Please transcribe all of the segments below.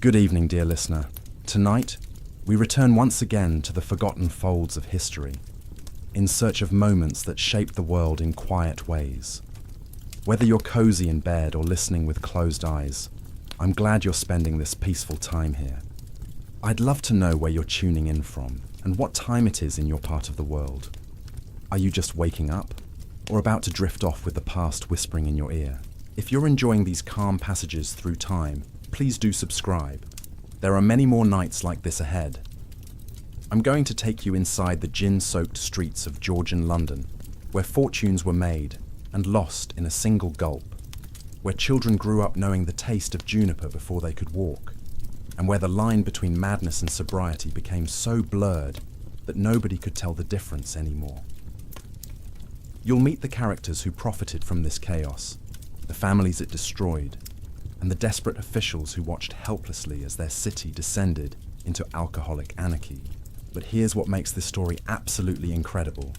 Good evening, dear listener. Tonight, we return once again to the forgotten folds of history, in search of moments that shaped the world in quiet ways. Whether you're cozy in bed or listening with closed eyes, I'm glad you're spending this peaceful time here. I'd love to know where you're tuning in from and what time it is in your part of the world. Are you just waking up, or about to drift off with the past whispering in your ear? If you're enjoying these calm passages through time, please do subscribe. There are many more nights like this ahead. I'm going to take you inside the gin-soaked streets of Georgian London, where fortunes were made and lost in a single gulp, where children grew up knowing the taste of juniper before they could walk, and where the line between madness and sobriety became so blurred that nobody could tell the difference anymore. You'll meet the characters who profited from this chaos, the families it destroyed, and the desperate officials who watched helplessly as their city descended into alcoholic anarchy. But here's what makes this story absolutely incredible.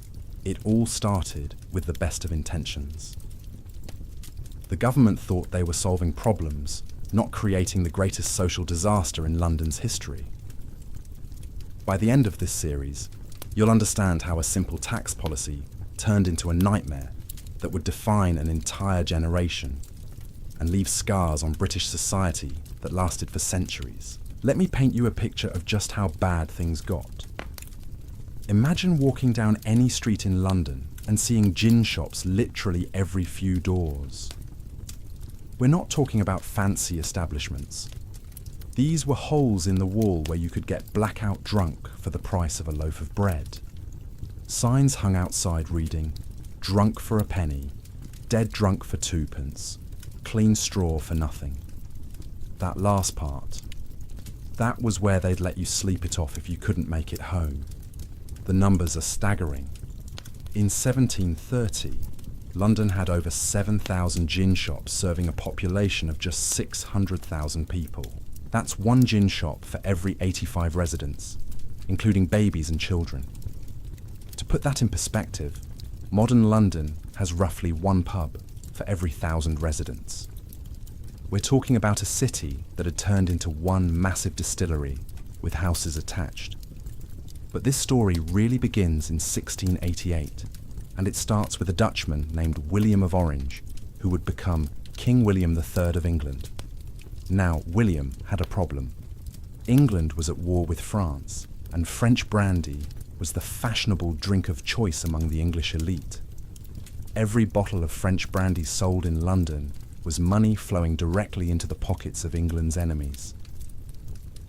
It all started with the best of intentions. The government thought they were solving problems, not creating the greatest social disaster in London's history. By the end of this series, you'll understand how a simple tax policy turned into a nightmare that would define an entire generation and leave scars on British society that lasted for centuries. Let me paint you a picture of just how bad things got. Imagine walking down any street in London and seeing gin shops literally every few doors. We're not talking about fancy establishments. These were holes in the wall where you could get blackout drunk for the price of a loaf of bread. Signs hung outside reading, "Drunk for a penny," "Dead drunk for 2p," "Clean straw for nothing." That last part, that was where they'd let you sleep it off if you couldn't make it home. The numbers are staggering. In 1730, London had over 7,000 gin shops serving a population of just 600,000 people. That's one gin shop for every 85 residents, including babies and children. To put that in perspective, modern London has roughly one pub for every 1,000 residents. We're talking about a city that had turned into one massive distillery with houses attached. But this story really begins in 1688, and it starts with a Dutchman named William of Orange, who would become King William III of England. Now, William had a problem. England was at war with France, and French brandy was the fashionable drink of choice among the English elite. Every bottle of French brandy sold in London was money flowing directly into the pockets of England's enemies.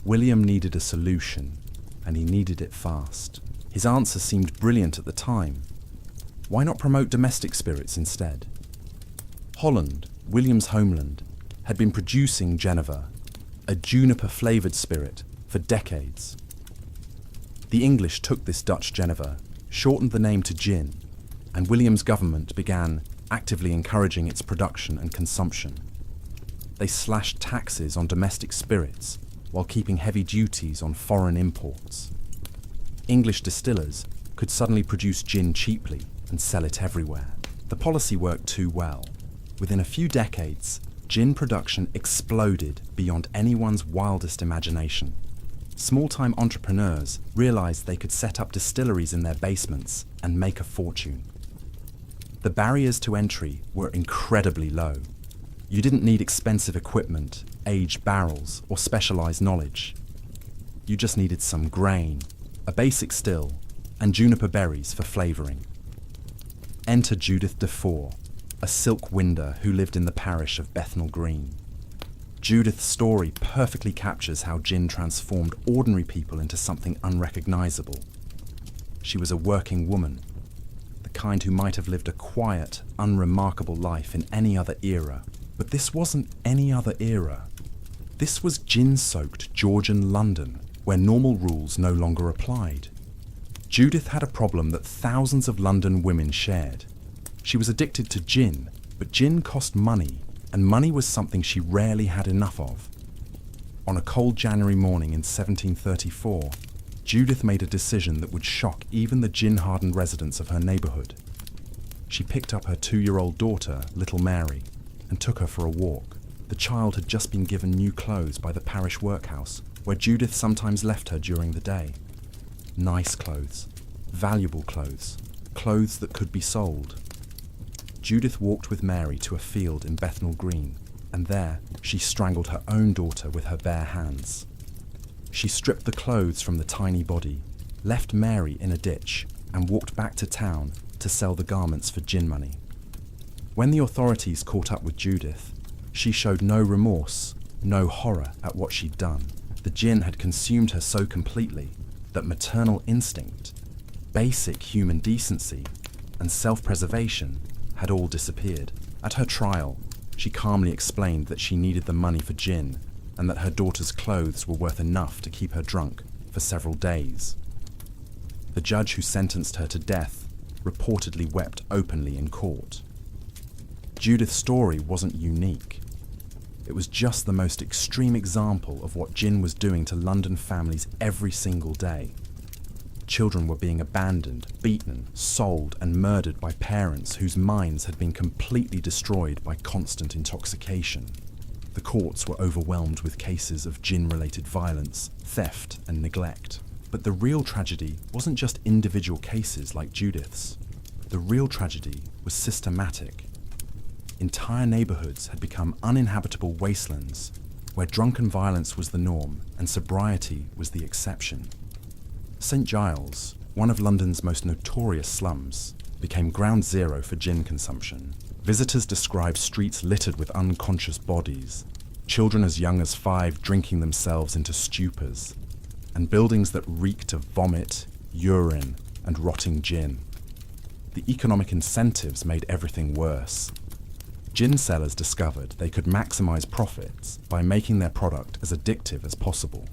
William needed a solution, and he needed it fast. His answer seemed brilliant at the time. Why not promote domestic spirits instead? Holland, William's homeland, had been producing Genever, a juniper-flavoured spirit, for decades. The English took this Dutch Genever, shortened the name to gin, and William's government began actively encouraging its production and consumption. They slashed taxes on domestic spirits while keeping heavy duties on foreign imports. English distillers could suddenly produce gin cheaply and sell it everywhere. The policy worked too well. Within a few decades, gin production exploded beyond anyone's wildest imagination. Small-time entrepreneurs realized they could set up distilleries in their basements and make a fortune. The barriers to entry were incredibly low. You didn't need expensive equipment, aged barrels, or specialized knowledge. You just needed some grain, a basic still, and juniper berries for flavoring. Enter Judith Defoe, a silk winder who lived in the parish of Bethnal Green. Judith's story perfectly captures how gin transformed ordinary people into something unrecognizable. She was a working woman, the kind who might have lived a quiet, unremarkable life in any other era. But this wasn't any other era. This was gin-soaked Georgian London, where normal rules no longer applied. Judith had a problem that thousands of London women shared. She was addicted to gin, but gin cost money, and money was something she rarely had enough of. On a cold January morning in 1734, Judith made a decision that would shock even the gin-hardened residents of her neighbourhood. She picked up her 2-year-old daughter, little Mary, and took her for a walk. The child had just been given new clothes by the parish workhouse, where Judith sometimes left her during the day. Nice clothes, valuable clothes, clothes that could be sold. Judith walked with Mary to a field in Bethnal Green, and there she strangled her own daughter with her bare hands. She stripped the clothes from the tiny body, left Mary in a ditch, and walked back to town to sell the garments for gin money. When the authorities caught up with Judith, she showed no remorse, no horror at what she'd done. The gin had consumed her so completely that maternal instinct, basic human decency, and self-preservation had all disappeared. At her trial, she calmly explained that she needed the money for gin and that her daughter's clothes were worth enough to keep her drunk for several days. The judge who sentenced her to death reportedly wept openly in court. Judith's story wasn't unique. It was just the most extreme example of what gin was doing to London families every single day. Children were being abandoned, beaten, sold, and murdered by parents whose minds had been completely destroyed by constant intoxication. The courts were overwhelmed with cases of gin-related violence, theft, and neglect. But the real tragedy wasn't just individual cases like Judith's. The real tragedy was systematic. Entire neighborhoods had become uninhabitable wastelands where drunken violence was the norm and sobriety was the exception. St. Giles, one of London's most notorious slums, became ground zero for gin consumption. Visitors described streets littered with unconscious bodies, children as young as 5 drinking themselves into stupors, and buildings that reeked of vomit, urine, and rotting gin. The economic incentives made everything worse. Gin sellers discovered they could maximize profits by making their product as addictive as possible.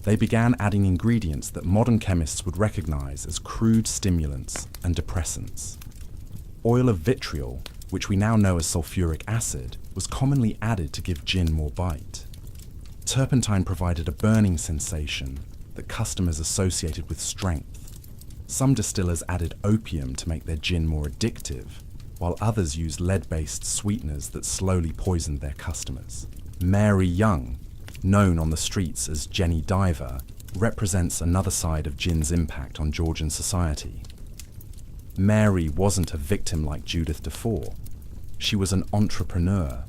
They began adding ingredients that modern chemists would recognize as crude stimulants and depressants. Oil of vitriol, which we now know as sulfuric acid, was commonly added to give gin more bite. Turpentine provided a burning sensation that customers associated with strength. Some distillers added opium to make their gin more addictive, while others used lead-based sweeteners that slowly poisoned their customers. Mary Young, known on the streets as Jenny Diver, represents another side of gin's impact on Georgian society. Mary wasn't a victim like Judith Dufour. She was an entrepreneur,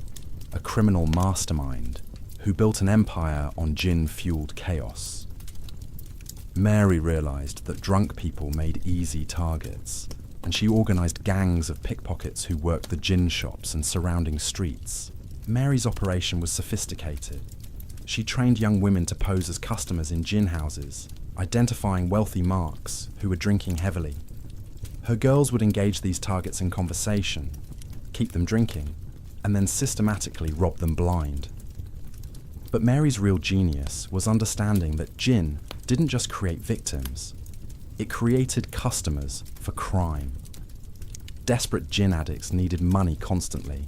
a criminal mastermind, who built an empire on gin-fueled chaos. Mary realized that drunk people made easy targets, and she organized gangs of pickpockets who worked the gin shops and surrounding streets. Mary's operation was sophisticated. She trained young women to pose as customers in gin houses, identifying wealthy marks who were drinking heavily. Her girls would engage these targets in conversation, keep them drinking, and then systematically rob them blind. But Mary's real genius was understanding that gin didn't just create victims, it created customers for crime. Desperate gin addicts needed money constantly,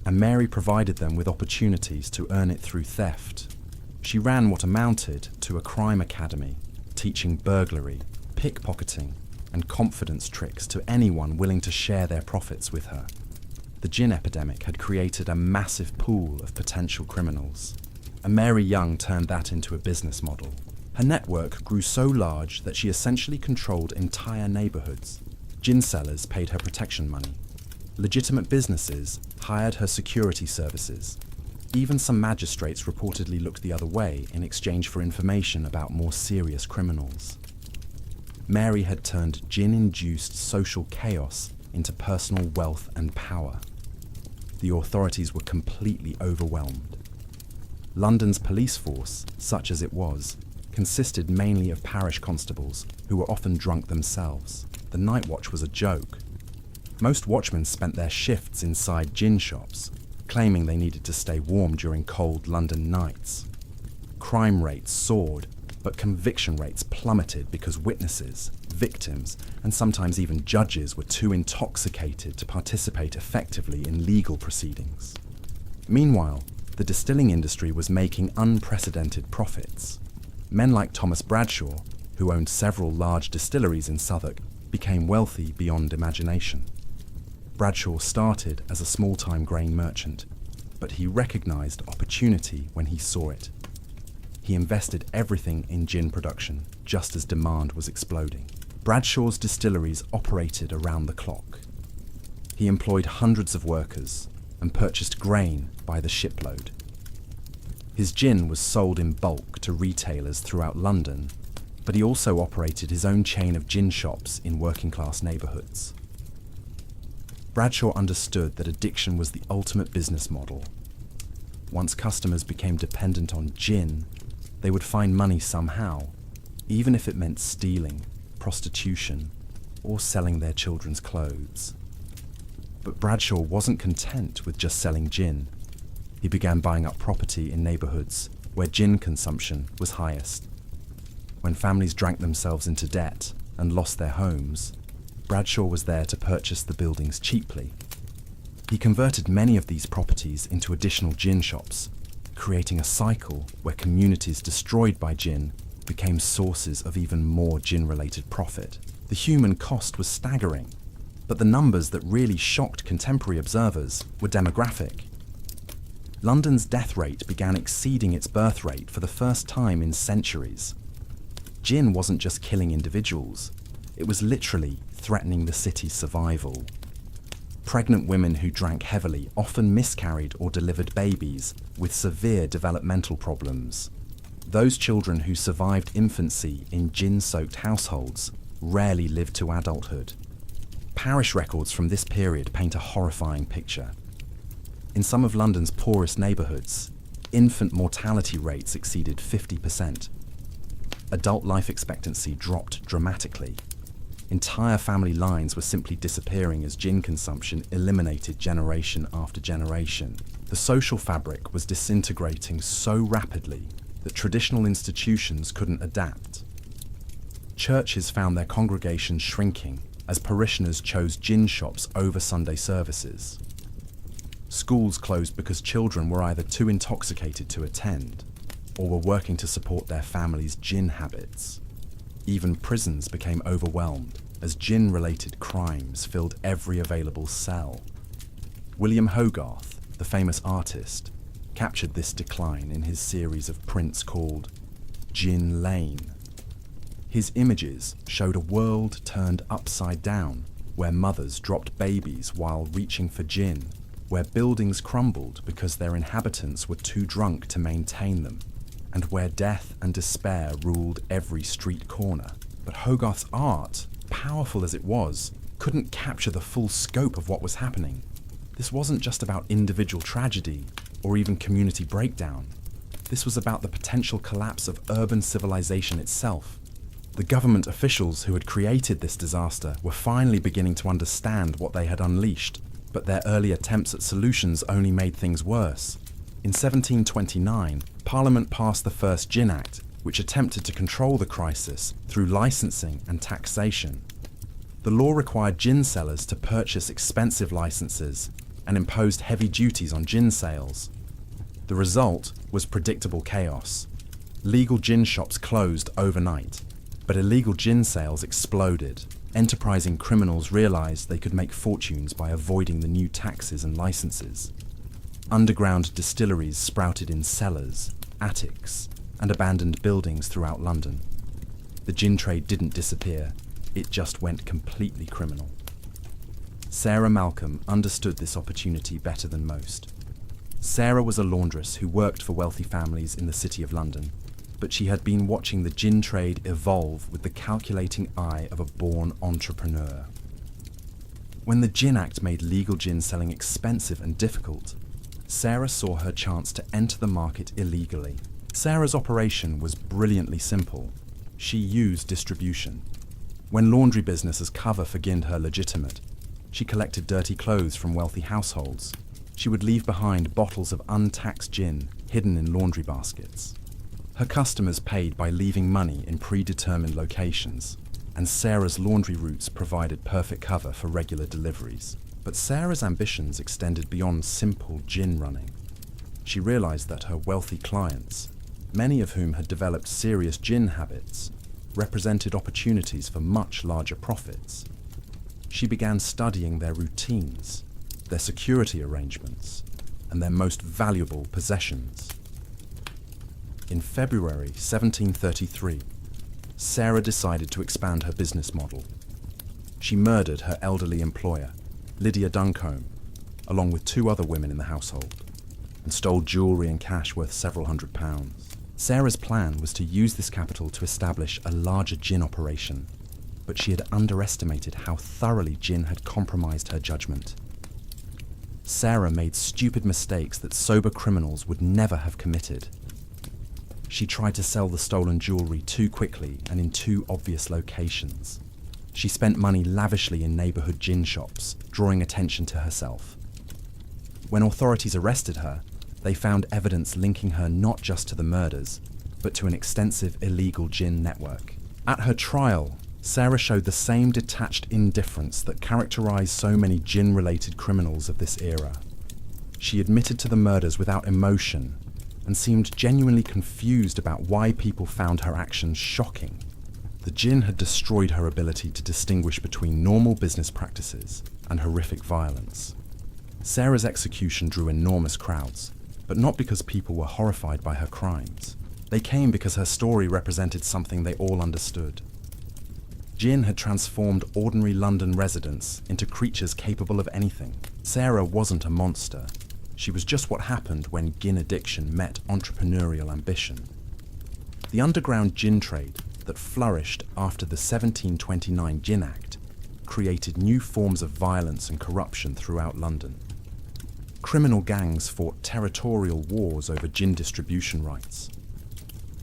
and Mary provided them with opportunities to earn it through theft. She ran what amounted to a crime academy, teaching burglary, pickpocketing, and confidence tricks to anyone willing to share their profits with her. The gin epidemic had created a massive pool of potential criminals, and Mary Young turned that into a business model. Her network grew so large that she essentially controlled entire neighborhoods. Gin sellers paid her protection money. Legitimate businesses hired her security services. Even some magistrates reportedly looked the other way in exchange for information about more serious criminals. Mary had turned gin-induced social chaos into personal wealth and power. The authorities were completely overwhelmed. London's police force, such as it was, consisted mainly of parish constables who were often drunk themselves. The night watch was a joke. Most watchmen spent their shifts inside gin shops, claiming they needed to stay warm during cold London nights. Crime rates soared, but conviction rates plummeted because witnesses, victims, and sometimes even judges were too intoxicated to participate effectively in legal proceedings. Meanwhile, the distilling industry was making unprecedented profits. Men like Thomas Bradshaw, who owned several large distilleries in Southwark, became wealthy beyond imagination. Bradshaw started as a small-time grain merchant. but he recognized opportunity when he saw it. He invested everything in gin production, just as demand was exploding. Bradshaw's distilleries operated around the clock. He employed hundreds of workers and purchased grain by the shipload. His gin was sold in bulk to retailers throughout London, but he also operated his own chain of gin shops in working-class neighbourhoods. Bradshaw understood that addiction was the ultimate business model. Once customers became dependent on gin, they would find money somehow, even if it meant stealing, prostitution, or selling their children's clothes. But Bradshaw wasn't content with just selling gin. He began buying up property in neighbourhoods where gin consumption was highest. When families drank themselves into debt and lost their homes, Bradshaw was there to purchase the buildings cheaply. He converted many of these properties into additional gin shops, creating a cycle where communities destroyed by gin became sources of even more gin-related profit. The human cost was staggering, but the numbers that really shocked contemporary observers were demographic. London's death rate began exceeding its birth rate for the first time in centuries. Gin wasn't just killing individuals, it was literally threatening the city's survival. Pregnant women who drank heavily often miscarried or delivered babies with severe developmental problems. Those children who survived infancy in gin-soaked households rarely lived to adulthood. Parish records from this period paint a horrifying picture. In some of London's poorest neighbourhoods, infant mortality rates exceeded 50%. Adult life expectancy dropped dramatically. Entire family lines were simply disappearing as gin consumption eliminated generation after generation. The social fabric was disintegrating so rapidly that traditional institutions couldn't adapt. Churches found their congregations shrinking as parishioners chose gin shops over Sunday services. Schools closed because children were either too intoxicated to attend or were working to support their families' gin habits. Even prisons became overwhelmed as gin-related crimes filled every available cell. William Hogarth, the famous artist, captured this decline in his series of prints called Gin Lane. His images showed a world turned upside down, where mothers dropped babies while reaching for gin, where buildings crumbled because their inhabitants were too drunk to maintain them, and where death and despair ruled every street corner. But Hogarth's art, powerful as it was, couldn't capture the full scope of what was happening. This wasn't just about individual tragedy or even community breakdown. This was about the potential collapse of urban civilization itself. The government officials who had created this disaster were finally beginning to understand what they had unleashed, but their early attempts at solutions only made things worse. In 1729, Parliament passed the first Gin Act, which attempted to control the crisis through licensing and taxation. The law required gin sellers to purchase expensive licenses and imposed heavy duties on gin sales. The result was predictable chaos. Legal gin shops closed overnight, but illegal gin sales exploded. Enterprising criminals realized they could make fortunes by avoiding the new taxes and licenses. Underground distilleries sprouted in cellars, attics, and abandoned buildings throughout London. The gin trade didn't disappear, it just went completely criminal. Sarah Malcolm understood this opportunity better than most. Sarah was a laundress who worked for wealthy families in the City of London, but she had been watching the gin trade evolve with the calculating eye of a born entrepreneur. When the Gin Act made legal gin selling expensive and difficult, Sarah saw her chance to enter the market illegally. Sarah's operation was brilliantly simple. She used distribution. When laundry business as cover for Gind her legitimate, she collected dirty clothes from wealthy households. She would leave behind bottles of untaxed gin hidden in laundry baskets. Her customers paid by leaving money in predetermined locations, and Sarah's laundry routes provided perfect cover for regular deliveries. But Sarah's ambitions extended beyond simple gin running. She realized that her wealthy clients, many of whom had developed serious gin habits, represented opportunities for much larger profits. She began studying their routines, their security arrangements, and their most valuable possessions. In February 1733, Sarah decided to expand her business model. She murdered her elderly employer, Lydia Duncombe, along with 2 other women in the household, and stole jewellery and cash worth several £100s. Sarah's plan was to use this capital to establish a larger gin operation, but she had underestimated how thoroughly gin had compromised her judgment. Sarah made stupid mistakes that sober criminals would never have committed. She tried to sell the stolen jewellery too quickly and in too obvious locations. She spent money lavishly in neighbourhood gin shops, drawing attention to herself. When authorities arrested her, they found evidence linking her not just to the murders, but to an extensive illegal gin network. At her trial, Sarah showed the same detached indifference that characterised so many gin-related criminals of this era. She admitted to the murders without emotion and seemed genuinely confused about why people found her actions shocking. The gin had destroyed her ability to distinguish between normal business practices and horrific violence. Sarah's execution drew enormous crowds, but not because people were horrified by her crimes. They came because her story represented something they all understood. Gin had transformed ordinary London residents into creatures capable of anything. Sarah wasn't a monster. She was just what happened when gin addiction met entrepreneurial ambition. The underground gin trade that flourished after the 1729 Gin Act created new forms of violence and corruption throughout London. Criminal gangs fought territorial wars over gin distribution rights.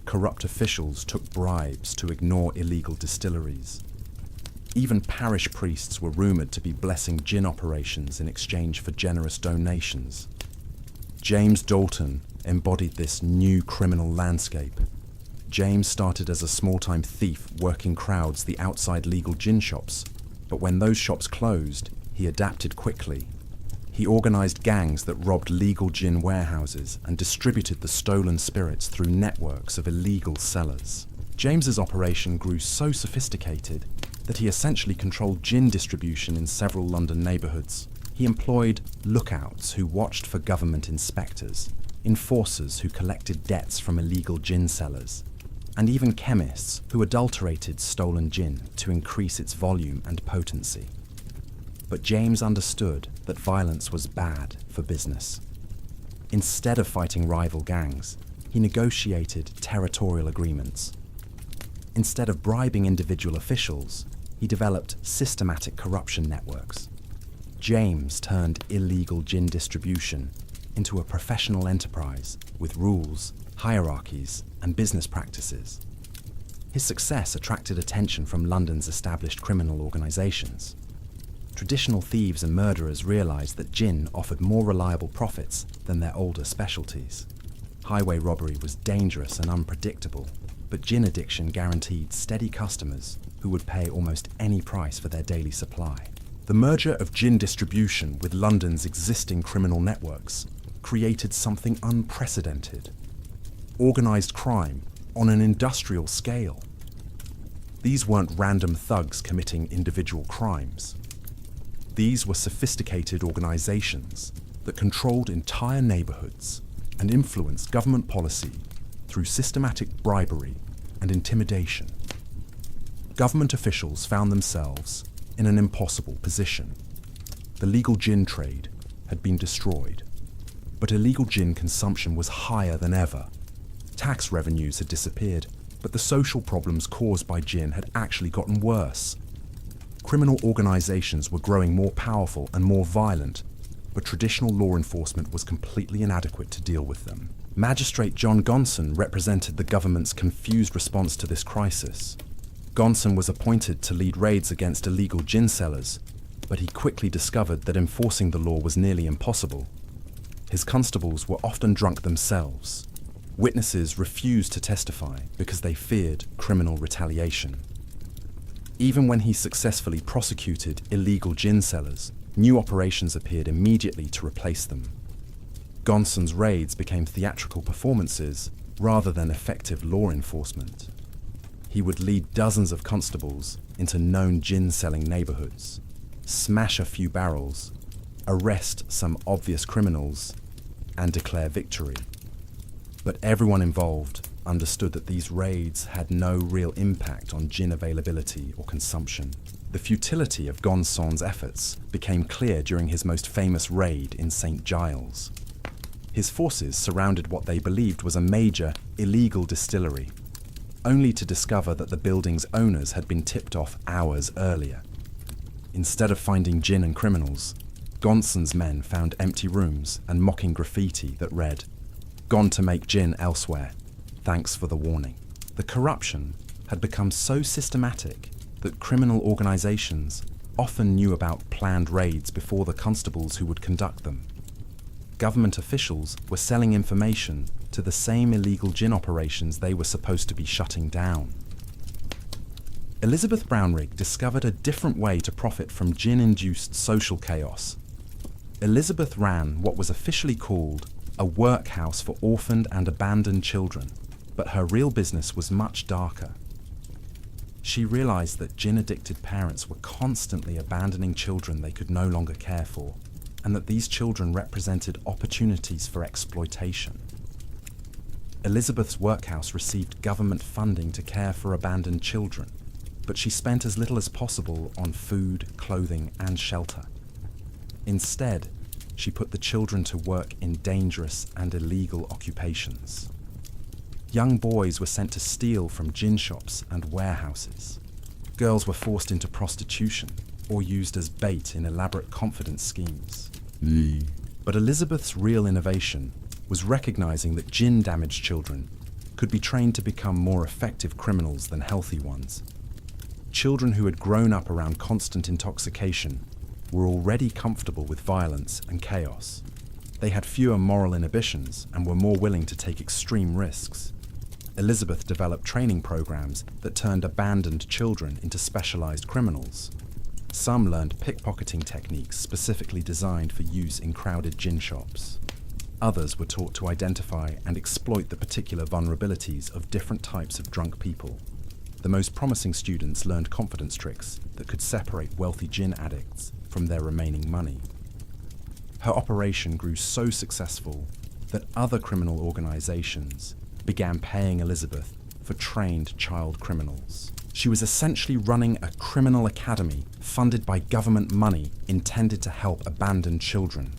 Corrupt officials took bribes to ignore illegal distilleries. Even parish priests were rumoured to be blessing gin operations in exchange for generous donations. James Dalton embodied this new criminal landscape. James started as a small-time thief working crowds the outside legal gin shops, but when those shops closed, he adapted quickly. He organised gangs that robbed legal gin warehouses and distributed the stolen spirits through networks of illegal sellers. James's operation grew so sophisticated that he essentially controlled gin distribution in several London neighbourhoods. He employed lookouts who watched for government inspectors, enforcers who collected debts from illegal gin sellers, and even chemists who adulterated stolen gin to increase its volume and potency. But James understood that violence was bad for business. Instead of fighting rival gangs, he negotiated territorial agreements. Instead of bribing individual officials, he developed systematic corruption networks. James turned illegal gin distribution into a professional enterprise with rules, hierarchies, and business practices. His success attracted attention from London's established criminal organisations. Traditional thieves and murderers realised that gin offered more reliable profits than their older specialties. Highway robbery was dangerous and unpredictable, but gin addiction guaranteed steady customers who would pay almost any price for their daily supply. The merger of gin distribution with London's existing criminal networks created something unprecedented: organised crime on an industrial scale. These weren't random thugs committing individual crimes. These were sophisticated organisations that controlled entire neighbourhoods and influenced government policy through systematic bribery and intimidation. Government officials found themselves in an impossible position. The legal gin trade had been destroyed, but illegal gin consumption was higher than ever. Tax revenues had disappeared, but the social problems caused by gin had actually gotten worse. Criminal organisations were growing more powerful and more violent, but traditional law enforcement was completely inadequate to deal with them. Magistrate John Gonson represented the government's confused response to this crisis. Gonson was appointed to lead raids against illegal gin sellers, but he quickly discovered that enforcing the law was nearly impossible. His constables were often drunk themselves. Witnesses refused to testify because they feared criminal retaliation. Even when he successfully prosecuted illegal gin sellers, new operations appeared immediately to replace them. Gonson's raids became theatrical performances rather than effective law enforcement. He would lead dozens of constables into known gin-selling neighbourhoods, smash a few barrels, arrest some obvious criminals, and declare victory. But everyone involved understood that these raids had no real impact on gin availability or consumption. The futility of Gonson's efforts became clear during his most famous raid in St. Giles. His forces surrounded what they believed was a major, illegal distillery, only to discover that the building's owners had been tipped off hours earlier. Instead of finding gin and criminals, Gonson's men found empty rooms and mocking graffiti that read, "Gone to make gin elsewhere. Thanks for the warning." The corruption had become so systematic that criminal organizations often knew about planned raids before the constables who would conduct them. Government officials were selling information to the same illegal gin operations they were supposed to be shutting down. Elizabeth Brownrigg discovered a different way to profit from gin-induced social chaos. Elizabeth ran what was officially called a workhouse for orphaned and abandoned children, but her real business was much darker. She realized that gin-addicted parents were constantly abandoning children they could no longer care for, and that these children represented opportunities for exploitation. Elizabeth's workhouse received government funding to care for abandoned children, but she spent as little as possible on food, clothing, and shelter. Instead, she put the children to work in dangerous and illegal occupations. Young boys were sent to steal from gin shops and warehouses. Girls were forced into prostitution or used as bait in elaborate confidence schemes. But Elizabeth's real innovation was recognizing that gin-damaged children could be trained to become more effective criminals than healthy ones. Children who had grown up around constant intoxication were already comfortable with violence and chaos. They had fewer moral inhibitions and were more willing to take extreme risks. Elizabeth developed training programs that turned abandoned children into specialized criminals. Some learned pickpocketing techniques specifically designed for use in crowded gin shops. Others were taught to identify and exploit the particular vulnerabilities of different types of drunk people. The most promising students learned confidence tricks that could separate wealthy gin addicts from their remaining money. Her operation grew so successful that other criminal organizations began paying Elizabeth for trained child criminals. She was essentially running a criminal academy funded by government money intended to help abandoned children.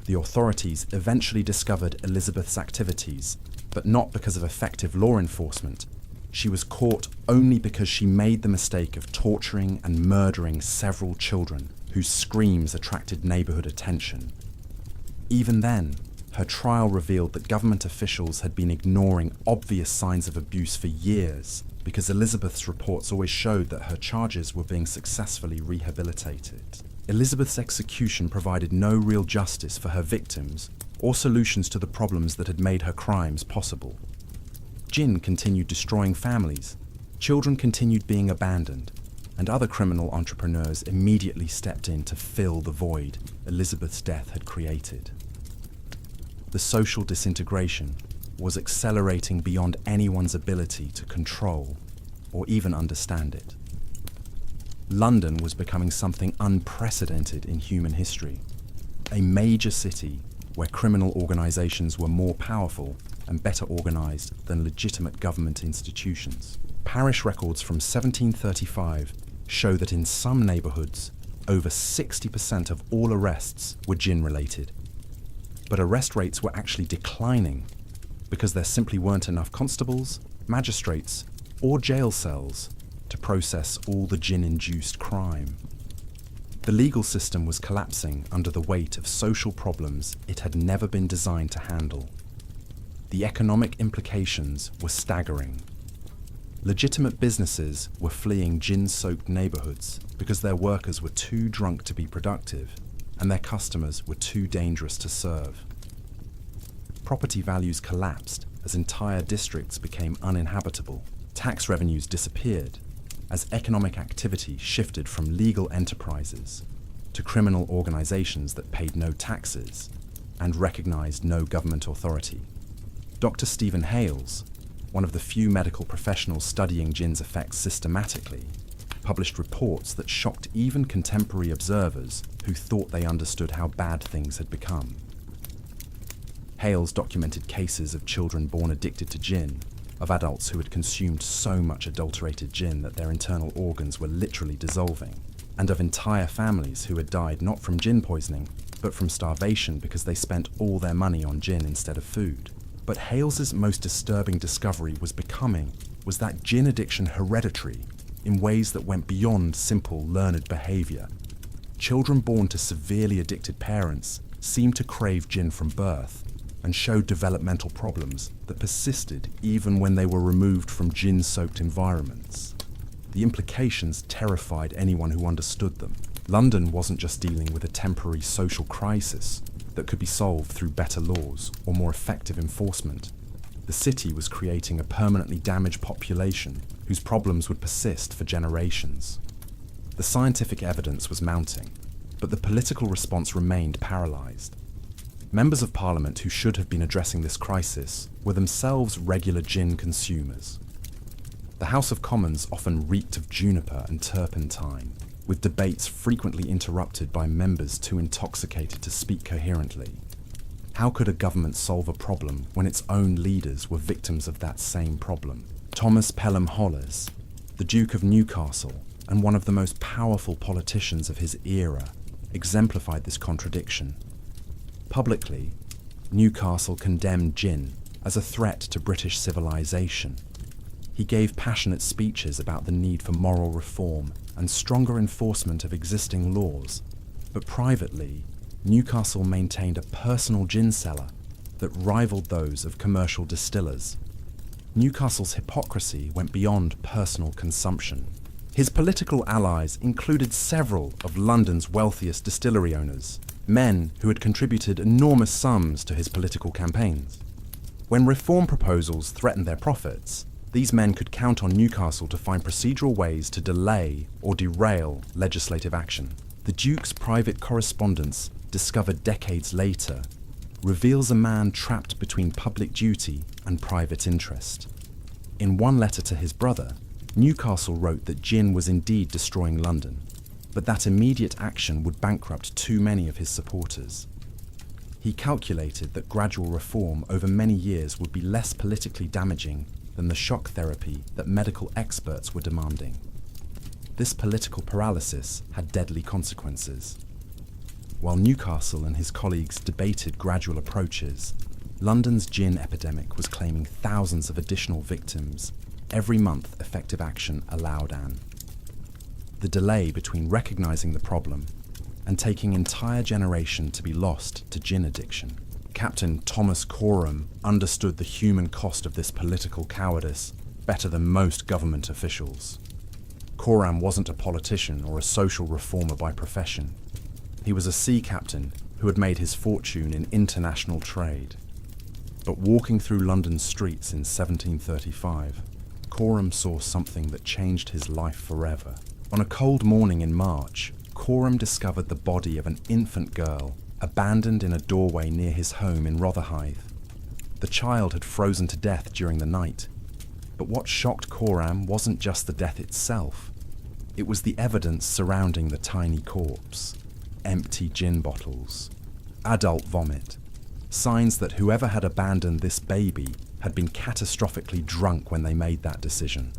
The authorities eventually discovered Elizabeth's activities, but not because of effective law enforcement. She was caught only because she made the mistake of torturing and murdering several children whose screams attracted neighborhood attention. Even then, her trial revealed that government officials had been ignoring obvious signs of abuse for years because Elizabeth's reports always showed that her charges were being successfully rehabilitated. Elizabeth's execution provided no real justice for her victims or solutions to the problems that had made her crimes possible. Gin continued destroying families, children continued being abandoned, and other criminal entrepreneurs immediately stepped in to fill the void Elizabeth's death had created. The social disintegration was accelerating beyond anyone's ability to control or even understand it. London was becoming something unprecedented in human history, a major city where criminal organizations were more powerful and better organized than legitimate government institutions. Parish records from 1735 show that in some neighborhoods, over 60% of all arrests were gin-related. But arrest rates were actually declining because there simply weren't enough constables, magistrates, or jail cells to process all the gin-induced crime. The legal system was collapsing under the weight of social problems it had never been designed to handle. The economic implications were staggering. Legitimate businesses were fleeing gin-soaked neighborhoods because their workers were too drunk to be productive and their customers were too dangerous to serve. Property values collapsed as entire districts became uninhabitable. Tax revenues disappeared as economic activity shifted from legal enterprises to criminal organizations that paid no taxes and recognized no government authority. Dr. Stephen Hales, one of the few medical professionals studying gin's effects systematically, published reports that shocked even contemporary observers who thought they understood how bad things had become. Hales documented cases of children born addicted to gin, of adults who had consumed so much adulterated gin that their internal organs were literally dissolving, and of entire families who had died not from gin poisoning, but from starvation because they spent all their money on gin instead of food. But Hales's most disturbing discovery was that gin addiction hereditary in ways that went beyond simple learned behavior. Children born to severely addicted parents seemed to crave gin from birth and showed developmental problems that persisted even when they were removed from gin-soaked environments. The implications terrified anyone who understood them. London wasn't just dealing with a temporary social crisis that could be solved through better laws or more effective enforcement. The city was creating a permanently damaged population whose problems would persist for generations. The scientific evidence was mounting, but the political response remained paralysed. Members of Parliament who should have been addressing this crisis were themselves regular gin consumers. The House of Commons often reeked of juniper and turpentine, with debates frequently interrupted by members too intoxicated to speak coherently. How could a government solve a problem when its own leaders were victims of that same problem? Thomas Pelham Holles, the Duke of Newcastle and one of the most powerful politicians of his era, exemplified this contradiction. Publicly, Newcastle condemned gin as a threat to British civilization. He gave passionate speeches about the need for moral reform and stronger enforcement of existing laws, but privately, Newcastle maintained a personal gin cellar that rivaled those of commercial distillers. Newcastle's hypocrisy went beyond personal consumption. His political allies included several of London's wealthiest distillery owners, men who had contributed enormous sums to his political campaigns. When reform proposals threatened their profits, these men could count on Newcastle to find procedural ways to delay or derail legislative action. The Duke's private correspondence, discovered decades later, reveals a man trapped between public duty and private interest. In one letter to his brother, Newcastle wrote that gin was indeed destroying London, but that immediate action would bankrupt too many of his supporters. He calculated that gradual reform over many years would be less politically damaging than the shock therapy that medical experts were demanding. This political paralysis had deadly consequences. While Newcastle and his colleagues debated gradual approaches, London's gin epidemic was claiming thousands of additional victims every month effective action allowed an. The delay between recognising the problem and taking entire generation to be lost to gin addiction. Captain Thomas Coram understood the human cost of this political cowardice better than most government officials. Coram wasn't a politician or a social reformer by profession. He was a sea captain who had made his fortune in international trade. But walking through London's streets in 1735, Coram saw something that changed his life forever. On a cold morning in March, Coram discovered the body of an infant girl abandoned in a doorway near his home in Rotherhithe. The child had frozen to death during the night. But what shocked Coram wasn't just the death itself. It was the evidence surrounding the tiny corpse. Empty gin bottles, adult vomit, signs that whoever had abandoned this baby had been catastrophically drunk when they made that decision.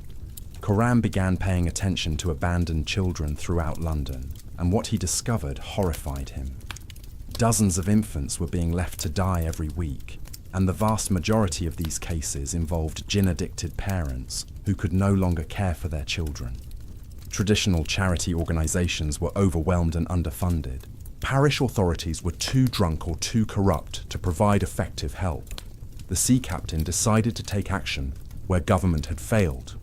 Coram began paying attention to abandoned children throughout London, and what he discovered horrified him. Dozens of infants were being left to die every week, and the vast majority of these cases involved gin-addicted parents who could no longer care for their children. Traditional charity organisations were overwhelmed and underfunded. Parish authorities were too drunk or too corrupt to provide effective help. The sea captain decided to take action where government had failed.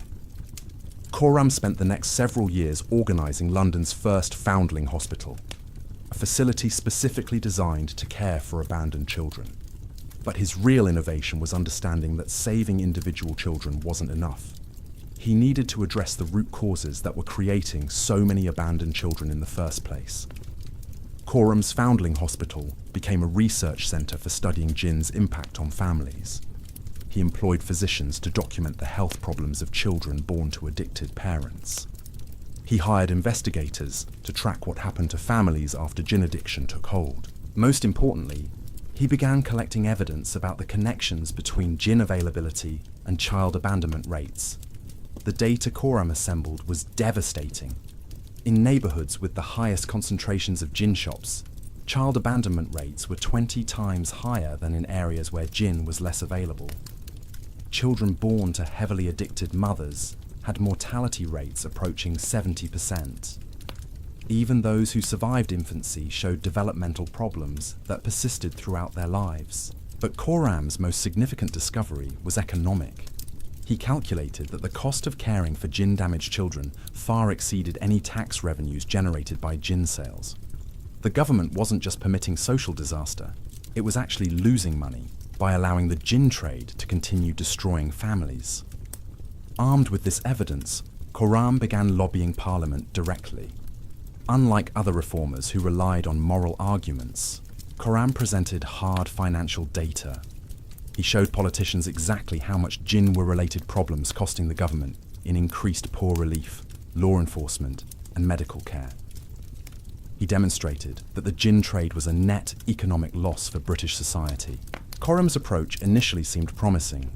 Coram spent the next several years organising London's first foundling hospital, a facility specifically designed to care for abandoned children. But his real innovation was understanding that saving individual children wasn't enough. He needed to address the root causes that were creating so many abandoned children in the first place. Coram's foundling hospital became a research centre for studying gin's impact on families. He employed physicians to document the health problems of children born to addicted parents. He hired investigators to track what happened to families after gin addiction took hold. Most importantly, He began collecting evidence about the connections between gin availability and child abandonment rates. The data Khorram assembled was devastating. In neighborhoods with the highest concentrations of gin shops, child abandonment rates were 20 times higher than in areas where gin was less available. Children born to heavily addicted mothers had mortality rates approaching 70%. Even those who survived infancy showed developmental problems that persisted throughout their lives. But Khorram's most significant discovery was economic. He calculated that the cost of caring for gin-damaged children far exceeded any tax revenues generated by gin sales. The government wasn't just permitting social disaster, it was actually losing money by allowing the gin trade to continue destroying families. Armed with this evidence, Khorram began lobbying Parliament directly. Unlike other reformers who relied on moral arguments, Khorram presented hard financial data. He showed politicians exactly how much gin-related problems costing the government in increased poor relief, law enforcement, and medical care. He demonstrated that the gin trade was a net economic loss for British society. Khorram's approach initially seemed promising.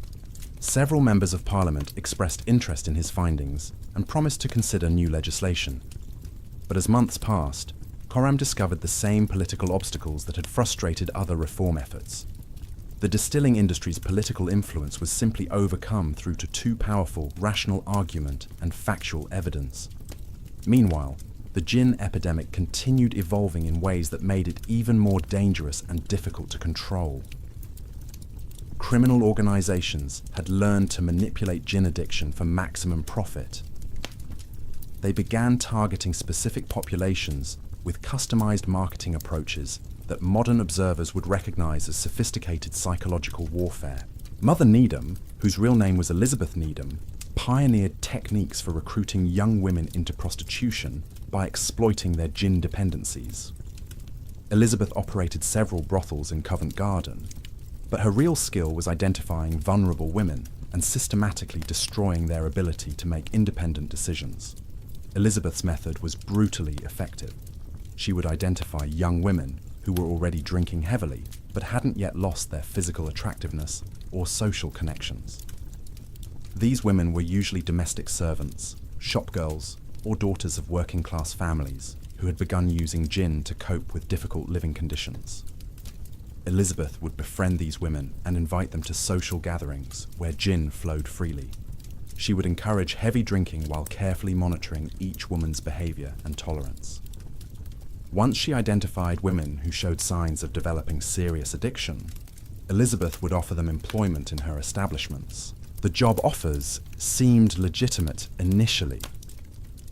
Several members of Parliament expressed interest in his findings and promised to consider new legislation. But as months passed, Khorram discovered the same political obstacles that had frustrated other reform efforts. The distilling industry's political influence was simply overcome through to too powerful rational argument and factual evidence. Meanwhile, the gin epidemic continued evolving in ways that made it even more dangerous and difficult to control. Criminal organizations had learned to manipulate gin addiction for maximum profit. They began targeting specific populations with customized marketing approaches that modern observers would recognize as sophisticated psychological warfare. Mother Needham, whose real name was Elizabeth Needham, pioneered techniques for recruiting young women into prostitution by exploiting their gin dependencies. Elizabeth operated several brothels in Covent Garden, but her real skill was identifying vulnerable women and systematically destroying their ability to make independent decisions. Elizabeth's method was brutally effective. She would identify young women who were already drinking heavily but hadn't yet lost their physical attractiveness or social connections. These women were usually domestic servants, shopgirls, or daughters of working-class families who had begun using gin to cope with difficult living conditions. Elizabeth would befriend these women and invite them to social gatherings where gin flowed freely. She would encourage heavy drinking while carefully monitoring each woman's behavior and tolerance. Once she identified women who showed signs of developing serious addiction, Elizabeth would offer them employment in her establishments. The job offers seemed legitimate initially.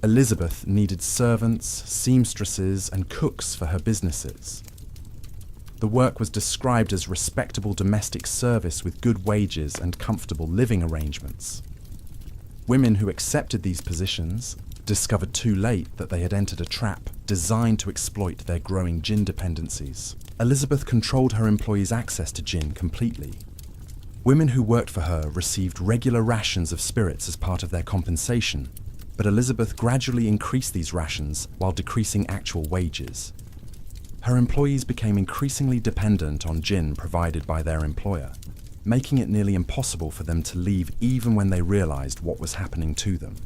Elizabeth needed servants, seamstresses, and cooks for her businesses. The work was described as respectable domestic service with good wages and comfortable living arrangements. Women who accepted these positions discovered too late that they had entered a trap designed to exploit their growing gin dependencies. Elizabeth controlled her employees' access to gin completely. Women who worked for her received regular rations of spirits as part of their compensation, but Elizabeth gradually increased these rations while decreasing actual wages. Her employees became increasingly dependent on gin provided by their employer, making it nearly impossible for them to leave even when they realized what was happening to them.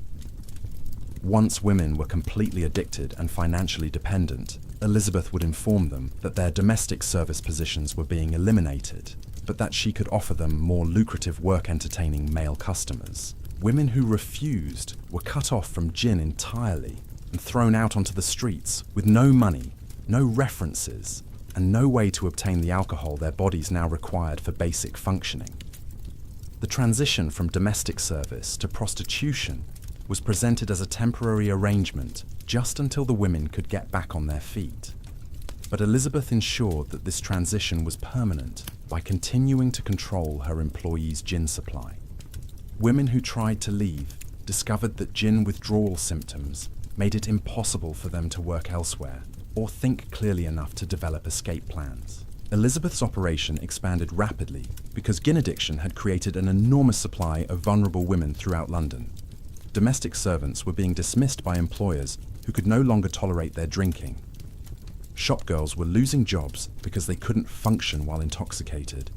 Once women were completely addicted and financially dependent, Elizabeth would inform them that their domestic service positions were being eliminated, but that she could offer them more lucrative work entertaining male customers. Women who refused were cut off from gin entirely and thrown out onto the streets with no money, no references, and no way to obtain the alcohol their bodies now required for basic functioning. The transition from domestic service to prostitution was presented as a temporary arrangement just until the women could get back on their feet. But Elizabeth ensured that this transition was permanent by continuing to control her employees' gin supply. Women who tried to leave discovered that gin withdrawal symptoms made it impossible for them to work elsewhere or think clearly enough to develop escape plans. Elizabeth's operation expanded rapidly because gin addiction had created an enormous supply of vulnerable women throughout London. Domestic servants were being dismissed by employers who could no longer tolerate their drinking. Shopgirls were losing jobs because they couldn't function while intoxicated.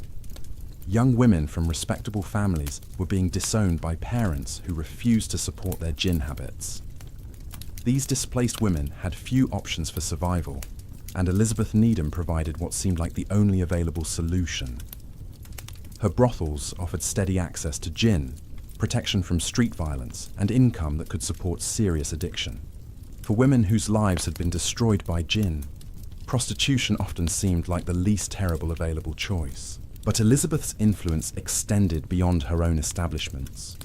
Young women from respectable families were being disowned by parents who refused to support their gin habits. These displaced women had few options for survival, and Elizabeth Needham provided what seemed like the only available solution. Her brothels offered steady access to gin, protection from street violence, and income that could support serious addiction. For women whose lives had been destroyed by gin, prostitution often seemed like the least terrible available choice. But Elizabeth's influence extended beyond her own establishments.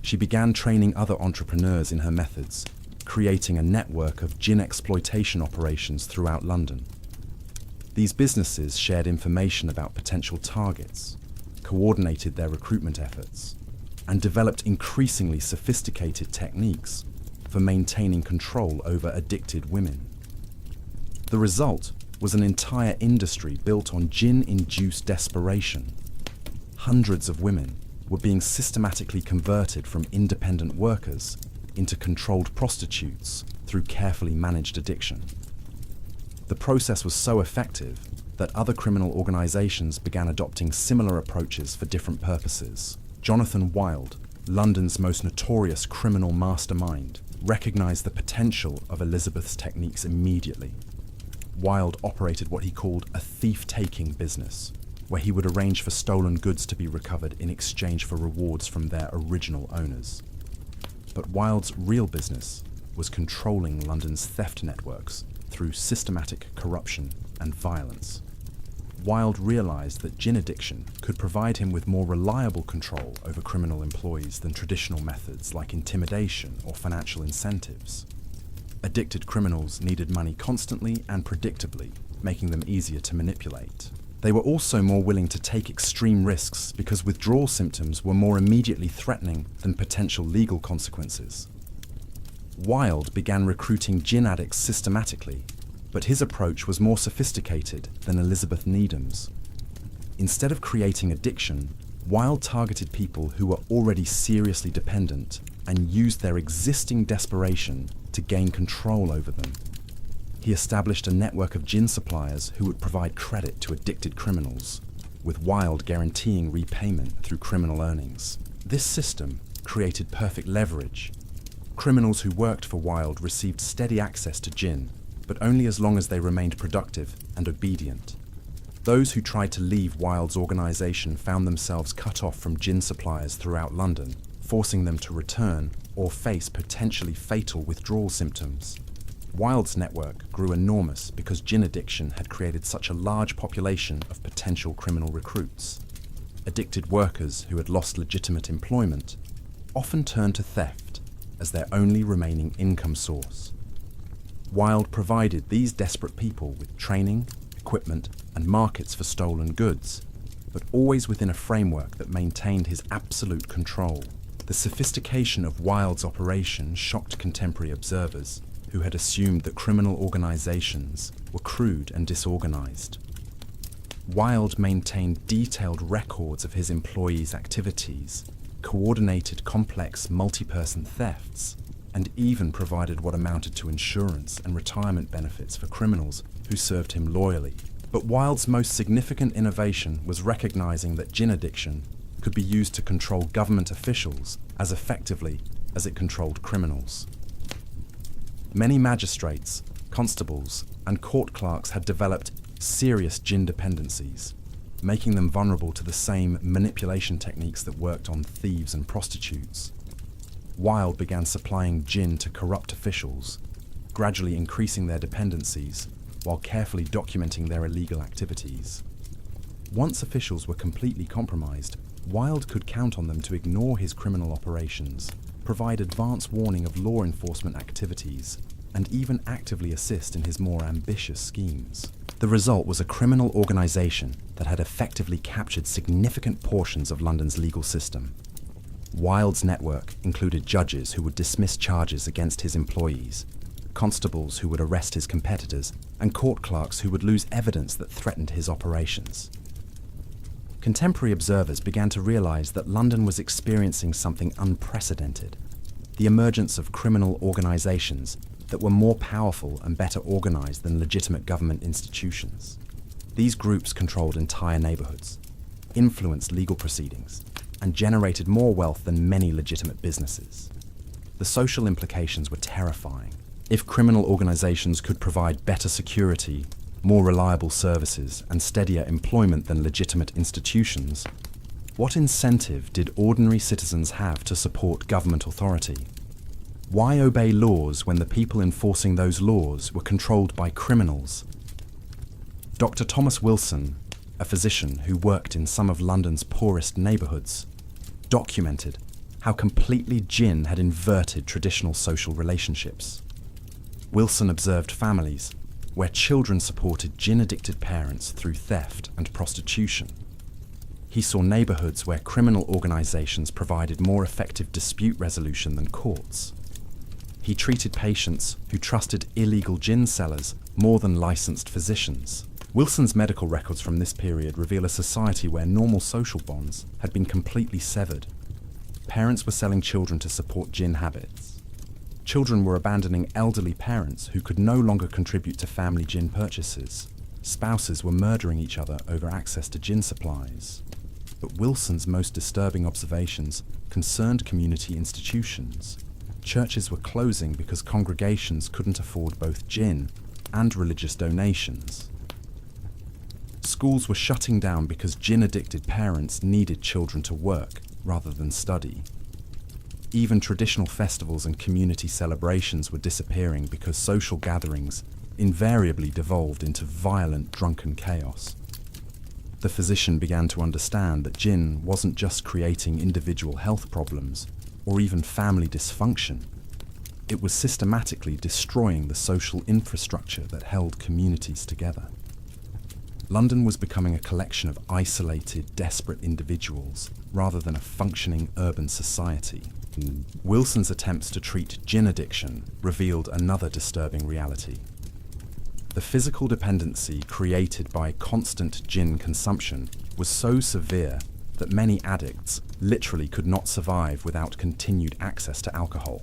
She began training other entrepreneurs in her methods, creating a network of gin exploitation operations throughout London. These businesses shared information about potential targets, coordinated their recruitment efforts, and developed increasingly sophisticated techniques for maintaining control over addicted women. The result was an entire industry built on gin-induced desperation. Hundreds of women were being systematically converted from independent workers into controlled prostitutes through carefully managed addiction. The process was so effective that other criminal organizations began adopting similar approaches for different purposes. Jonathan Wild, London's most notorious criminal mastermind, recognized the potential of Elizabeth's techniques immediately. Wild operated what he called a thief-taking business, where he would arrange for stolen goods to be recovered in exchange for rewards from their original owners. But Wild's real business was controlling London's theft networks through systematic corruption and violence. Wild realized that gin addiction could provide him with more reliable control over criminal employees than traditional methods like intimidation or financial incentives. Addicted criminals needed money constantly and predictably, making them easier to manipulate. They were also more willing to take extreme risks because withdrawal symptoms were more immediately threatening than potential legal consequences. Wild began recruiting gin addicts systematically, but his approach was more sophisticated than Elizabeth Needham's. Instead of creating addiction, Wild targeted people who were already seriously dependent and used their existing desperation to gain control over them. He established a network of gin suppliers who would provide credit to addicted criminals, with Wild guaranteeing repayment through criminal earnings. This system created perfect leverage. Criminals who worked for Wild received steady access to gin, but only as long as they remained productive and obedient. Those who tried to leave Wild's organization found themselves cut off from gin suppliers throughout London, forcing them to return or face potentially fatal withdrawal symptoms. Wild's network grew enormous because gin addiction had created such a large population of potential criminal recruits. Addicted workers who had lost legitimate employment often turned to theft as their only remaining income source. Wild provided these desperate people with training, equipment, and markets for stolen goods, but always within a framework that maintained his absolute control. The sophistication of Wild's operation shocked contemporary observers, who had assumed that criminal organizations were crude and disorganized. Wild maintained detailed records of his employees' activities, coordinated complex multi-person thefts, and even provided what amounted to insurance and retirement benefits for criminals who served him loyally. But Wild's most significant innovation was recognizing that gin addiction could be used to control government officials as effectively as it controlled criminals. Many magistrates, constables, and court clerks had developed serious gin dependencies, making them vulnerable to the same manipulation techniques that worked on thieves and prostitutes. Wild began supplying gin to corrupt officials, gradually increasing their dependencies while carefully documenting their illegal activities. Once officials were completely compromised, Wild could count on them to ignore his criminal operations, provide advance warning of law enforcement activities, and even actively assist in his more ambitious schemes. The result was a criminal organization that had effectively captured significant portions of London's legal system. Wild's network included judges who would dismiss charges against his employees, constables who would arrest his competitors, and court clerks who would lose evidence that threatened his operations. Contemporary observers began to realize that London was experiencing something unprecedented: the emergence of criminal organizations that were more powerful and better organized than legitimate government institutions. These groups controlled entire neighborhoods, influenced legal proceedings, and generated more wealth than many legitimate businesses. The social implications were terrifying. If criminal organizations could provide better security, more reliable services, and steadier employment than legitimate institutions, what incentive did ordinary citizens have to support government authority? Why obey laws when the people enforcing those laws were controlled by criminals? Dr. Thomas Wilson, a physician who worked in some of London's poorest neighborhoods, documented how completely gin had inverted traditional social relationships. Wilson observed families where children supported gin-addicted parents through theft and prostitution. He saw neighborhoods where criminal organizations provided more effective dispute resolution than courts. He treated patients who trusted illegal gin sellers more than licensed physicians. Wilson's medical records from this period reveal a society where normal social bonds had been completely severed. Parents were selling children to support gin habits. Children were abandoning elderly parents who could no longer contribute to family gin purchases. Spouses were murdering each other over access to gin supplies. But Wilson's most disturbing observations concerned community institutions. Churches were closing because congregations couldn't afford both gin and religious donations. Schools were shutting down because gin-addicted parents needed children to work rather than study. Even traditional festivals and community celebrations were disappearing because social gatherings invariably devolved into violent, drunken chaos. The physician began to understand that gin wasn't just creating individual health problems or even family dysfunction. It was systematically destroying the social infrastructure that held communities together. London was becoming a collection of isolated, desperate individuals rather than a functioning urban society. Wilson's attempts to treat gin addiction revealed another disturbing reality. The physical dependency created by constant gin consumption was so severe that many addicts literally could not survive without continued access to alcohol.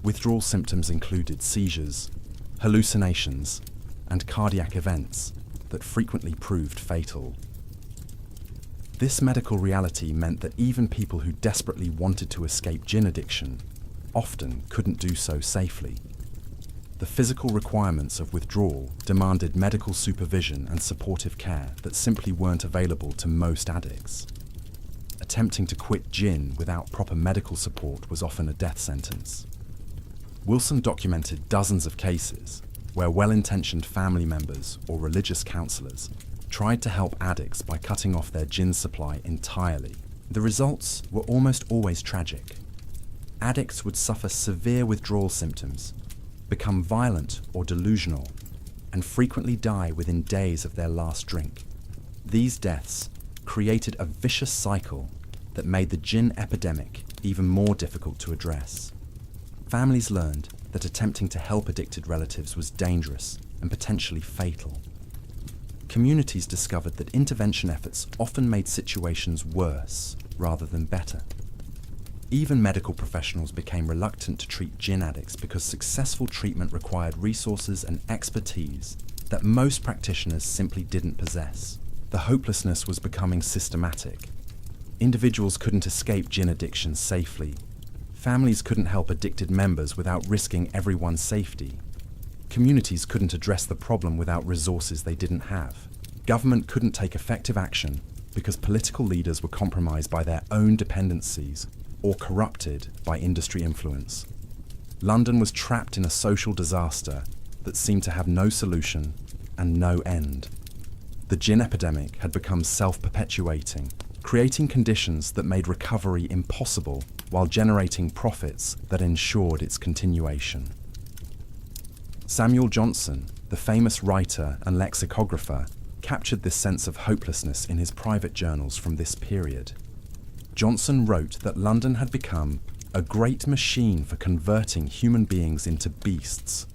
Withdrawal symptoms included seizures, hallucinations, and cardiac events that frequently proved fatal. This medical reality meant that even people who desperately wanted to escape gin addiction often couldn't do so safely. The physical requirements of withdrawal demanded medical supervision and supportive care that simply weren't available to most addicts. Attempting to quit gin without proper medical support was often a death sentence. Wilson documented dozens of cases where well-intentioned family members or religious counselors tried to help addicts by cutting off their gin supply entirely. The results were almost always tragic. Addicts would suffer severe withdrawal symptoms, become violent or delusional, and frequently die within days of their last drink. These deaths created a vicious cycle that made the gin epidemic even more difficult to address. Families learned that attempting to help addicted relatives was dangerous and potentially fatal. Communities discovered that intervention efforts often made situations worse rather than better. Even medical professionals became reluctant to treat gin addicts because successful treatment required resources and expertise that most practitioners simply didn't possess. The hopelessness was becoming systematic. Individuals couldn't escape gin addiction safely. Families couldn't help addicted members without risking everyone's safety. Communities couldn't address the problem without resources they didn't have. Government couldn't take effective action because political leaders were compromised by their own dependencies or corrupted by industry influence. London was trapped in a social disaster that seemed to have no solution and no end. The gin epidemic had become self-perpetuating, creating conditions that made recovery impossible while generating profits that ensured its continuation. Samuel Johnson, the famous writer and lexicographer, captured this sense of hopelessness in his private journals from this period. Johnson wrote that London had become a great machine for converting human beings into beasts,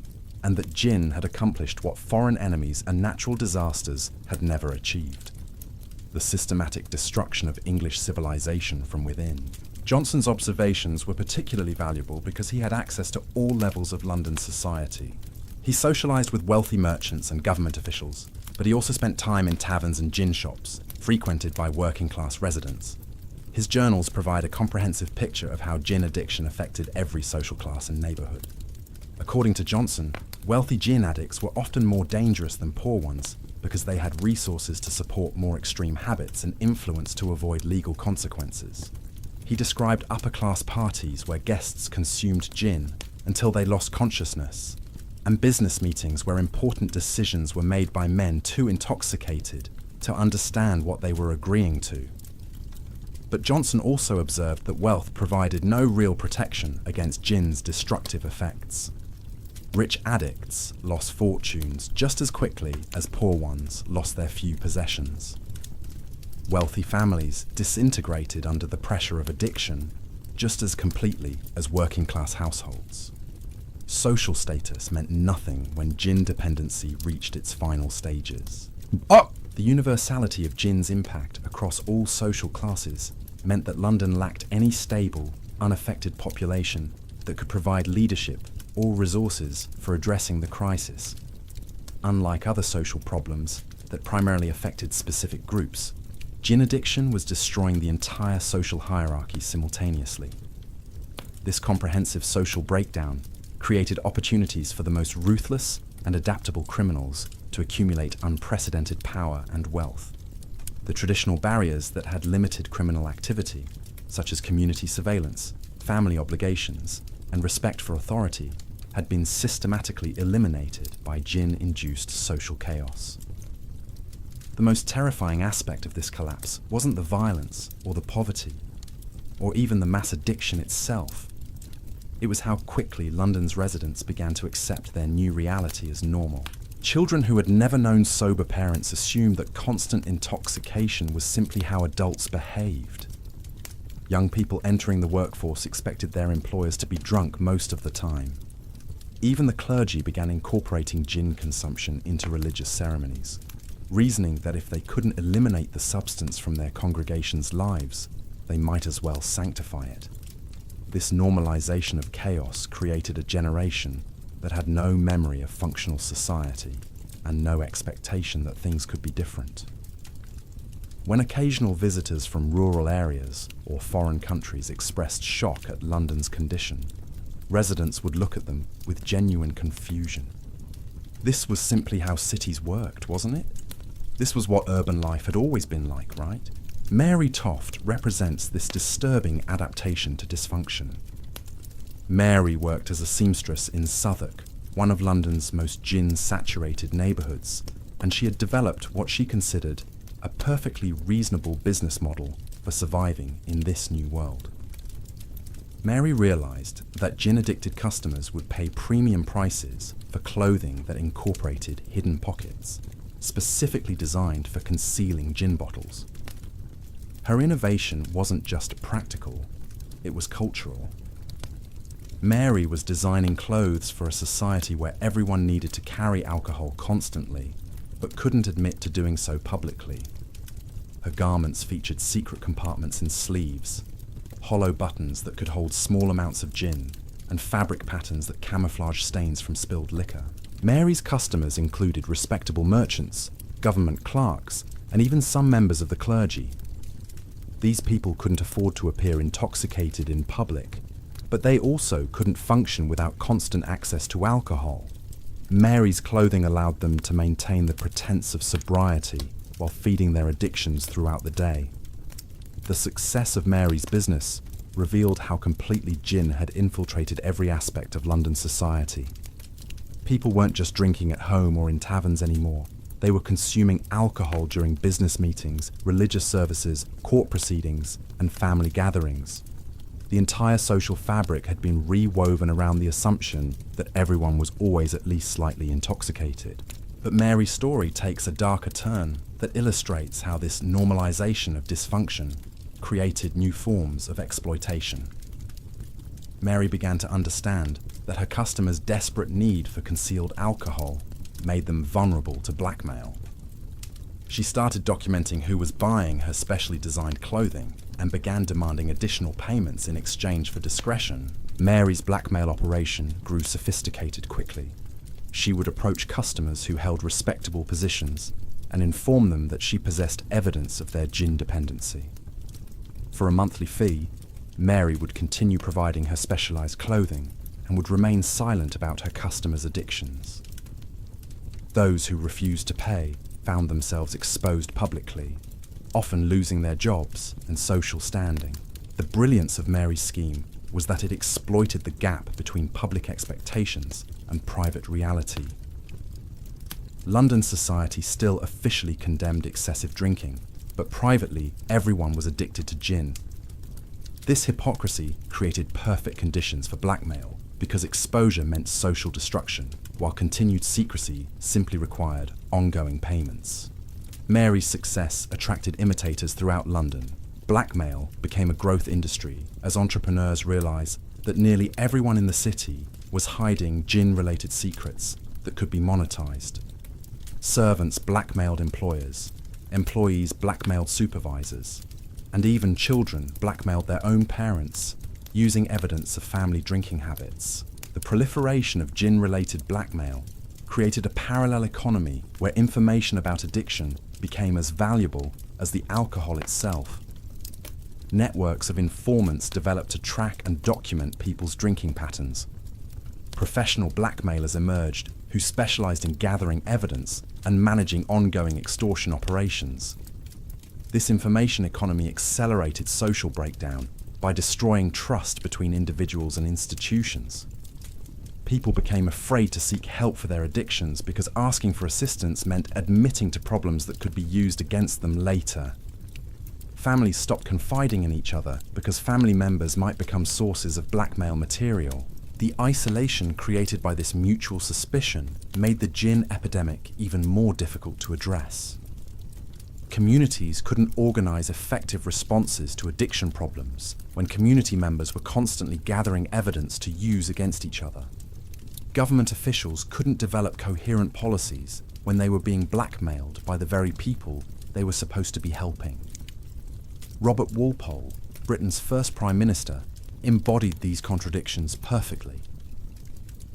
and that gin had accomplished what foreign enemies and natural disasters had never achieved: the systematic destruction of English civilization from within. Johnson's observations were particularly valuable because he had access to all levels of London society. He socialised with wealthy merchants and government officials, but he also spent time in taverns and gin shops, frequented by working-class residents. His journals provide a comprehensive picture of how gin addiction affected every social class and neighbourhood. According to Johnson, wealthy gin addicts were often more dangerous than poor ones because they had resources to support more extreme habits and influence to avoid legal consequences. He described upper-class parties where guests consumed gin until they lost consciousness, and business meetings where important decisions were made by men too intoxicated to understand what they were agreeing to. But Johnson also observed that wealth provided no real protection against gin's destructive effects. Rich addicts lost fortunes just as quickly as poor ones lost their few possessions. Wealthy families disintegrated under the pressure of addiction just as completely as working-class households. Social status meant nothing when gin dependency reached its final stages. The universality of gin's impact across all social classes meant that London lacked any stable, unaffected population that could provide leadership or resources for addressing the crisis. Unlike other social problems that primarily affected specific groups, gin addiction was destroying the entire social hierarchy simultaneously. This comprehensive social breakdown created opportunities for the most ruthless and adaptable criminals to accumulate unprecedented power and wealth. The traditional barriers that had limited criminal activity, such as community surveillance, family obligations, and respect for authority, had been systematically eliminated by gin-induced social chaos. The most terrifying aspect of this collapse wasn't the violence or the poverty, or even the mass addiction itself. It was how quickly London's residents began to accept their new reality as normal. Children who had never known sober parents assumed that constant intoxication was simply how adults behaved. Young people entering the workforce expected their employers to be drunk most of the time. Even the clergy began incorporating gin consumption into religious ceremonies, reasoning that if they couldn't eliminate the substance from their congregations' lives, they might as well sanctify it. This normalization of chaos created a generation that had no memory of functional society and no expectation that things could be different. When occasional visitors from rural areas or foreign countries expressed shock at London's condition, residents would look at them with genuine confusion. This was simply how cities worked, wasn't it? This was what urban life had always been like, right? Mary Toft represents this disturbing adaptation to dysfunction. Mary worked as a seamstress in Southwark, one of London's most gin-saturated neighbourhoods, and she had developed what she considered a perfectly reasonable business model for surviving in this new world. Mary realised that gin-addicted customers would pay premium prices for clothing that incorporated hidden pockets, specifically designed for concealing gin bottles. Her innovation wasn't just practical, it was cultural. Mary was designing clothes for a society where everyone needed to carry alcohol constantly, but couldn't admit to doing so publicly. Her garments featured secret compartments in sleeves, hollow buttons that could hold small amounts of gin, and fabric patterns that camouflaged stains from spilled liquor. Mary's customers included respectable merchants, government clerks, and even some members of the clergy. These people couldn't afford to appear intoxicated in public, but they also couldn't function without constant access to alcohol. Mary's clothing allowed them to maintain the pretense of sobriety while feeding their addictions throughout the day. The success of Mary's business revealed how completely gin had infiltrated every aspect of London society. People weren't just drinking at home or in taverns anymore. They were consuming alcohol during business meetings, religious services, court proceedings, and family gatherings. The entire social fabric had been rewoven around the assumption that everyone was always at least slightly intoxicated. But Mary's story takes a darker turn that illustrates how this normalization of dysfunction created new forms of exploitation. Mary began to understand that her customers' desperate need for concealed alcohol made them vulnerable to blackmail. She started documenting who was buying her specially designed clothing and began demanding additional payments in exchange for discretion. Mary's blackmail operation grew sophisticated quickly. She would approach customers who held respectable positions and inform them that she possessed evidence of their gin dependency. For a monthly fee, Mary would continue providing her specialized clothing and would remain silent about her customers' addictions. Those who refused to pay found themselves exposed publicly, often losing their jobs and social standing. The brilliance of Mary's scheme was that it exploited the gap between public expectations and private reality. London society still officially condemned excessive drinking, but privately everyone was addicted to gin. This hypocrisy created perfect conditions for blackmail because exposure meant social destruction, while continued secrecy simply required ongoing payments. Mary's success attracted imitators throughout London. Blackmail became a growth industry as entrepreneurs realized that nearly everyone in the city was hiding gin-related secrets that could be monetized. Servants blackmailed employers, employees blackmailed supervisors, and even children blackmailed their own parents, using evidence of family drinking habits. The proliferation of gin-related blackmail created a parallel economy where information about addiction became as valuable as the alcohol itself. Networks of informants developed to track and document people's drinking patterns. Professional blackmailers emerged who specialized in gathering evidence and managing ongoing extortion operations. This information economy accelerated social breakdown by destroying trust between individuals and institutions. People became afraid to seek help for their addictions because asking for assistance meant admitting to problems that could be used against them later. Families stopped confiding in each other because family members might become sources of blackmail material. The isolation created by this mutual suspicion made the gin epidemic even more difficult to address. Communities couldn't organize effective responses to addiction problems when community members were constantly gathering evidence to use against each other. Government officials couldn't develop coherent policies when they were being blackmailed by the very people they were supposed to be helping. Robert Walpole, Britain's first Prime Minister, embodied these contradictions perfectly.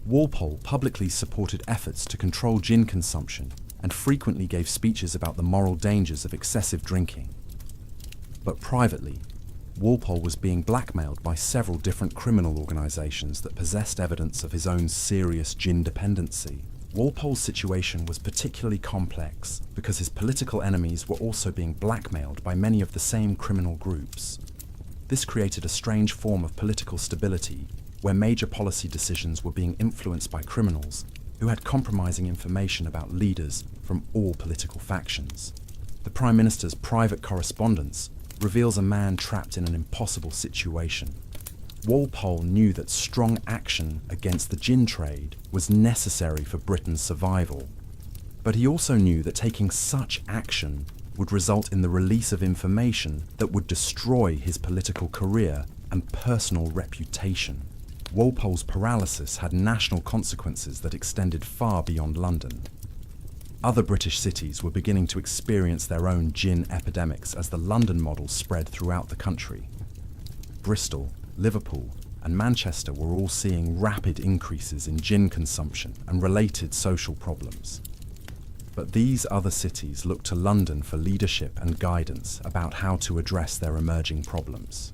Walpole publicly supported efforts to control gin consumption and frequently gave speeches about the moral dangers of excessive drinking. But privately, Walpole was being blackmailed by several different criminal organisations that possessed evidence of his own serious gin dependency. Walpole's situation was particularly complex because his political enemies were also being blackmailed by many of the same criminal groups. This created a strange form of political stability where major policy decisions were being influenced by criminals who had compromising information about leaders from all political factions. The Prime Minister's private correspondence reveals a man trapped in an impossible situation. Walpole knew that strong action against the gin trade was necessary for Britain's survival, but he also knew that taking such action would result in the release of information that would destroy his political career and personal reputation. Walpole's paralysis had national consequences that extended far beyond London. Other British cities were beginning to experience their own gin epidemics as the London model spread throughout the country. Bristol, Liverpool, and Manchester were all seeing rapid increases in gin consumption and related social problems. But these other cities looked to London for leadership and guidance about how to address their emerging problems.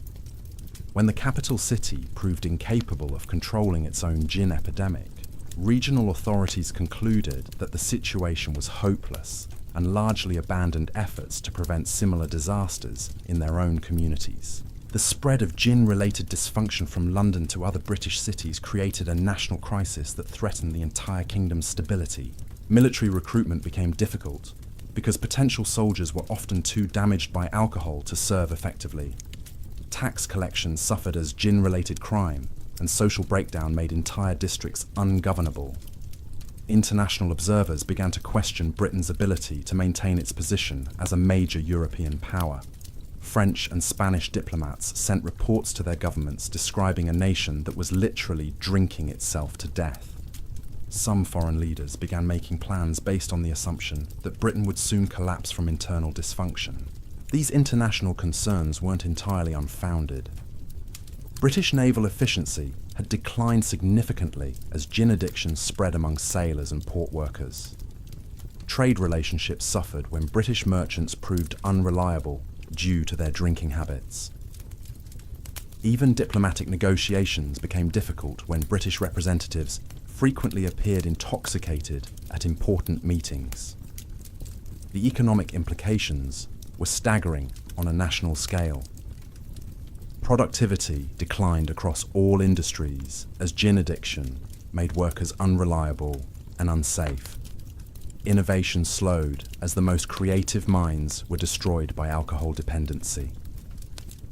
When the capital city proved incapable of controlling its own gin epidemic, regional authorities concluded that the situation was hopeless and largely abandoned efforts to prevent similar disasters in their own communities. The spread of gin-related dysfunction from London to other British cities created a national crisis that threatened the entire kingdom's stability. Military recruitment became difficult because potential soldiers were often too damaged by alcohol to serve effectively. Tax collection suffered as gin-related crime, and social breakdown made entire districts ungovernable. International observers began to question Britain's ability to maintain its position as a major European power. French and Spanish diplomats sent reports to their governments describing a nation that was literally drinking itself to death. Some foreign leaders began making plans based on the assumption that Britain would soon collapse from internal dysfunction. These international concerns weren't entirely unfounded. British naval efficiency had declined significantly as gin addiction spread among sailors and port workers. Trade relationships suffered when British merchants proved unreliable due to their drinking habits. Even diplomatic negotiations became difficult when British representatives frequently appeared intoxicated at important meetings. The economic implications were staggering on a national scale. Productivity declined across all industries as gin addiction made workers unreliable and unsafe. Innovation slowed as the most creative minds were destroyed by alcohol dependency.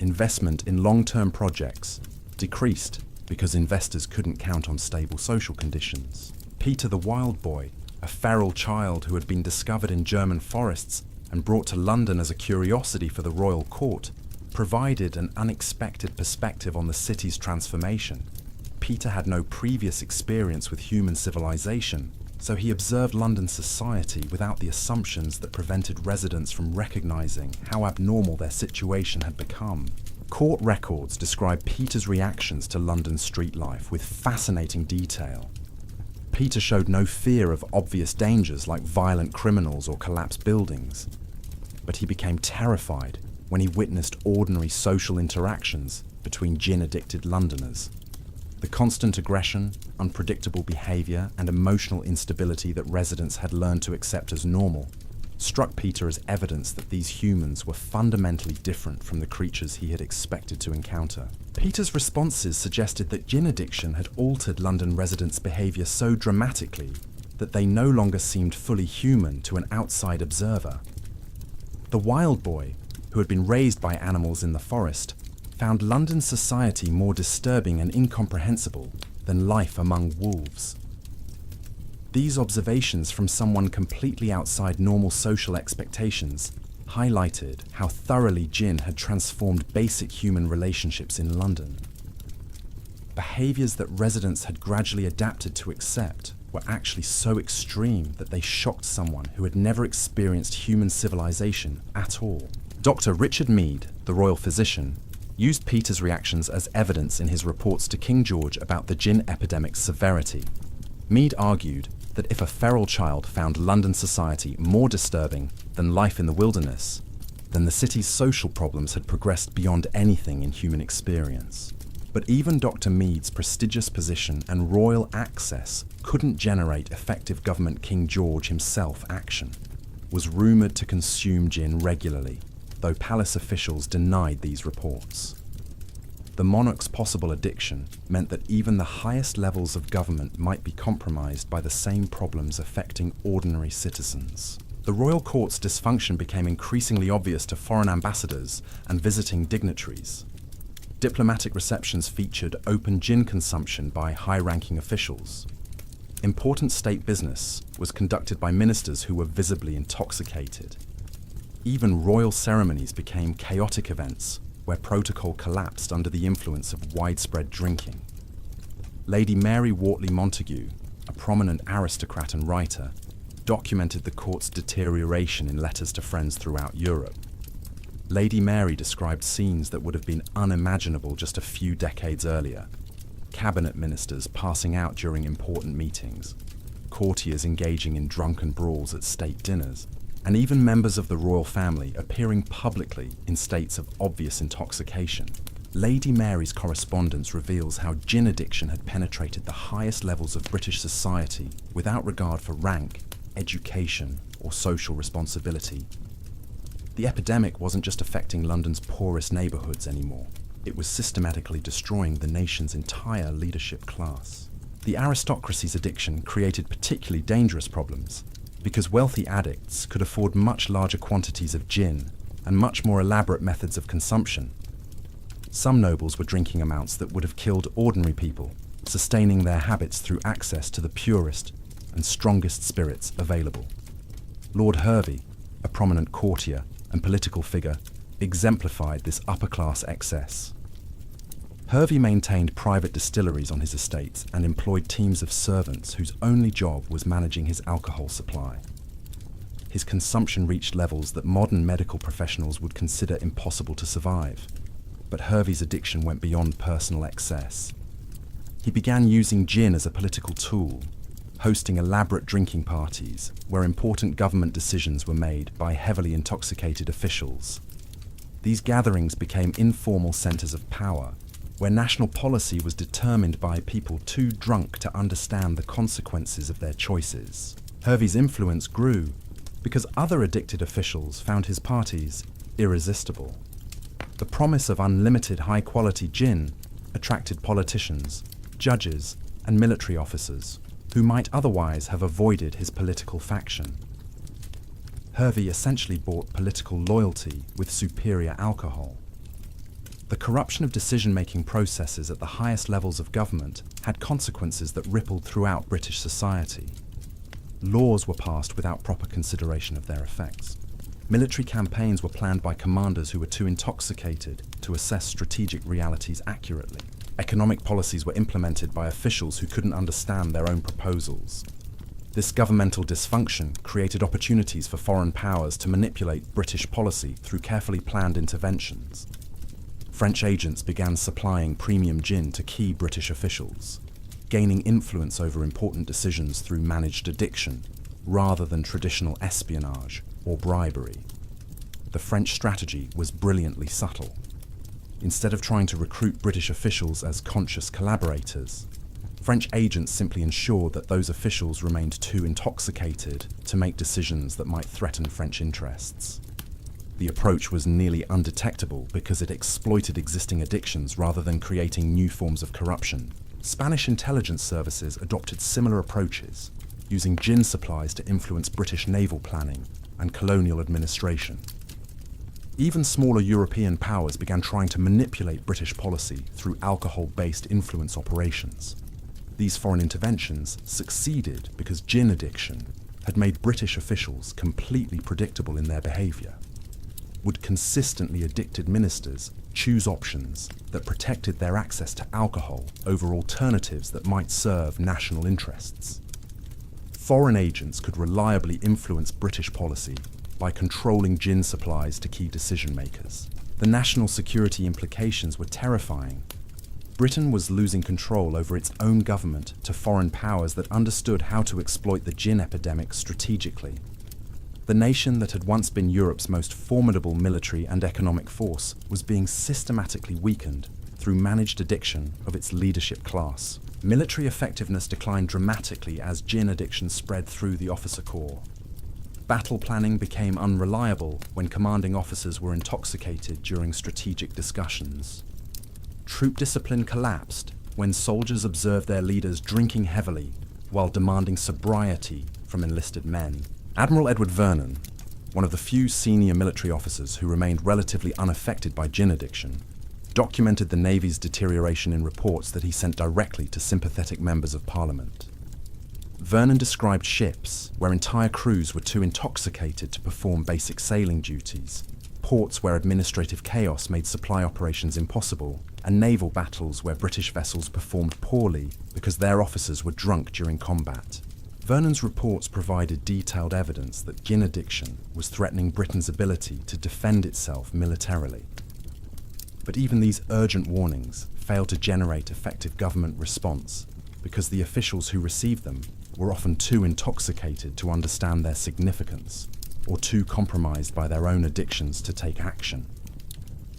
Investment in long-term projects decreased because investors couldn't count on stable social conditions. Peter the Wild Boy, a feral child who had been discovered in German forests and brought to London as a curiosity for the royal court, provided an unexpected perspective on the city's transformation. Peter had no previous experience with human civilization, so he observed London society without the assumptions that prevented residents from recognizing how abnormal their situation had become. Court records describe Peter's reactions to London street life with fascinating detail. Peter showed no fear of obvious dangers like violent criminals or collapsed buildings, but he became terrified when he witnessed ordinary social interactions between gin-addicted Londoners. The constant aggression, unpredictable behavior, and emotional instability that residents had learned to accept as normal struck Peter as evidence that these humans were fundamentally different from the creatures he had expected to encounter. Peter's responses suggested that gin addiction had altered London residents' behavior so dramatically that they no longer seemed fully human to an outside observer. The Wild Boy, who had been raised by animals in the forest, found London society more disturbing and incomprehensible than life among wolves. These observations from someone completely outside normal social expectations highlighted how thoroughly gin had transformed basic human relationships in London. Behaviors that residents had gradually adapted to accept were actually so extreme that they shocked someone who had never experienced human civilization at all. Dr. Richard Mead, the royal physician, used Peter's reactions as evidence in his reports to King George about the gin epidemic's severity. Mead argued that if a feral child found London society more disturbing than life in the wilderness, then the city's social problems had progressed beyond anything in human experience. But even Dr. Mead's prestigious position and royal access couldn't generate effective government. King George himself action was rumoured to consume gin regularly, though palace officials denied these reports. The monarch's possible addiction meant that even the highest levels of government might be compromised by the same problems affecting ordinary citizens. The royal court's dysfunction became increasingly obvious to foreign ambassadors and visiting dignitaries. Diplomatic receptions featured open gin consumption by high-ranking officials. Important state business was conducted by ministers who were visibly intoxicated. Even royal ceremonies became chaotic events where protocol collapsed under the influence of widespread drinking. Lady Mary Wortley Montagu, a prominent aristocrat and writer, documented the court's deterioration in letters to friends throughout Europe. Lady Mary described scenes that would have been unimaginable just a few decades earlier. Cabinet ministers passing out during important meetings, courtiers engaging in drunken brawls at state dinners, and even members of the royal family appearing publicly in states of obvious intoxication. Lady Mary's correspondence reveals how gin addiction had penetrated the highest levels of British society without regard for rank, education, or social responsibility. The epidemic wasn't just affecting London's poorest neighbourhoods anymore. It was systematically destroying the nation's entire leadership class. The aristocracy's addiction created particularly dangerous problems, because wealthy addicts could afford much larger quantities of gin and much more elaborate methods of consumption. Some nobles were drinking amounts that would have killed ordinary people, sustaining their habits through access to the purest and strongest spirits available. Lord Hervey, a prominent courtier and political figure, exemplified this upper-class excess. Hervey maintained private distilleries on his estates and employed teams of servants whose only job was managing his alcohol supply. His consumption reached levels that modern medical professionals would consider impossible to survive. But Hervey's addiction went beyond personal excess. He began using gin as a political tool, hosting elaborate drinking parties where important government decisions were made by heavily intoxicated officials. These gatherings became informal centers of power, where national policy was determined by people too drunk to understand the consequences of their choices. Hervey's influence grew because other addicted officials found his parties irresistible. The promise of unlimited high-quality gin attracted politicians, judges, and military officers who might otherwise have avoided his political faction. Hervey essentially bought political loyalty with superior alcohol. The corruption of decision-making processes at the highest levels of government had consequences that rippled throughout British society. Laws were passed without proper consideration of their effects. Military campaigns were planned by commanders who were too intoxicated to assess strategic realities accurately. Economic policies were implemented by officials who couldn't understand their own proposals. This governmental dysfunction created opportunities for foreign powers to manipulate British policy through carefully planned interventions. French agents began supplying premium gin to key British officials, gaining influence over important decisions through managed addiction, rather than traditional espionage or bribery. The French strategy was brilliantly subtle. Instead of trying to recruit British officials as conscious collaborators, French agents simply ensured that those officials remained too intoxicated to make decisions that might threaten French interests. The approach was nearly undetectable because it exploited existing addictions rather than creating new forms of corruption. Spanish intelligence services adopted similar approaches, using gin supplies to influence British naval planning and colonial administration. Even smaller European powers began trying to manipulate British policy through alcohol-based influence operations. These foreign interventions succeeded because gin addiction had made British officials completely predictable in their behaviour. Would consistently addicted ministers choose options that protected their access to alcohol over alternatives that might serve national interests? Foreign agents could reliably influence British policy by controlling gin supplies to key decision-makers. The national security implications were terrifying. Britain was losing control over its own government to foreign powers that understood how to exploit the gin epidemic strategically. The nation that had once been Europe's most formidable military and economic force was being systematically weakened through managed addiction of its leadership class. Military effectiveness declined dramatically as gin addiction spread through the officer corps. Battle planning became unreliable when commanding officers were intoxicated during strategic discussions. Troop discipline collapsed when soldiers observed their leaders drinking heavily while demanding sobriety from enlisted men. Admiral Edward Vernon, one of the few senior military officers who remained relatively unaffected by gin addiction, documented the Navy's deterioration in reports that he sent directly to sympathetic members of Parliament. Vernon described ships where entire crews were too intoxicated to perform basic sailing duties, ports where administrative chaos made supply operations impossible, and naval battles where British vessels performed poorly because their officers were drunk during combat. Vernon's reports provided detailed evidence that gin addiction was threatening Britain's ability to defend itself militarily. But even these urgent warnings failed to generate effective government response because the officials who received them were often too intoxicated to understand their significance or too compromised by their own addictions to take action.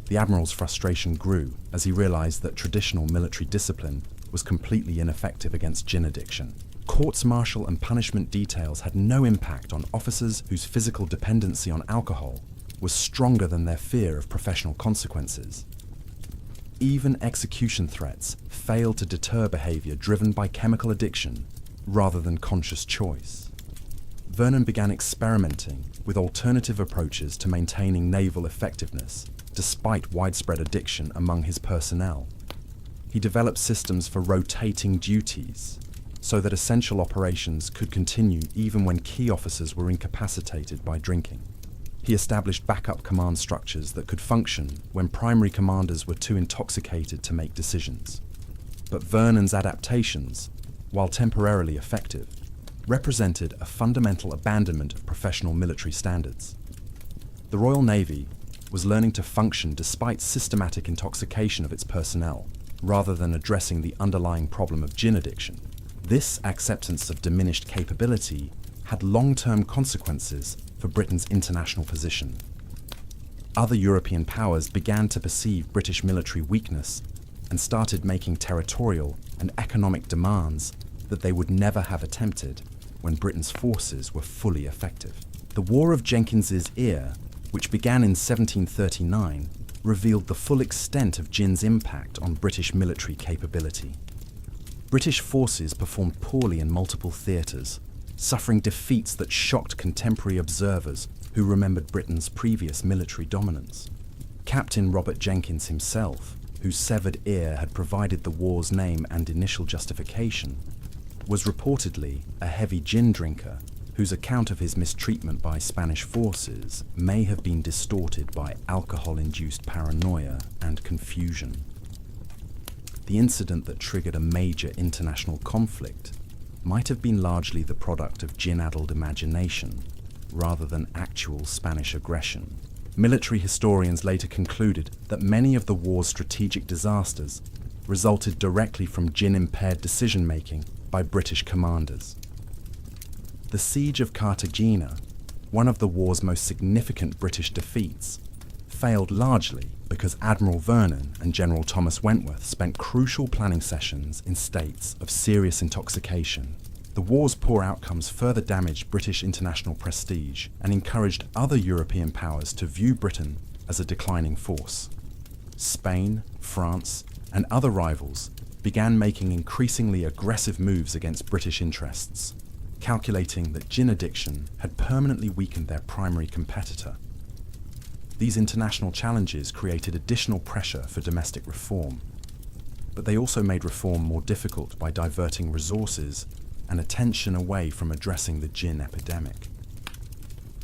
The Admiral's frustration grew as he realized that traditional military discipline was completely ineffective against gin addiction. Courts-martial and punishment details had no impact on officers whose physical dependency on alcohol was stronger than their fear of professional consequences. Even execution threats failed to deter behavior driven by chemical addiction rather than conscious choice. Vernon began experimenting with alternative approaches to maintaining naval effectiveness despite widespread addiction among his personnel. He developed systems for rotating duties so that essential operations could continue even when key officers were incapacitated by drinking. He established backup command structures that could function when primary commanders were too intoxicated to make decisions. But Vernon's adaptations, while temporarily effective, represented a fundamental abandonment of professional military standards. The Royal Navy was learning to function despite systematic intoxication of its personnel, rather than addressing the underlying problem of gin addiction. This acceptance of diminished capability had long-term consequences for Britain's international position. Other European powers began to perceive British military weakness and started making territorial and economic demands that they would never have attempted when Britain's forces were fully effective. The War of Jenkins's Ear, which began in 1739, revealed the full extent of gin's impact on British military capability. British forces performed poorly in multiple theatres, suffering defeats that shocked contemporary observers who remembered Britain's previous military dominance. Captain Robert Jenkins himself, whose severed ear had provided the war's name and initial justification, was reportedly a heavy gin drinker whose account of his mistreatment by Spanish forces may have been distorted by alcohol-induced paranoia and confusion. The incident that triggered a major international conflict might have been largely the product of gin-addled imagination, rather than actual Spanish aggression. Military historians later concluded that many of the war's strategic disasters resulted directly from gin-impaired decision-making by British commanders. The Siege of Cartagena, one of the war's most significant British defeats, failed largely because Admiral Vernon and General Thomas Wentworth spent crucial planning sessions in states of serious intoxication. The war's poor outcomes further damaged British international prestige and encouraged other European powers to view Britain as a declining force. Spain, France, and other rivals began making increasingly aggressive moves against British interests, calculating that gin addiction had permanently weakened their primary competitor. These international challenges created additional pressure for domestic reform, but they also made reform more difficult by diverting resources and attention away from addressing the gin epidemic.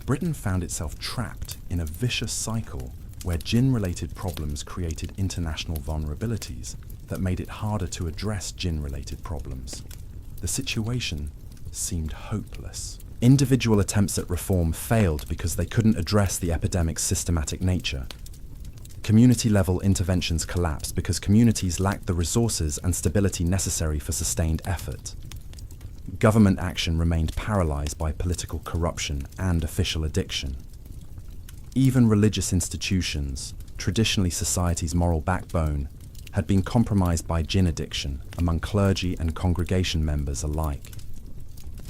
Britain found itself trapped in a vicious cycle where gin-related problems created international vulnerabilities that made it harder to address gin-related problems. The situation seemed hopeless. Individual attempts at reform failed because they couldn't address the epidemic's systematic nature. Community-level interventions collapsed because communities lacked the resources and stability necessary for sustained effort. Government action remained paralyzed by political corruption and official addiction. Even religious institutions, traditionally society's moral backbone, had been compromised by gin addiction among clergy and congregation members alike.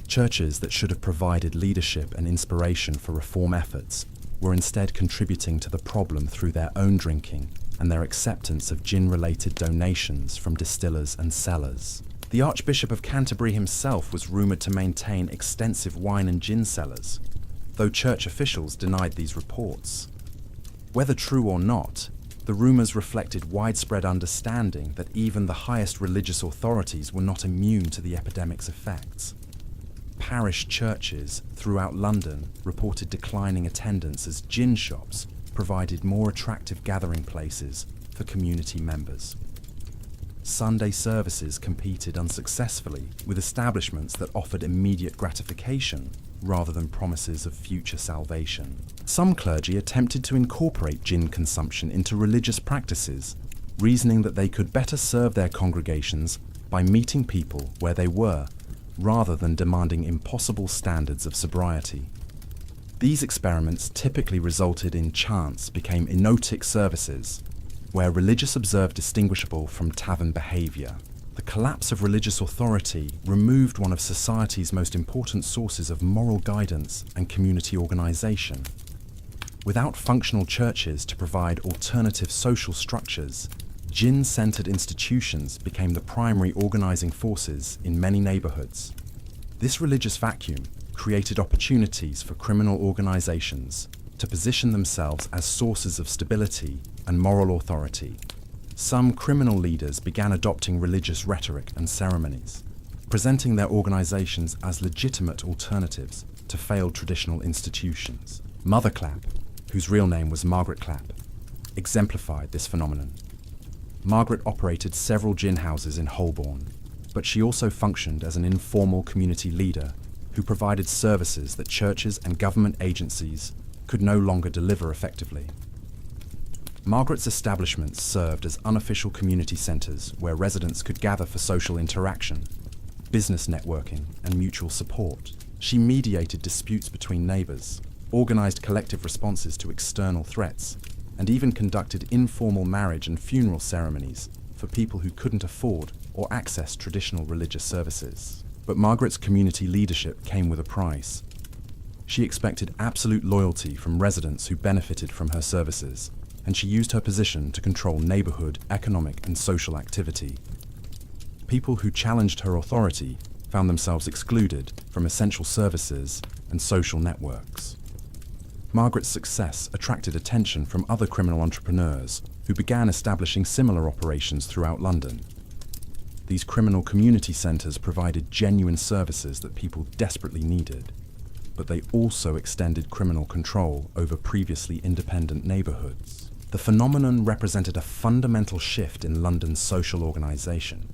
Churches that should have provided leadership and inspiration for reform efforts were instead contributing to the problem through their own drinking and their acceptance of gin-related donations from distillers and sellers. The Archbishop of Canterbury himself was rumoured to maintain extensive wine and gin cellars, though church officials denied these reports. Whether true or not, the rumours reflected widespread understanding that even the highest religious authorities were not immune to the epidemic's effects. Parish churches throughout London reported declining attendance as gin shops provided more attractive gathering places for community members. Sunday services competed unsuccessfully with establishments that offered immediate gratification rather than promises of future salvation. Some clergy attempted to incorporate gin consumption into religious practices, reasoning that they could better serve their congregations by meeting people where they were, rather than demanding impossible standards of sobriety. These experiments typically resulted in chants became enotic services, where religious observed distinguishable from tavern behaviour. The collapse of religious authority removed one of society's most important sources of moral guidance and community organisation. Without functional churches to provide alternative social structures, gin-centred institutions became the primary organising forces in many neighbourhoods. This religious vacuum created opportunities for criminal organisations to position themselves as sources of stability and moral authority. Some criminal leaders began adopting religious rhetoric and ceremonies, presenting their organisations as legitimate alternatives to failed traditional institutions. Motherclap, whose real name was Margaret Clapp, exemplified this phenomenon. Margaret operated several gin houses in Holborn, but she also functioned as an informal community leader who provided services that churches and government agencies could no longer deliver effectively. Margaret's establishments served as unofficial community centres where residents could gather for social interaction, business networking, and mutual support. She mediated disputes between neighbours, organised collective responses to external threats, and even conducted informal marriage and funeral ceremonies for people who couldn't afford or access traditional religious services. But Margaret's community leadership came with a price. She expected absolute loyalty from residents who benefited from her services, and she used her position to control neighbourhood, economic and social activity. People who challenged her authority found themselves excluded from essential services and social networks. Margaret's success attracted attention from other criminal entrepreneurs who began establishing similar operations throughout London. These criminal community centres provided genuine services that people desperately needed, but they also extended criminal control over previously independent neighbourhoods. The phenomenon represented a fundamental shift in London's social organisation.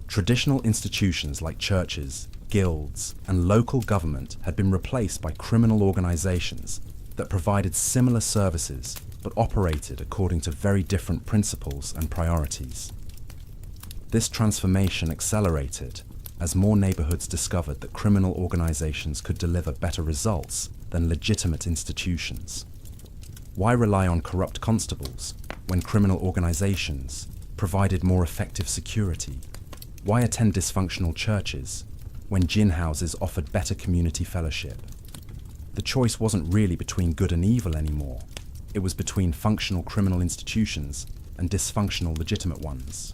Traditional institutions like churches, guilds, and local government had been replaced by criminal organisations that provided similar services but operated according to very different principles and priorities. This transformation accelerated as more neighbourhoods discovered that criminal organisations could deliver better results than legitimate institutions. Why rely on corrupt constables when criminal organisations provided more effective security? Why attend dysfunctional churches when gin houses offered better community fellowship? The choice wasn't really between good and evil anymore. It was between functional criminal institutions and dysfunctional legitimate ones.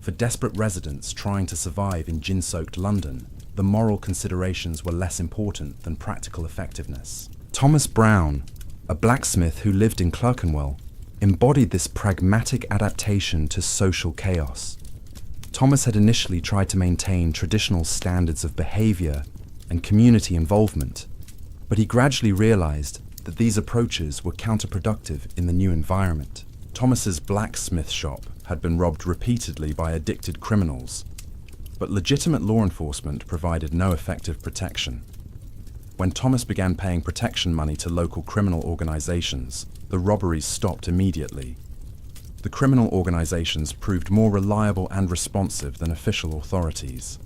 For desperate residents trying to survive in gin-soaked London, the moral considerations were less important than practical effectiveness. Thomas Brown, a blacksmith who lived in Clerkenwell, embodied this pragmatic adaptation to social chaos. Thomas had initially tried to maintain traditional standards of behaviour and community involvement, but he gradually realised that these approaches were counterproductive in the new environment. Thomas's blacksmith shop had been robbed repeatedly by addicted criminals, but legitimate law enforcement provided no effective protection. When Thomas began paying protection money to local criminal organisations, the robberies stopped immediately. The criminal organisations proved more reliable and responsive than official authorities.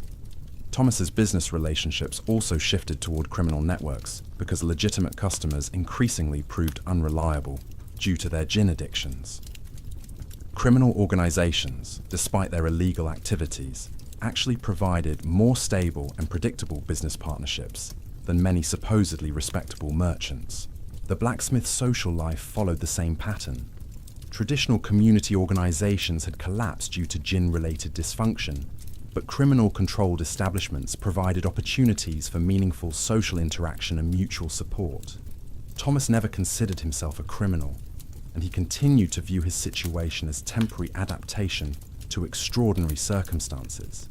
Thomas's business relationships also shifted toward criminal networks because legitimate customers increasingly proved unreliable due to their gin addictions. Criminal organisations, despite their illegal activities, actually provided more stable and predictable business partnerships than many supposedly respectable merchants. The blacksmith social life followed the same pattern. Traditional community organisations had collapsed due to gin-related dysfunction, but criminal-controlled establishments provided opportunities for meaningful social interaction and mutual support. Thomas never considered himself a criminal, and he continued to view his situation as temporary adaptation to extraordinary circumstances.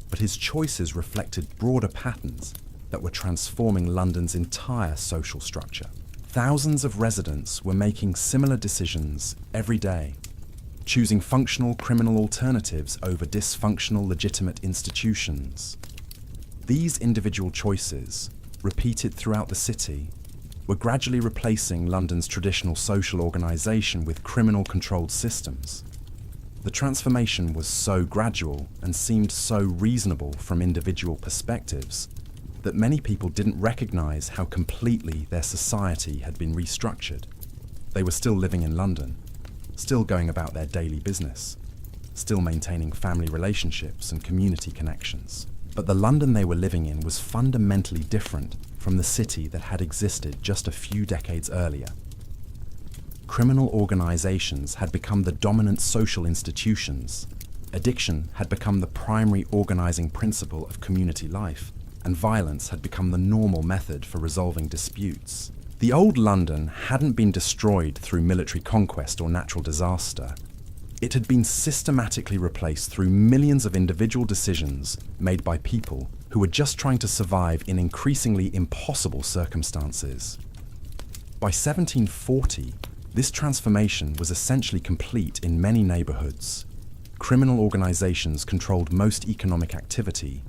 But his choices reflected broader patterns that were transforming London's entire social structure. Thousands of residents were making similar decisions every day, choosing functional criminal alternatives over dysfunctional legitimate institutions. These individual choices, repeated throughout the city, were gradually replacing London's traditional social organisation with criminal-controlled systems. The transformation was so gradual and seemed so reasonable from individual perspectives that many people didn't recognise how completely their society had been restructured. They were still living in London, still going about their daily business, still maintaining family relationships and community connections. But the London they were living in was fundamentally different from the city that had existed just a few decades earlier. Criminal organisations had become the dominant social institutions. Addiction had become the primary organising principle of community life, and violence had become the normal method for resolving disputes. The old London hadn't been destroyed through military conquest or natural disaster. It had been systematically replaced through millions of individual decisions made by people who were just trying to survive in increasingly impossible circumstances. By 1740, this transformation was essentially complete in many neighborhoods. Criminal organizations controlled most economic activity,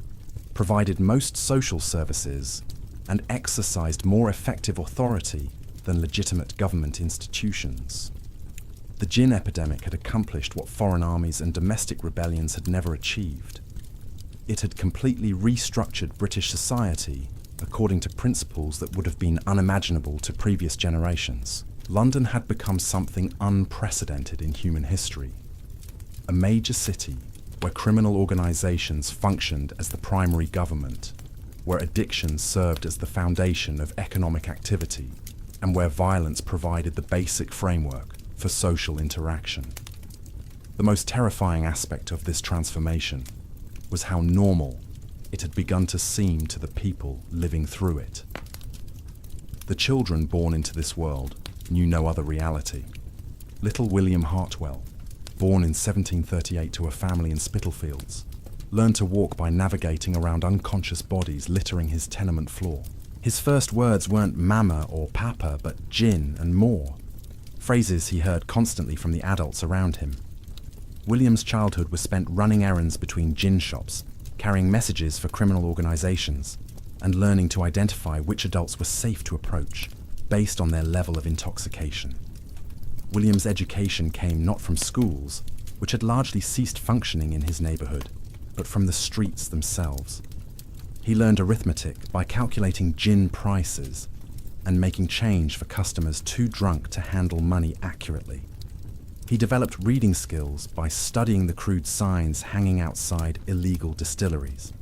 provided most social services, and exercised more effective authority than legitimate government institutions. The gin epidemic had accomplished what foreign armies and domestic rebellions had never achieved. It had completely restructured British society according to principles that would have been unimaginable to previous generations. London had become something unprecedented in human history. A major city where criminal organizations functioned as the primary government, where addiction served as the foundation of economic activity, and where violence provided the basic framework for social interaction. The most terrifying aspect of this transformation was how normal it had begun to seem to the people living through it. The children born into this world knew no other reality. Little William Hartwell, born in 1738 to a family in Spitalfields, learned to walk by navigating around unconscious bodies littering his tenement floor. His first words weren't mama or papa, but gin and more, phrases he heard constantly from the adults around him. William's childhood was spent running errands between gin shops, carrying messages for criminal organizations, and learning to identify which adults were safe to approach based on their level of intoxication. William's education came not from schools, which had largely ceased functioning in his neighborhood, but from the streets themselves. He learned arithmetic by calculating gin prices and making change for customers too drunk to handle money accurately. He developed reading skills by studying the crude signs hanging outside illegal distilleries.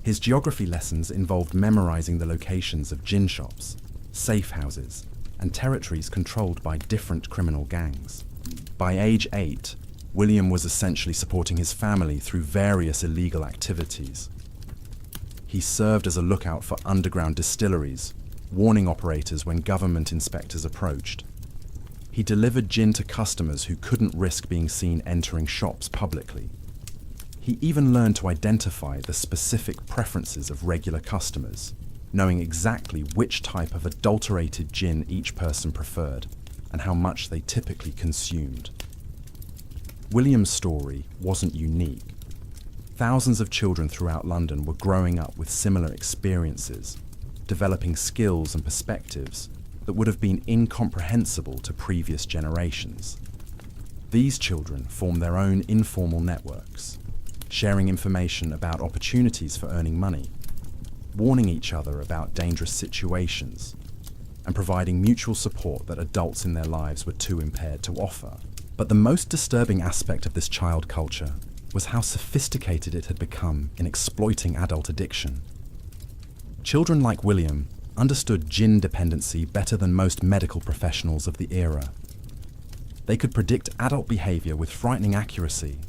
His geography lessons involved memorizing the locations of gin shops, safe houses, and territories controlled by different criminal gangs. By age 8, William was essentially supporting his family through various illegal activities. He served as a lookout for underground distilleries, warning operators when government inspectors approached. He delivered gin to customers who couldn't risk being seen entering shops publicly. He even learned to identify the specific preferences of regular customers, knowing exactly which type of adulterated gin each person preferred and how much they typically consumed. William's story wasn't unique. Thousands of children throughout London were growing up with similar experiences, developing skills and perspectives that would have been incomprehensible to previous generations. These children formed their own informal networks, sharing information about opportunities for earning money, warning each other about dangerous situations, and providing mutual support that adults in their lives were too impaired to offer. But the most disturbing aspect of this child culture was how sophisticated it had become in exploiting adult addiction. Children like William understood gin dependency better than most medical professionals of the era. They could predict adult behavior with frightening accuracy,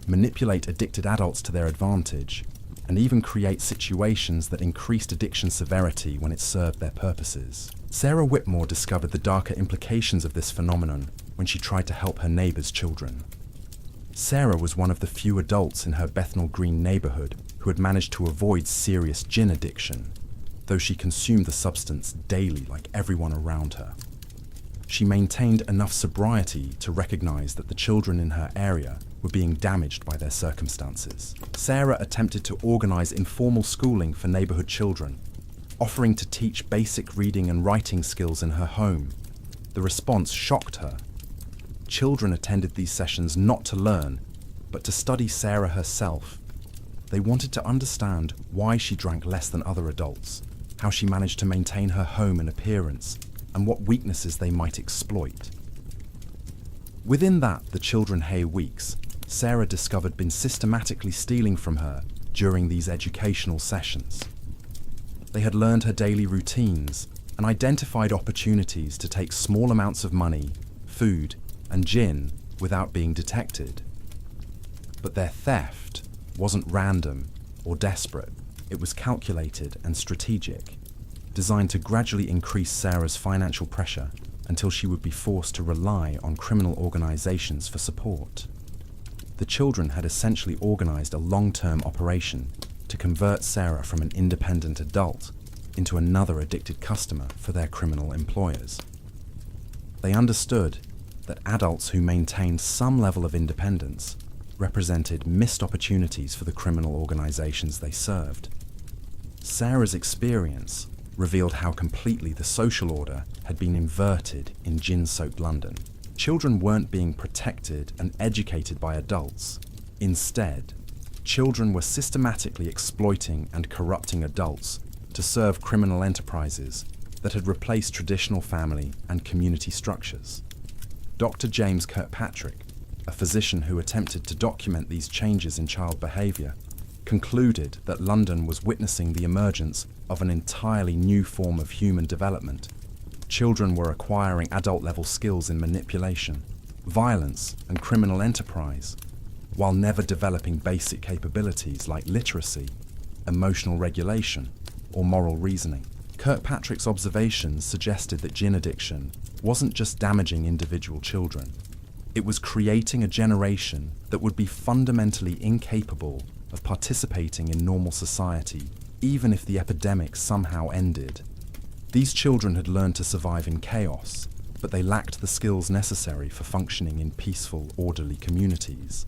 manipulate addicted adults to their advantage, and even create situations that increased addiction severity when it served their purposes. Sarah Whitmore discovered the darker implications of this phenomenon when she tried to help her neighbor's children. Sarah was one of the few adults in her Bethnal Green neighborhood who had managed to avoid serious gin addiction, though she consumed the substance daily like everyone around her. She maintained enough sobriety to recognize that the children in her area were being damaged by their circumstances. Sarah attempted to organize informal schooling for neighborhood children, offering to teach basic reading and writing skills in her home. The response shocked her. Children attended these sessions not to learn, but to study Sarah herself. They wanted to understand why she drank less than other adults, how she managed to maintain her home and appearance, and what weaknesses they might exploit. Within that, the children Hay weeks, Sarah discovered been systematically stealing from her during these educational sessions. They had learned her daily routines and identified opportunities to take small amounts of money, food, and gin without being detected. But their theft wasn't random or desperate. It was calculated and strategic, designed to gradually increase Sarah's financial pressure until she would be forced to rely on criminal organizations for support. The children had essentially organized a long-term operation to convert Sarah from an independent adult into another addicted customer for their criminal employers. They understood that adults who maintained some level of independence represented missed opportunities for the criminal organizations they served. Sarah's experience revealed how completely the social order had been inverted in gin-soaked London. Children weren't being protected and educated by adults. Instead, children were systematically exploiting and corrupting adults to serve criminal enterprises that had replaced traditional family and community structures. Dr. James Kirkpatrick, a physician who attempted to document these changes in child behaviour, concluded that London was witnessing the emergence of an entirely new form of human development. Children were acquiring adult-level skills in manipulation, violence, and criminal enterprise, while never developing basic capabilities like literacy, emotional regulation, or moral reasoning. Kirkpatrick's observations suggested that gin addiction wasn't just damaging individual children. It was creating a generation that would be fundamentally incapable of participating in normal society, even if the epidemic somehow ended. These children had learned to survive in chaos, but they lacked the skills necessary for functioning in peaceful, orderly communities.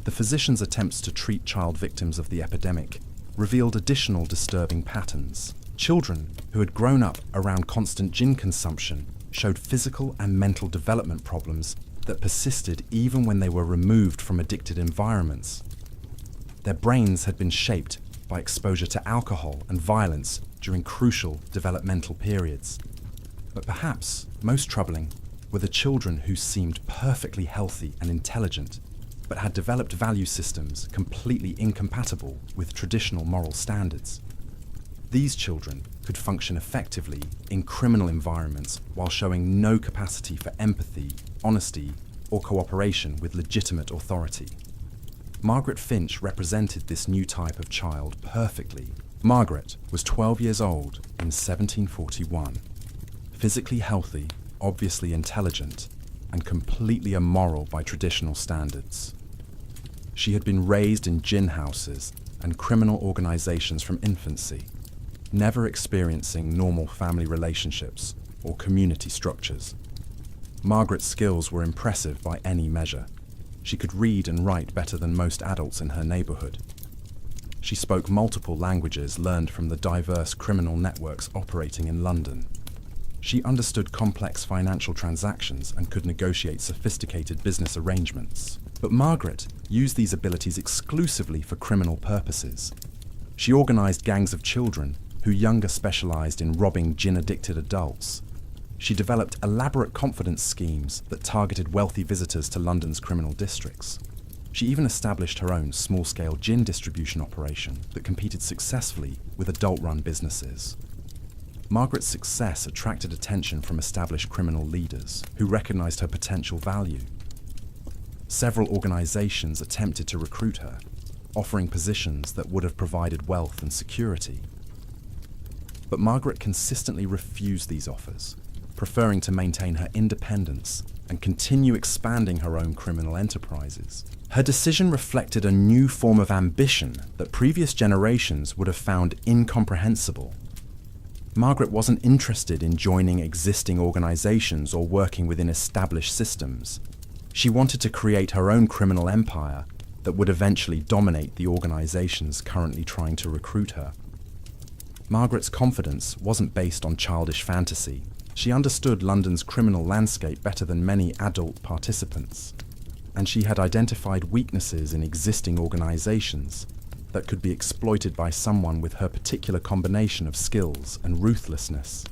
The physician's attempts to treat child victims of the epidemic revealed additional disturbing patterns. Children who had grown up around constant gin consumption showed physical and mental development problems that persisted even when they were removed from addicted environments. Their brains had been shaped by exposure to alcohol and violence during crucial developmental periods. But perhaps most troubling were the children who seemed perfectly healthy and intelligent, but had developed value systems completely incompatible with traditional moral standards. These children could function effectively in criminal environments while showing no capacity for empathy, honesty, or cooperation with legitimate authority. Margaret Finch represented this new type of child perfectly. Margaret was 12 years old in 1741, physically healthy, obviously intelligent, and completely immoral by traditional standards. She had been raised in gin houses and criminal organizations from infancy, never experiencing normal family relationships or community structures. Margaret's skills were impressive by any measure. She could read and write better than most adults in her neighborhood. She spoke multiple languages learned from the diverse criminal networks operating in London. She understood complex financial transactions and could negotiate sophisticated business arrangements. But Margaret used these abilities exclusively for criminal purposes. She organized gangs of children who younger specialized in robbing gin-addicted adults. She developed elaborate confidence schemes that targeted wealthy visitors to London's criminal districts. She even established her own small-scale gin distribution operation that competed successfully with adult-run businesses. Margaret's success attracted attention from established criminal leaders who recognized her potential value. Several organizations attempted to recruit her, offering positions that would have provided wealth and security. But Margaret consistently refused these offers, preferring to maintain her independence and continue expanding her own criminal enterprises. Her decision reflected a new form of ambition that previous generations would have found incomprehensible. Margaret wasn't interested in joining existing organizations or working within established systems. She wanted to create her own criminal empire that would eventually dominate the organizations currently trying to recruit her. Margaret's confidence wasn't based on childish fantasy. She understood London's criminal landscape better than many adult participants, and she had identified weaknesses in existing organizations that could be exploited by someone with her particular combination of skills and ruthlessness.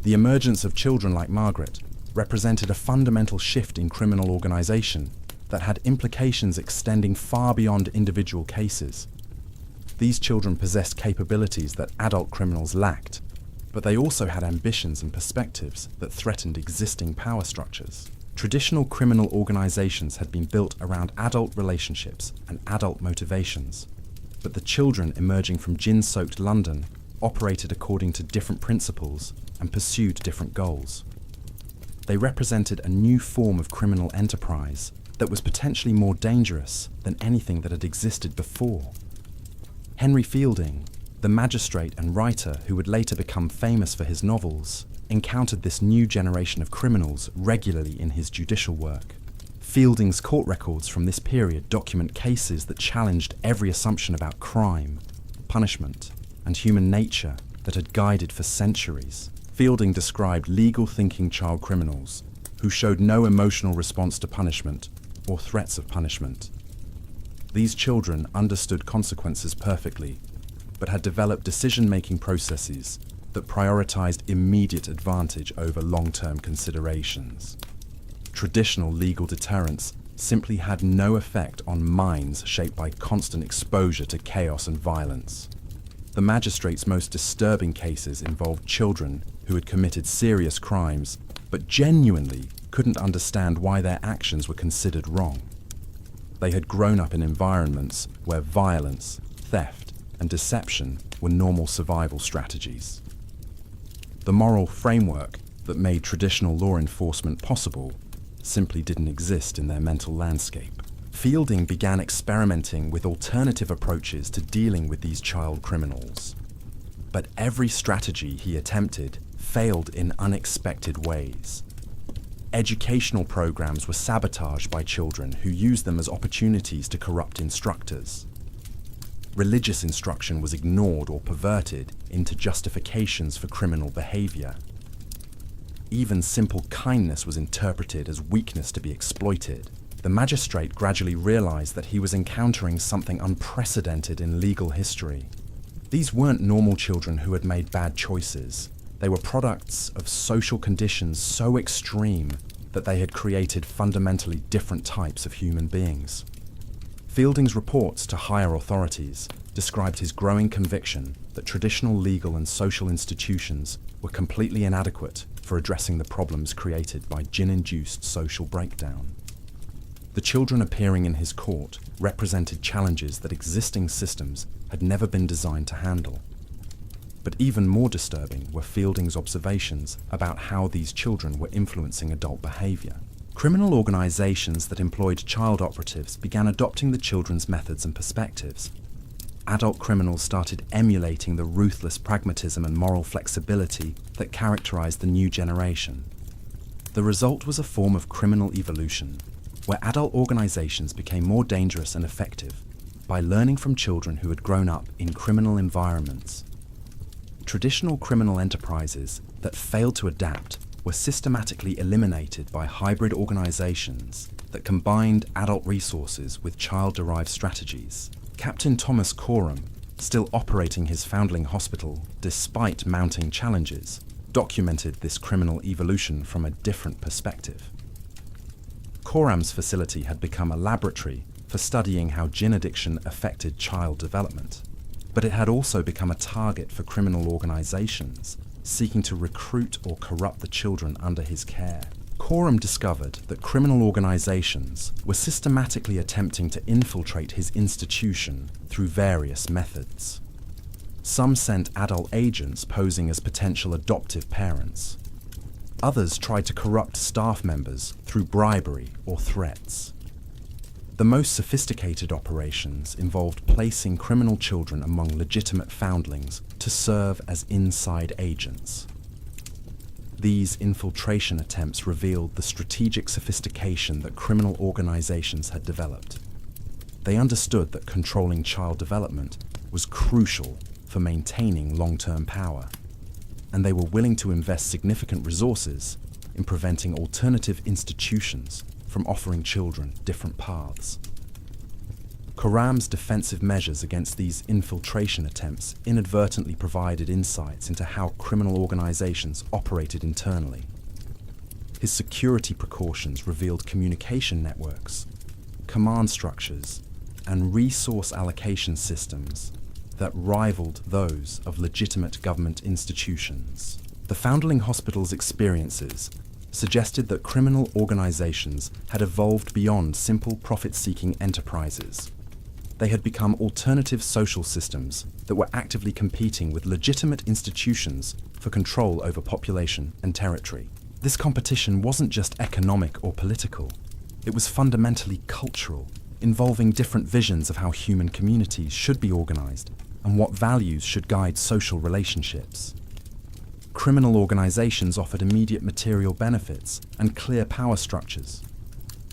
The emergence of children like Margaret represented a fundamental shift in criminal organization that had implications extending far beyond individual cases. These children possessed capabilities that adult criminals lacked, but they also had ambitions and perspectives that threatened existing power structures. Traditional criminal organizations had been built around adult relationships and adult motivations, but the children emerging from gin-soaked London operated according to different principles and pursued different goals. They represented a new form of criminal enterprise that was potentially more dangerous than anything that had existed before. Henry Fielding, the magistrate and writer who would later become famous for his novels, encountered this new generation of criminals regularly in his judicial work. Fielding's court records from this period document cases that challenged every assumption about crime, punishment, and human nature that had guided for centuries. Fielding described legal-thinking child criminals who showed no emotional response to punishment or threats of punishment. These children understood consequences perfectly, but had developed decision-making processes that prioritized immediate advantage over long-term considerations. Traditional legal deterrence simply had no effect on minds shaped by constant exposure to chaos and violence. The magistrate's most disturbing cases involved children who had committed serious crimes but genuinely couldn't understand why their actions were considered wrong. They had grown up in environments where violence, theft, and deception were normal survival strategies. The moral framework that made traditional law enforcement possible simply didn't exist in their mental landscape. Fielding began experimenting with alternative approaches to dealing with these child criminals. But every strategy he attempted failed in unexpected ways. Educational programs were sabotaged by children who used them as opportunities to corrupt instructors. Religious instruction was ignored or perverted into justifications for criminal behavior. Even simple kindness was interpreted as weakness to be exploited. The magistrate gradually realized that he was encountering something unprecedented in legal history. These weren't normal children who had made bad choices. They were products of social conditions so extreme that they had created fundamentally different types of human beings. Fielding's reports to higher authorities described his growing conviction that traditional legal and social institutions were completely inadequate for addressing the problems created by gin-induced social breakdown. The children appearing in his court represented challenges that existing systems had never been designed to handle. But even more disturbing were Fielding's observations about how these children were influencing adult behavior. Criminal organizations that employed child operatives began adopting the children's methods and perspectives. Adult criminals started emulating the ruthless pragmatism and moral flexibility that characterized the new generation. The result was a form of criminal evolution, where adult organizations became more dangerous and effective by learning from children who had grown up in criminal environments. Traditional criminal enterprises that failed to adapt were systematically eliminated by hybrid organizations that combined adult resources with child-derived strategies. Captain Thomas Coram, still operating his foundling hospital despite mounting challenges, documented this criminal evolution from a different perspective. Coram's facility had become a laboratory for studying how gin addiction affected child development, but it had also become a target for criminal organizations seeking to recruit or corrupt the children under his care. Coram discovered that criminal organizations were systematically attempting to infiltrate his institution through various methods. Some sent adult agents posing as potential adoptive parents. Others tried to corrupt staff members through bribery or threats. The most sophisticated operations involved placing criminal children among legitimate foundlings to serve as inside agents. These infiltration attempts revealed the strategic sophistication that criminal organizations had developed. They understood that controlling child development was crucial for maintaining long-term power, and they were willing to invest significant resources in preventing alternative institutions from offering children different paths. Coram's defensive measures against these infiltration attempts inadvertently provided insights into how criminal organizations operated internally. His security precautions revealed communication networks, command structures, and resource allocation systems that rivaled those of legitimate government institutions. The foundling hospital's experiences suggested that criminal organizations had evolved beyond simple profit-seeking enterprises. They had become alternative social systems that were actively competing with legitimate institutions for control over population and territory. This competition wasn't just economic or political. It was fundamentally cultural, involving different visions of how human communities should be organized and what values should guide social relationships. Criminal organizations offered immediate material benefits and clear power structures,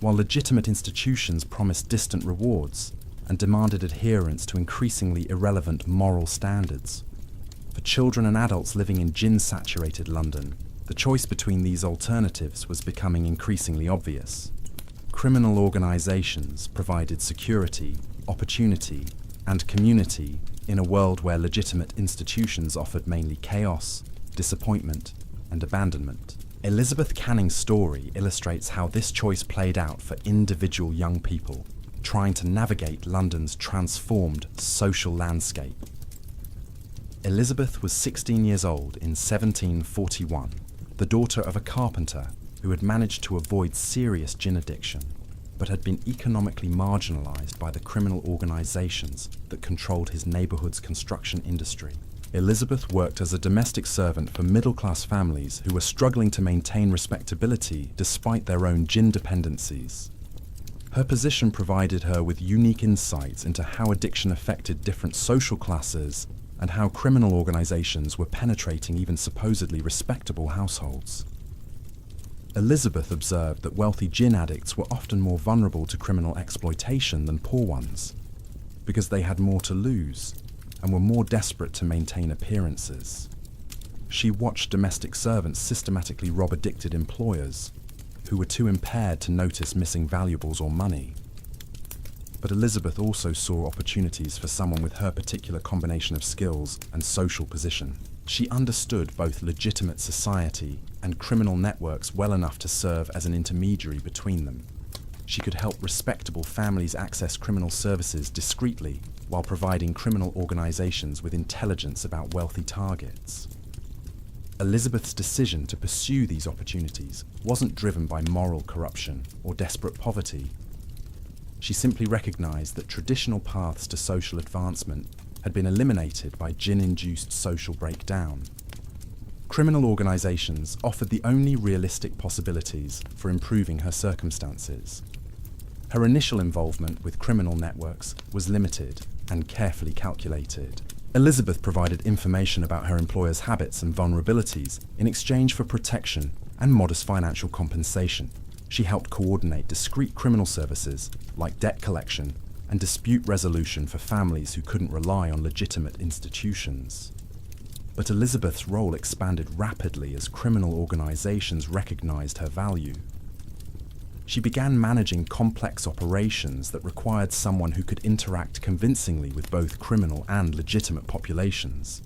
while legitimate institutions promised distant rewards and demanded adherence to increasingly irrelevant moral standards. For children and adults living in gin-saturated London, the choice between these alternatives was becoming increasingly obvious. Criminal organizations provided security, opportunity, and community in a world where legitimate institutions offered mainly chaos, disappointment, and abandonment. Elizabeth Canning's story illustrates how this choice played out for individual young people trying to navigate London's transformed social landscape. Elizabeth was 16 years old in 1741, the daughter of a carpenter who had managed to avoid serious gin addiction, but had been economically marginalised by the criminal organisations that controlled his neighbourhood's construction industry. Elizabeth worked as a domestic servant for middle-class families who were struggling to maintain respectability despite their own gin dependencies. Her position provided her with unique insights into how addiction affected different social classes and how criminal organisations were penetrating even supposedly respectable households. Elizabeth observed that wealthy gin addicts were often more vulnerable to criminal exploitation than poor ones, because they had more to lose and were more desperate to maintain appearances. She watched domestic servants systematically rob addicted employers, who were too impaired to notice missing valuables or money. But Elizabeth also saw opportunities for someone with her particular combination of skills and social position. She understood both legitimate society and criminal networks well enough to serve as an intermediary between them. She could help respectable families access criminal services discreetly while providing criminal organizations with intelligence about wealthy targets. Elizabeth's decision to pursue these opportunities wasn't driven by moral corruption or desperate poverty. She simply recognized that traditional paths to social advancement had been eliminated by gin-induced social breakdown. Criminal organizations offered the only realistic possibilities for improving her circumstances. Her initial involvement with criminal networks was limited and carefully calculated. Elizabeth provided information about her employer's habits and vulnerabilities in exchange for protection and modest financial compensation. She helped coordinate discreet criminal services like debt collection and dispute resolution for families who couldn't rely on legitimate institutions. But Elizabeth's role expanded rapidly as criminal organizations recognized her value. She began managing complex operations that required someone who could interact convincingly with both criminal and legitimate populations.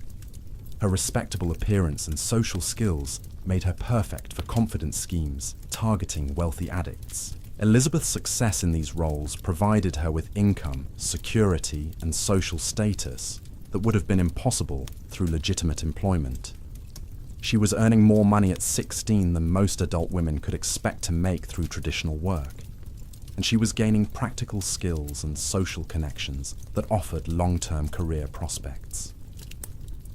Her respectable appearance and social skills made her perfect for confidence schemes targeting wealthy addicts. Elizabeth's success in these roles provided her with income, security, and social status that would have been impossible through legitimate employment. She was earning more money at 16 than most adult women could expect to make through traditional work, and she was gaining practical skills and social connections that offered long-term career prospects.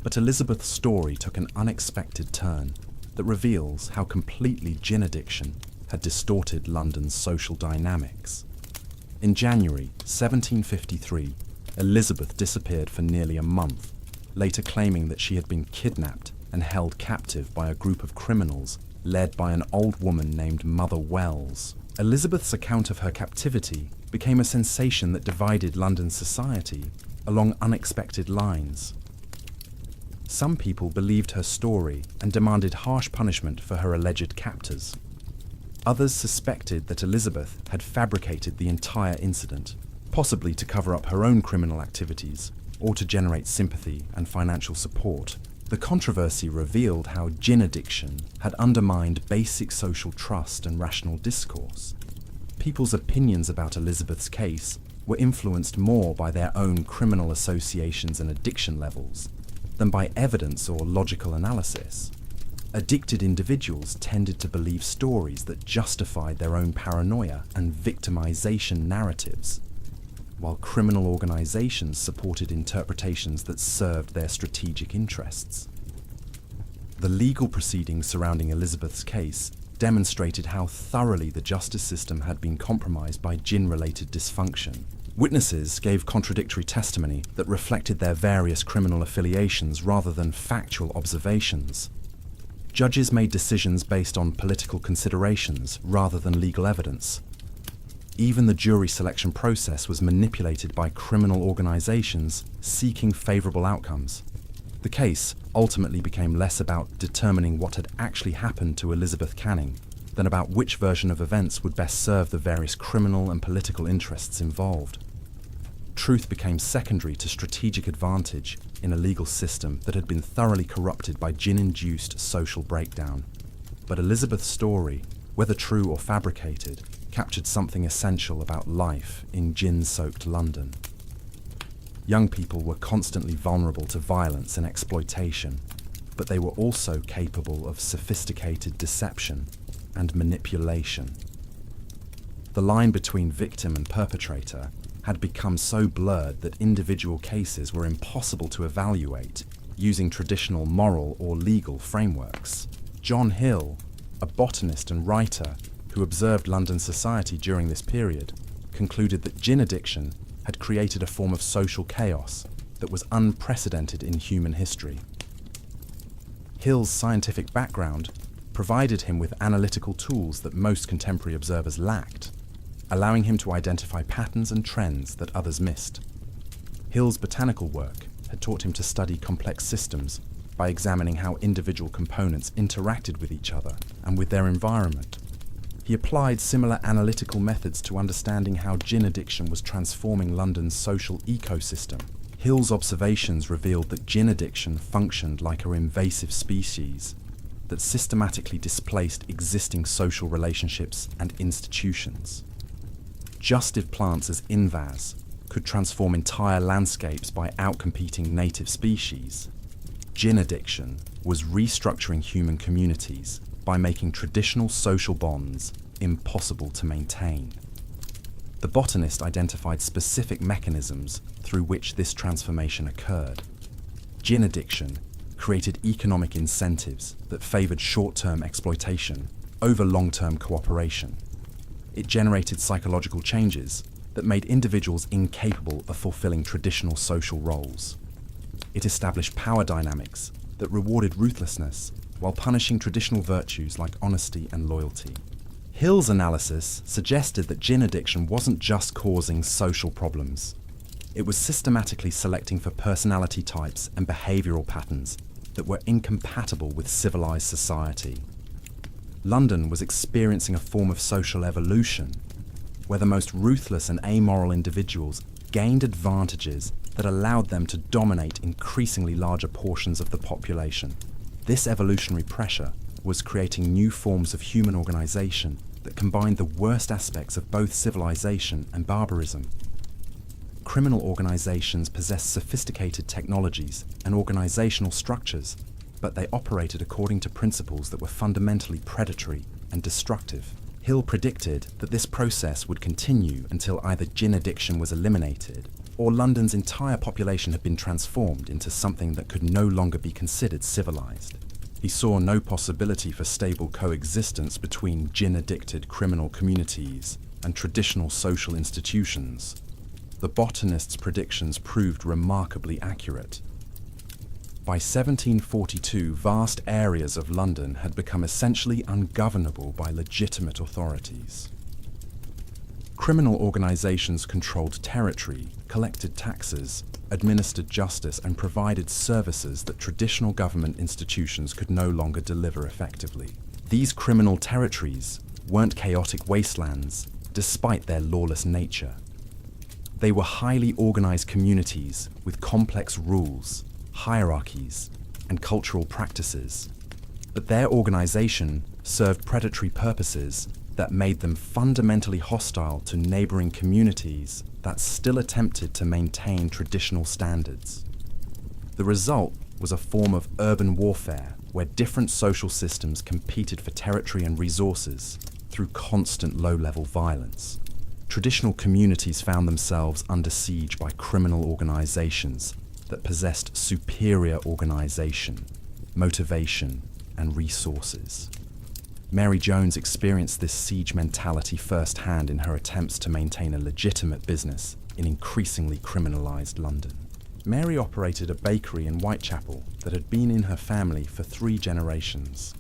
But Elizabeth's story took an unexpected turn that reveals how completely gin addiction had distorted London's social dynamics. In January 1753, Elizabeth disappeared for nearly a month, later claiming that she had been kidnapped and held captive by a group of criminals led by an old woman named Mother Wells. Elizabeth's account of her captivity became a sensation that divided London society along unexpected lines. Some people believed her story and demanded harsh punishment for her alleged captors. Others suspected that Elizabeth had fabricated the entire incident, possibly to cover up her own criminal activities or to generate sympathy and financial support. The controversy revealed how gin addiction had undermined basic social trust and rational discourse. People's opinions about Elizabeth's case were influenced more by their own criminal associations and addiction levels than by evidence or logical analysis. Addicted individuals tended to believe stories that justified their own paranoia and victimization narratives, while criminal organizations supported interpretations that served their strategic interests. The legal proceedings surrounding Elizabeth's case demonstrated how thoroughly the justice system had been compromised by gin-related dysfunction. Witnesses gave contradictory testimony that reflected their various criminal affiliations rather than factual observations. Judges made decisions based on political considerations rather than legal evidence. Even the jury selection process was manipulated by criminal organizations seeking favorable outcomes. The case ultimately became less about determining what had actually happened to Elizabeth Canning than about which version of events would best serve the various criminal and political interests involved. Truth became secondary to strategic advantage in a legal system that had been thoroughly corrupted by gin-induced social breakdown. But Elizabeth's story, whether true or fabricated, captured something essential about life in gin-soaked London. Young people were constantly vulnerable to violence and exploitation, but they were also capable of sophisticated deception and manipulation. The line between victim and perpetrator had become so blurred that individual cases were impossible to evaluate using traditional moral or legal frameworks. John Hill, a botanist and writer who observed London society during this period, concluded that gin addiction had created a form of social chaos that was unprecedented in human history. Hill's scientific background provided him with analytical tools that most contemporary observers lacked, allowing him to identify patterns and trends that others missed. Hill's botanical work had taught him to study complex systems by examining how individual components interacted with each other and with their environment. He applied similar analytical methods to understanding how gin addiction was transforming London's social ecosystem. Hill's observations revealed that gin addiction functioned like an invasive species that systematically displaced existing social relationships and institutions. Just as plants as invas could transform entire landscapes by outcompeting native species, gin addiction was restructuring human communities by making traditional social bonds impossible to maintain. The botanist identified specific mechanisms through which this transformation occurred. Gin addiction created economic incentives that favored short-term exploitation over long-term cooperation. It generated psychological changes that made individuals incapable of fulfilling traditional social roles. It established power dynamics that rewarded ruthlessness while punishing traditional virtues like honesty and loyalty. Hill's analysis suggested that gin addiction wasn't just causing social problems. It was systematically selecting for personality types and behavioral patterns that were incompatible with civilized society. London was experiencing a form of social evolution, where the most ruthless and amoral individuals gained advantages that allowed them to dominate increasingly larger portions of the population. This evolutionary pressure was creating new forms of human organization that combined the worst aspects of both civilization and barbarism. Criminal organizations possessed sophisticated technologies and organizational structures, but they operated according to principles that were fundamentally predatory and destructive. Hill predicted that this process would continue until either gin addiction was eliminated or London's entire population had been transformed into something that could no longer be considered civilized. He saw no possibility for stable coexistence between gin-addicted criminal communities and traditional social institutions. The botanist's predictions proved remarkably accurate. By 1742, vast areas of London had become essentially ungovernable by legitimate authorities. Criminal organizations controlled territory, collected taxes, administered justice, and provided services that traditional government institutions could no longer deliver effectively. These criminal territories weren't chaotic wastelands, despite their lawless nature. They were highly organized communities with complex rules, hierarchies, and cultural practices. But their organization served predatory purposes that made them fundamentally hostile to neighboring communities that still attempted to maintain traditional standards. The result was a form of urban warfare where different social systems competed for territory and resources through constant low-level violence. Traditional communities found themselves under siege by criminal organizations that possessed superior organization, motivation, and resources. Mary Jones experienced this siege mentality firsthand in her attempts to maintain a legitimate business in increasingly criminalized London. Mary operated a bakery in Whitechapel that had been in her family for 3 generations.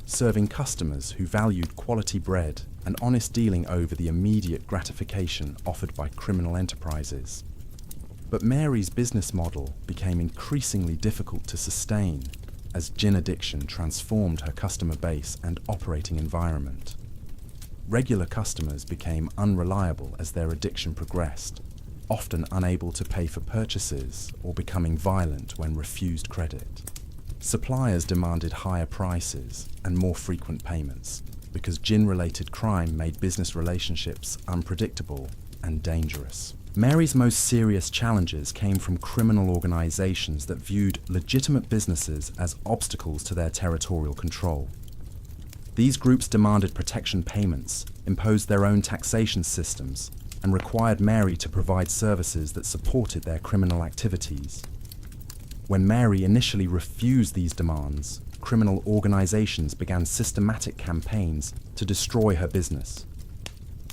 serving customers who valued quality bread and honest dealing over the immediate gratification offered by criminal enterprises. But Mary's business model became increasingly difficult to sustain as gin addiction transformed her customer base and operating environment. Regular customers became unreliable as their addiction progressed, often unable to pay for purchases or becoming violent when refused credit. Suppliers demanded higher prices and more frequent payments because gin-related crime made business relationships unpredictable and dangerous. Mary's most serious challenges came from criminal organizations that viewed legitimate businesses as obstacles to their territorial control. These groups demanded protection payments, imposed their own taxation systems, and required Mary to provide services that supported their criminal activities. When Mary initially refused these demands, criminal organizations began systematic campaigns to destroy her business.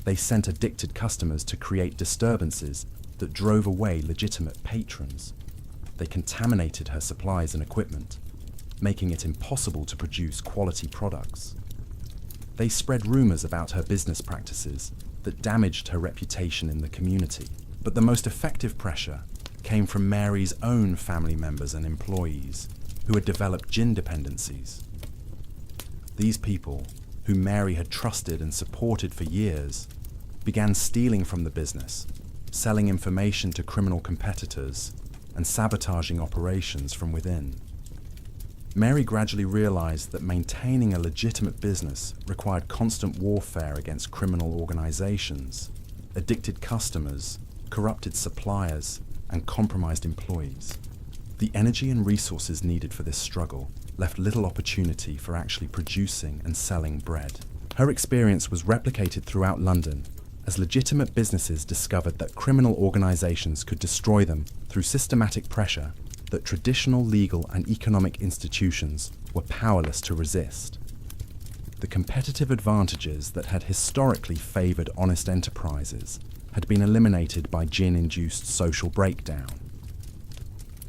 They sent addicted customers to create disturbances that drove away legitimate patrons. They contaminated her supplies and equipment, making it impossible to produce quality products. They spread rumors about her business practices that damaged her reputation in the community. But the most effective pressure came from Mary's own family members and employees who had developed gin dependencies. These people, whom Mary had trusted and supported for years, began stealing from the business, selling information to criminal competitors, and sabotaging operations from within. Mary gradually realized that maintaining a legitimate business required constant warfare against criminal organizations, addicted customers, corrupted suppliers, and compromised employees. The energy and resources needed for this struggle left little opportunity for actually producing and selling bread. Her experience was replicated throughout London as legitimate businesses discovered that criminal organizations could destroy them through systematic pressure that traditional legal and economic institutions were powerless to resist. The competitive advantages that had historically favored honest enterprises had been eliminated by gin-induced social breakdown.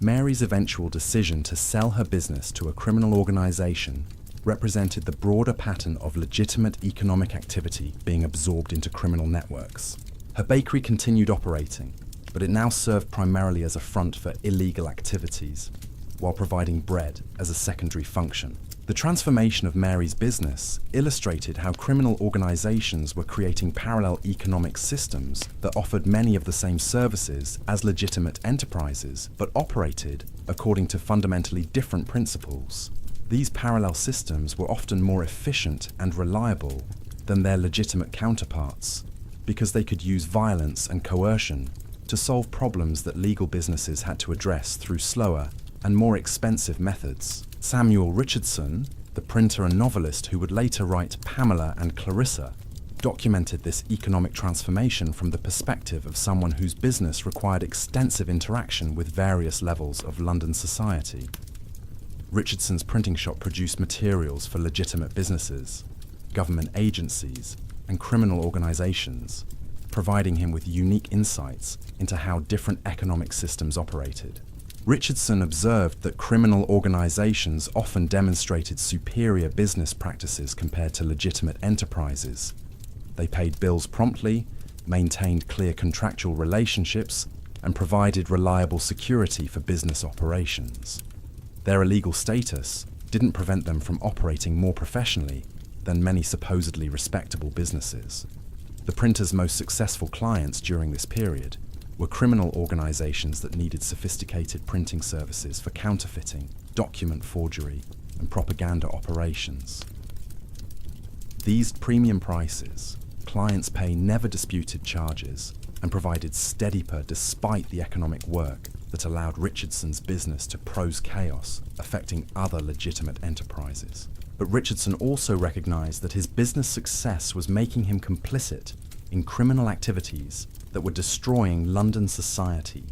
Mary's eventual decision to sell her business to a criminal organization represented the broader pattern of legitimate economic activity being absorbed into criminal networks. Her bakery continued operating, but it now served primarily as a front for illegal activities, while providing bread as a secondary function. The transformation of Mary's business illustrated how criminal organizations were creating parallel economic systems that offered many of the same services as legitimate enterprises, but operated according to fundamentally different principles. These parallel systems were often more efficient and reliable than their legitimate counterparts because they could use violence and coercion to solve problems that legal businesses had to address through slower and more expensive methods. Samuel Richardson, the printer and novelist who would later write Pamela and Clarissa, documented this economic transformation from the perspective of someone whose business required extensive interaction with various levels of London society. Richardson's printing shop produced materials for legitimate businesses, government agencies, and criminal organizations, providing him with unique insights into how different economic systems operated. Richardson observed that criminal organizations often demonstrated superior business practices compared to legitimate enterprises. They paid bills promptly, maintained clear contractual relationships, and provided reliable security for business operations. Their illegal status didn't prevent them from operating more professionally than many supposedly respectable businesses. The printer's most successful clients during this period were criminal organizations that needed sophisticated printing services for counterfeiting, document forgery, and propaganda operations. These premium prices, clients pay never disputed charges, and provided steady per despite the economic work that allowed Richardson's business to prose chaos affecting other legitimate enterprises. But Richardson also recognized that his business success was making him complicit in criminal activities that were destroying London society.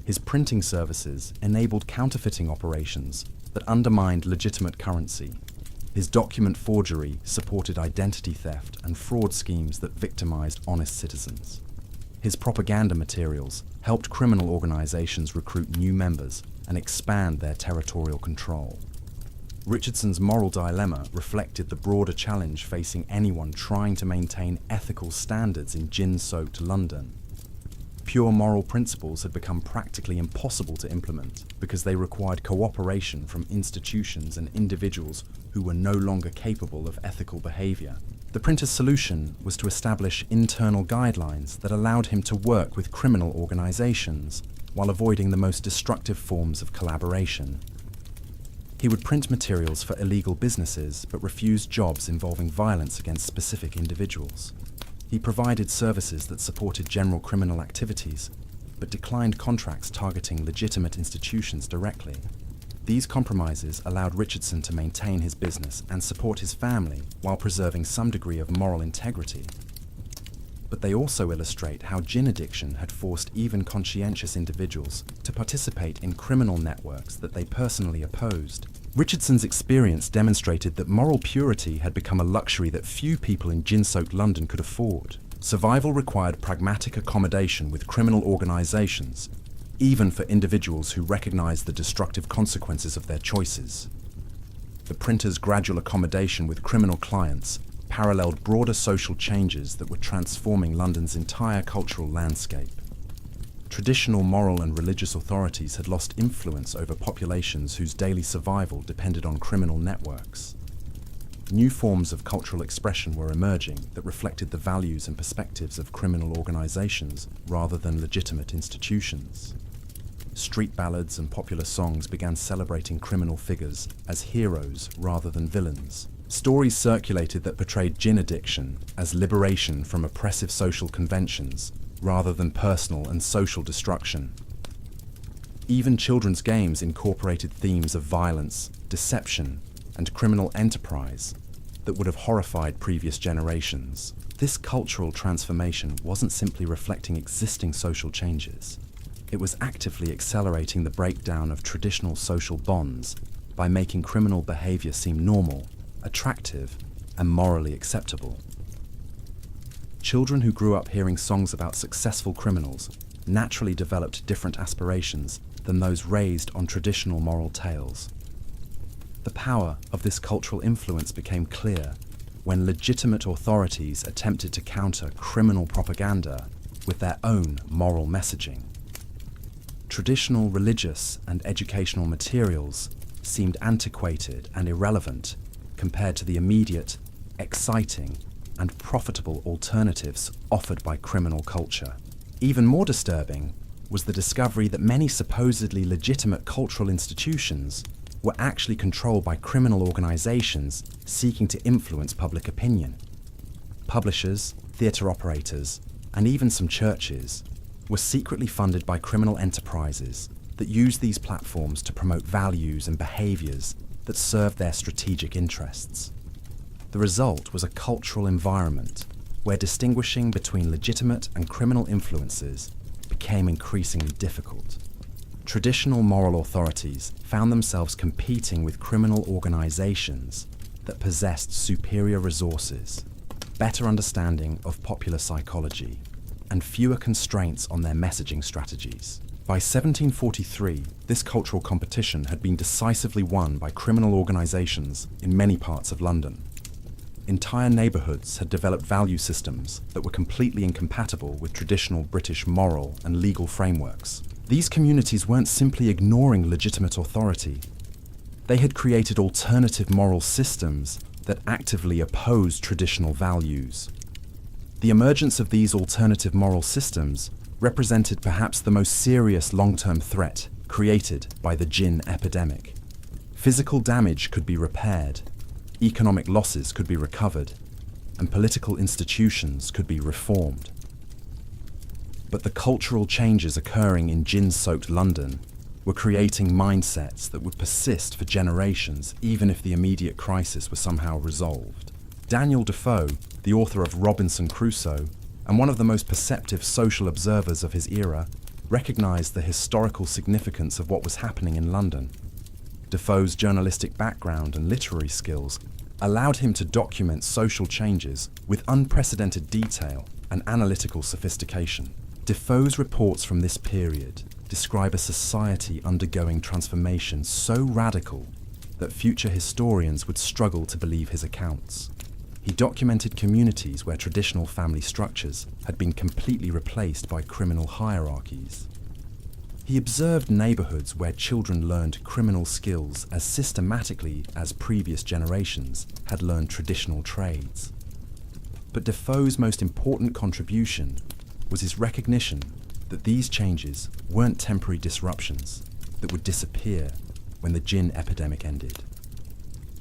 His printing services enabled counterfeiting operations that undermined legitimate currency. His document forgery supported identity theft and fraud schemes that victimized honest citizens. His propaganda materials helped criminal organizations recruit new members and expand their territorial control. Richardson's moral dilemma reflected the broader challenge facing anyone trying to maintain ethical standards in gin-soaked London. Pure moral principles had become practically impossible to implement because they required cooperation from institutions and individuals who were no longer capable of ethical behaviour. The printer's solution was to establish internal guidelines that allowed him to work with criminal organisations while avoiding the most destructive forms of collaboration. He would print materials for illegal businesses but refused jobs involving violence against specific individuals. He provided services that supported general criminal activities but declined contracts targeting legitimate institutions directly. These compromises allowed Richardson to maintain his business and support his family while preserving some degree of moral integrity. But they also illustrate how gin addiction had forced even conscientious individuals to participate in criminal networks that they personally opposed. Richardson's experience demonstrated that moral purity had become a luxury that few people in gin-soaked London could afford. Survival required pragmatic accommodation with criminal organisations, even for individuals who recognized the destructive consequences of their choices. The printer's gradual accommodation with criminal clients paralleled broader social changes that were transforming London's entire cultural landscape. Traditional moral and religious authorities had lost influence over populations whose daily survival depended on criminal networks. New forms of cultural expression were emerging that reflected the values and perspectives of criminal organizations rather than legitimate institutions. Street ballads and popular songs began celebrating criminal figures as heroes rather than villains. Stories circulated that portrayed gin addiction as liberation from oppressive social conventions rather than personal and social destruction. Even children's games incorporated themes of violence, deception, and criminal enterprise that would have horrified previous generations. This cultural transformation wasn't simply reflecting existing social changes. It was actively accelerating the breakdown of traditional social bonds by making criminal behavior seem normal, attractive, and morally acceptable. Children who grew up hearing songs about successful criminals naturally developed different aspirations than those raised on traditional moral tales. The power of this cultural influence became clear when legitimate authorities attempted to counter criminal propaganda with their own moral messaging. Traditional religious and educational materials seemed antiquated and irrelevant compared to the immediate, exciting, and profitable alternatives offered by criminal culture. Even more disturbing was the discovery that many supposedly legitimate cultural institutions were actually controlled by criminal organizations seeking to influence public opinion. Publishers, theatre operators, and even some churches were secretly funded by criminal enterprises that used these platforms to promote values and behaviors that served their strategic interests. The result was a cultural environment where distinguishing between legitimate and criminal influences became increasingly difficult. Traditional moral authorities found themselves competing with criminal organizations that possessed superior resources, better understanding of popular psychology, and fewer constraints on their messaging strategies. By 1743, this cultural competition had been decisively won by criminal organizations in many parts of London. Entire neighbourhoods had developed value systems that were completely incompatible with traditional British moral and legal frameworks. These communities weren't simply ignoring legitimate authority. They had created alternative moral systems that actively opposed traditional values. The emergence of these alternative moral systems represented perhaps the most serious long-term threat created by the gin epidemic. Physical damage could be repaired, economic losses could be recovered, and political institutions could be reformed. But the cultural changes occurring in gin-soaked London were creating mindsets that would persist for generations even if the immediate crisis was somehow resolved. Daniel Defoe, the author of Robinson Crusoe, and one of the most perceptive social observers of his era, recognized the historical significance of what was happening in London. Defoe's journalistic background and literary skills allowed him to document social changes with unprecedented detail and analytical sophistication. Defoe's reports from this period describe a society undergoing transformation so radical that future historians would struggle to believe his accounts. He documented communities where traditional family structures had been completely replaced by criminal hierarchies. He observed neighborhoods where children learned criminal skills as systematically as previous generations had learned traditional trades. But Defoe's most important contribution was his recognition that these changes weren't temporary disruptions that would disappear when the gin epidemic ended.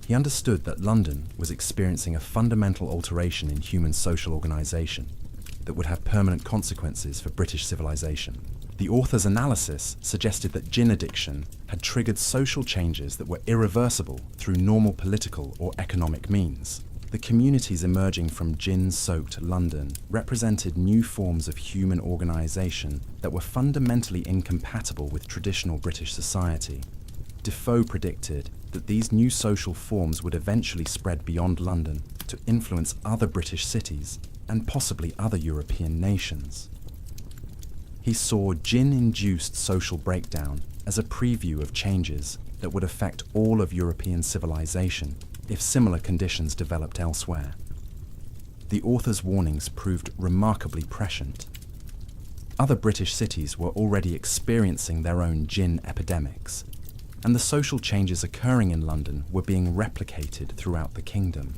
He understood that London was experiencing a fundamental alteration in human social organisation that would have permanent consequences for British civilization. The author's analysis suggested that gin addiction had triggered social changes that were irreversible through normal political or economic means. The communities emerging from gin-soaked London represented new forms of human organisation that were fundamentally incompatible with traditional British society. Defoe predicted that these new social forms would eventually spread beyond London to influence other British cities and possibly other European nations. He saw gin-induced social breakdown as a preview of changes that would affect all of European civilization if similar conditions developed elsewhere. The author's warnings proved remarkably prescient. Other British cities were already experiencing their own gin epidemics, and the social changes occurring in London were being replicated throughout the kingdom.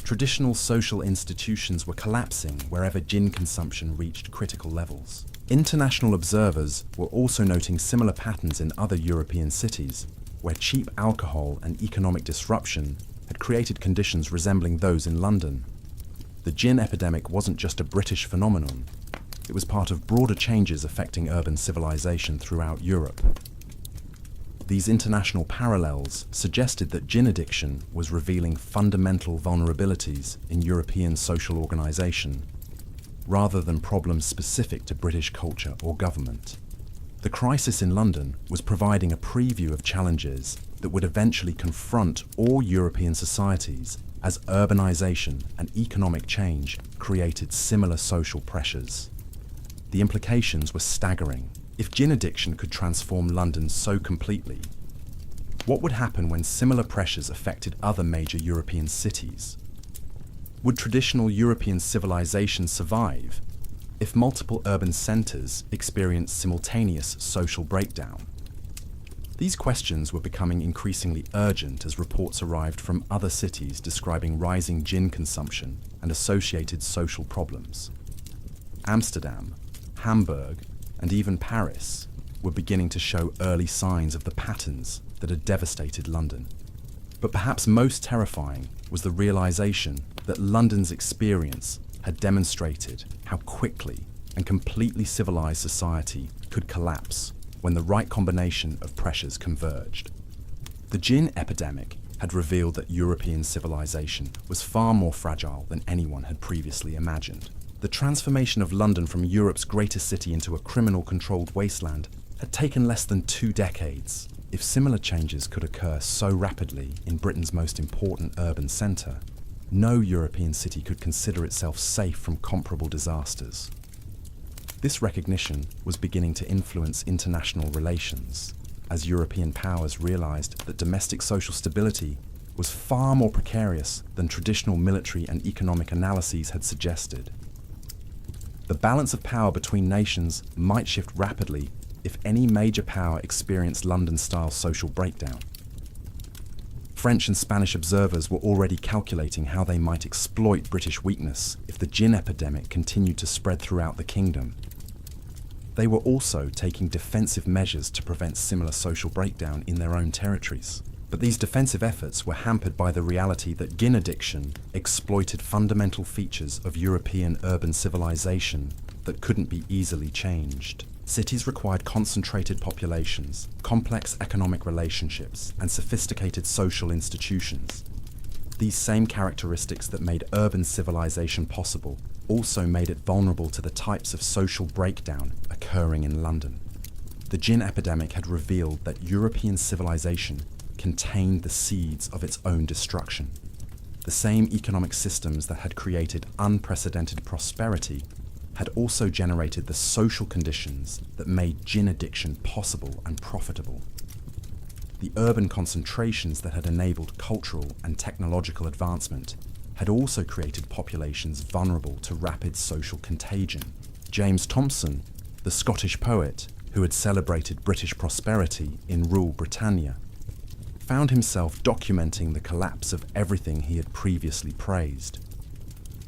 Traditional social institutions were collapsing wherever gin consumption reached critical levels. International observers were also noting similar patterns in other European cities, where cheap alcohol and economic disruption had created conditions resembling those in London. The gin epidemic wasn't just a British phenomenon, it was part of broader changes affecting urban civilization throughout Europe. These international parallels suggested that gin addiction was revealing fundamental vulnerabilities in European social organisation, rather than problems specific to British culture or government. The crisis in London was providing a preview of challenges that would eventually confront all European societies as urbanisation and economic change created similar social pressures. The implications were staggering. If gin addiction could transform London so completely, what would happen when similar pressures affected other major European cities? Would traditional European civilization survive if multiple urban centres experienced simultaneous social breakdown? These questions were becoming increasingly urgent as reports arrived from other cities describing rising gin consumption and associated social problems. Amsterdam, Hamburg, and even Paris were beginning to show early signs of the patterns that had devastated London. But perhaps most terrifying was the realization that London's experience had demonstrated how quickly and completely civilized society could collapse when the right combination of pressures converged. The gin epidemic had revealed that European civilization was far more fragile than anyone had previously imagined. The transformation of London from Europe's greatest city into a criminal-controlled wasteland had taken less than 2 decades. If similar changes could occur so rapidly in Britain's most important urban centre, no European city could consider itself safe from comparable disasters. This recognition was beginning to influence international relations, as European powers realised that domestic social stability was far more precarious than traditional military and economic analyses had suggested. The balance of power between nations might shift rapidly if any major power experienced London-style social breakdown. French and Spanish observers were already calculating how they might exploit British weakness if the gin epidemic continued to spread throughout the kingdom. They were also taking defensive measures to prevent similar social breakdown in their own territories. But these defensive efforts were hampered by the reality that gin addiction exploited fundamental features of European urban civilization that couldn't be easily changed. Cities required concentrated populations, complex economic relationships, and sophisticated social institutions. These same characteristics that made urban civilization possible also made it vulnerable to the types of social breakdown occurring in London. The gin epidemic had revealed that European civilization contained the seeds of its own destruction. The same economic systems that had created unprecedented prosperity had also generated the social conditions that made gin addiction possible and profitable. The urban concentrations that had enabled cultural and technological advancement had also created populations vulnerable to rapid social contagion. James Thomson, the Scottish poet who had celebrated British prosperity in rural Britannia, found himself documenting the collapse of everything he had previously praised.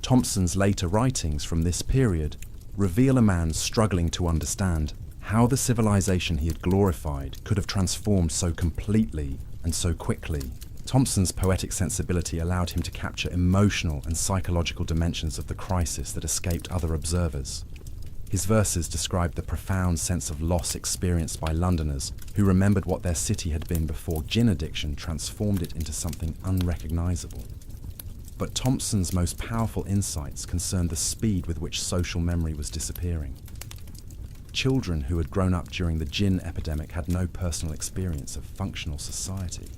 Thomson's later writings from this period reveal a man struggling to understand how the civilization he had glorified could have transformed so completely and so quickly. Thomson's poetic sensibility allowed him to capture emotional and psychological dimensions of the crisis that escaped other observers. His verses described the profound sense of loss experienced by Londoners who remembered what their city had been before gin addiction transformed it into something unrecognizable. But Thomson's most powerful insights concerned the speed with which social memory was disappearing. Children who had grown up during the gin epidemic had no personal experience of functional society.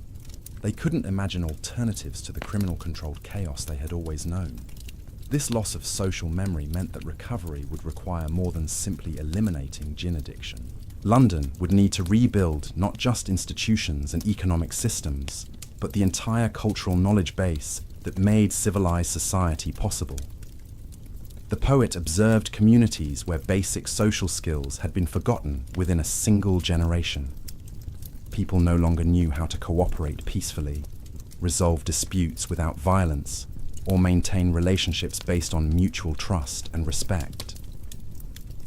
They couldn't imagine alternatives to the criminal-controlled chaos they had always known. This loss of social memory meant that recovery would require more than simply eliminating gin addiction. London would need to rebuild not just institutions and economic systems, but the entire cultural knowledge base that made civilized society possible. The poet observed communities where basic social skills had been forgotten within a single generation. People no longer knew how to cooperate peacefully, resolve disputes without violence, or maintain relationships based on mutual trust and respect.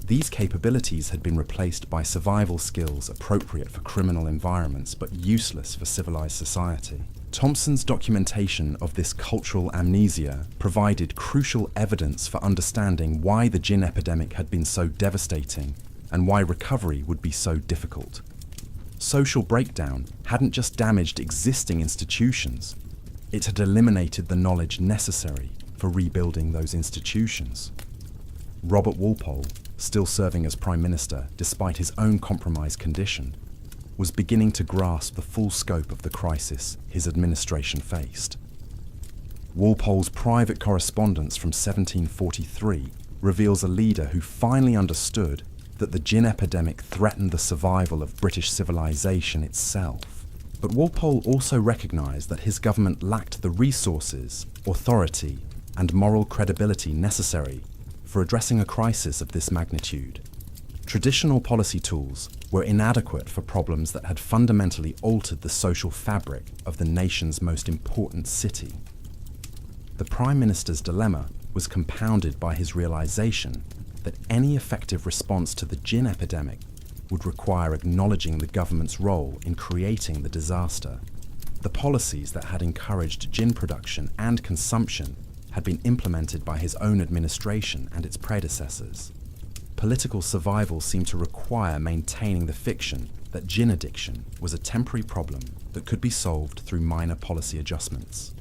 These capabilities had been replaced by survival skills appropriate for criminal environments but useless for civilized society. Thomson's documentation of this cultural amnesia provided crucial evidence for understanding why the gin epidemic had been so devastating and why recovery would be so difficult. Social breakdown hadn't just damaged existing institutions, it had eliminated the knowledge necessary for rebuilding those institutions. Robert Walpole, still serving as Prime Minister despite his own compromised condition, was beginning to grasp the full scope of the crisis his administration faced. Walpole's private correspondence from 1743 reveals a leader who finally understood that the gin epidemic threatened the survival of British civilization itself. But Walpole also recognised that his government lacked the resources, authority, and moral credibility necessary for addressing a crisis of this magnitude. Traditional policy tools were inadequate for problems that had fundamentally altered the social fabric of the nation's most important city. The Prime Minister's dilemma was compounded by his realization that any effective response to the gin epidemic would require acknowledging the government's role in creating the disaster. The policies that had encouraged gin production and consumption had been implemented by his own administration and its predecessors. Political survival seemed to require maintaining the fiction that gin addiction was a temporary problem that could be solved through minor policy adjustments.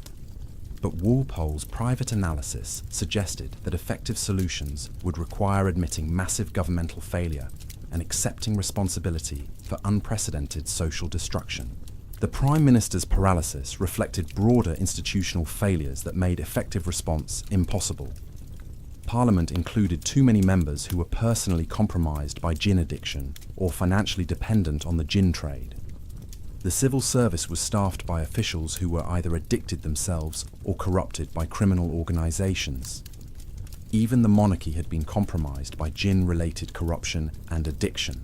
But Walpole's private analysis suggested that effective solutions would require admitting massive governmental failure and accepting responsibility for unprecedented social destruction. The Prime Minister's paralysis reflected broader institutional failures that made effective response impossible. Parliament included too many members who were personally compromised by gin addiction or financially dependent on the gin trade. The civil service was staffed by officials who were either addicted themselves or corrupted by criminal organisations. Even the monarchy had been compromised by gin-related corruption and addiction.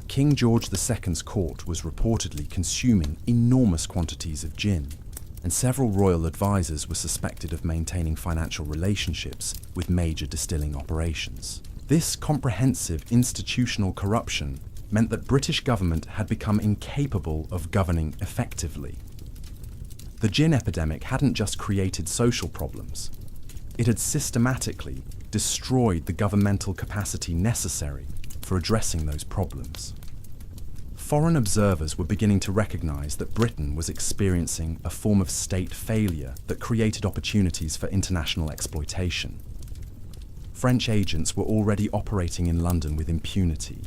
King George II's court was reportedly consuming enormous quantities of gin, and several royal advisors were suspected of maintaining financial relationships with major distilling operations. This comprehensive institutional corruption meant that British government had become incapable of governing effectively. The gin epidemic hadn't just created social problems, it had systematically destroyed the governmental capacity necessary for addressing those problems. Foreign observers were beginning to recognise that Britain was experiencing a form of state failure that created opportunities for international exploitation. French agents were already operating in London with impunity,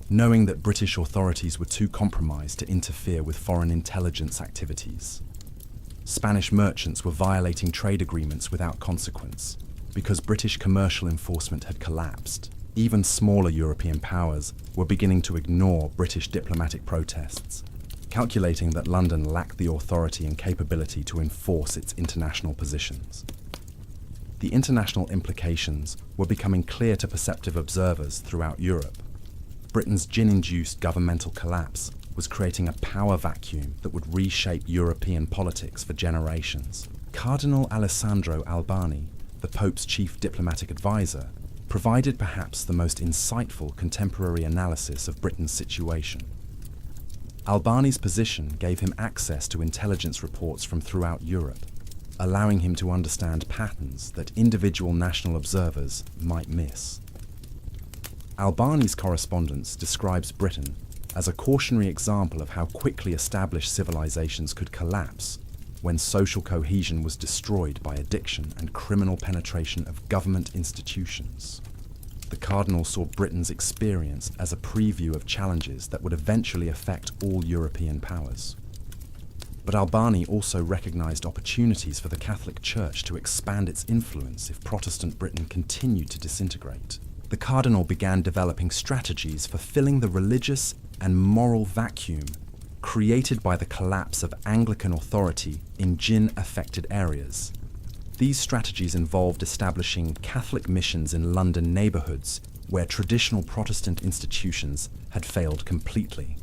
knowing that British authorities were too compromised to interfere with foreign intelligence activities. Spanish merchants were violating trade agreements without consequence because British commercial enforcement had collapsed. Even smaller European powers were beginning to ignore British diplomatic protests, calculating that London lacked the authority and capability to enforce its international positions. The international implications were becoming clear to perceptive observers throughout Europe. Britain's gin-induced governmental collapse was creating a power vacuum that would reshape European politics for generations. Cardinal Alessandro Albani, the Pope's chief diplomatic advisor, provided perhaps the most insightful contemporary analysis of Britain's situation. Albani's position gave him access to intelligence reports from throughout Europe, allowing him to understand patterns that individual national observers might miss. Albani's correspondence describes Britain as a cautionary example of how quickly established civilizations could collapse when social cohesion was destroyed by addiction and criminal penetration of government institutions. The Cardinal saw Britain's experience as a preview of challenges that would eventually affect all European powers. But Albani also recognized opportunities for the Catholic Church to expand its influence if Protestant Britain continued to disintegrate. The Cardinal began developing strategies for filling the religious and moral vacuum created by the collapse of Anglican authority in djinn-affected areas. These strategies involved establishing Catholic missions in London neighbourhoods where traditional Protestant institutions had failed completely.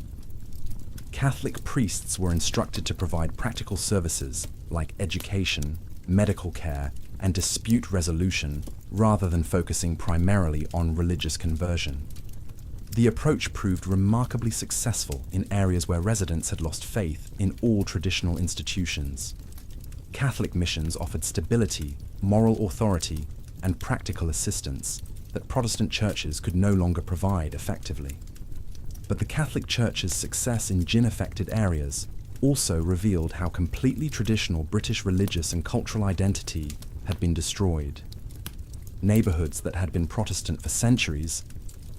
Catholic priests were instructed to provide practical services like education, medical care, and dispute resolution rather than focusing primarily on religious conversion. The approach proved remarkably successful in areas where residents had lost faith in all traditional institutions. Catholic missions offered stability, moral authority, and practical assistance that Protestant churches could no longer provide effectively. But the Catholic Church's success in djinn-affected areas also revealed how completely traditional British religious and cultural identity had been destroyed. Neighbourhoods that had been Protestant for centuries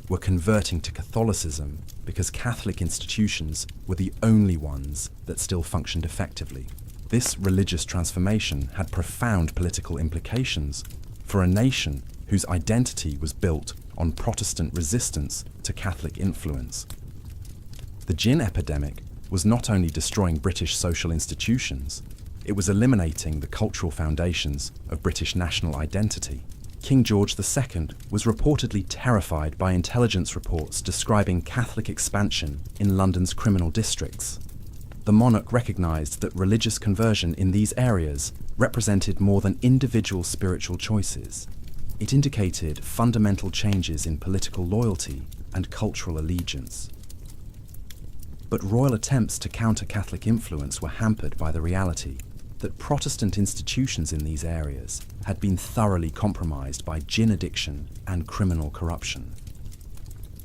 were converting to Catholicism because Catholic institutions were the only ones that still functioned effectively. This religious transformation had profound political implications for a nation whose identity was built on Protestant resistance to Catholic influence. The gin epidemic was not only destroying British social institutions, it was eliminating the cultural foundations of British national identity. King George II was reportedly terrified by intelligence reports describing Catholic expansion in London's criminal districts. The monarch recognised that religious conversion in these areas represented more than individual spiritual choices. It indicated fundamental changes in political loyalty and cultural allegiance. But royal attempts to counter Catholic influence were hampered by the reality that Protestant institutions in these areas had been thoroughly compromised by gin addiction and criminal corruption.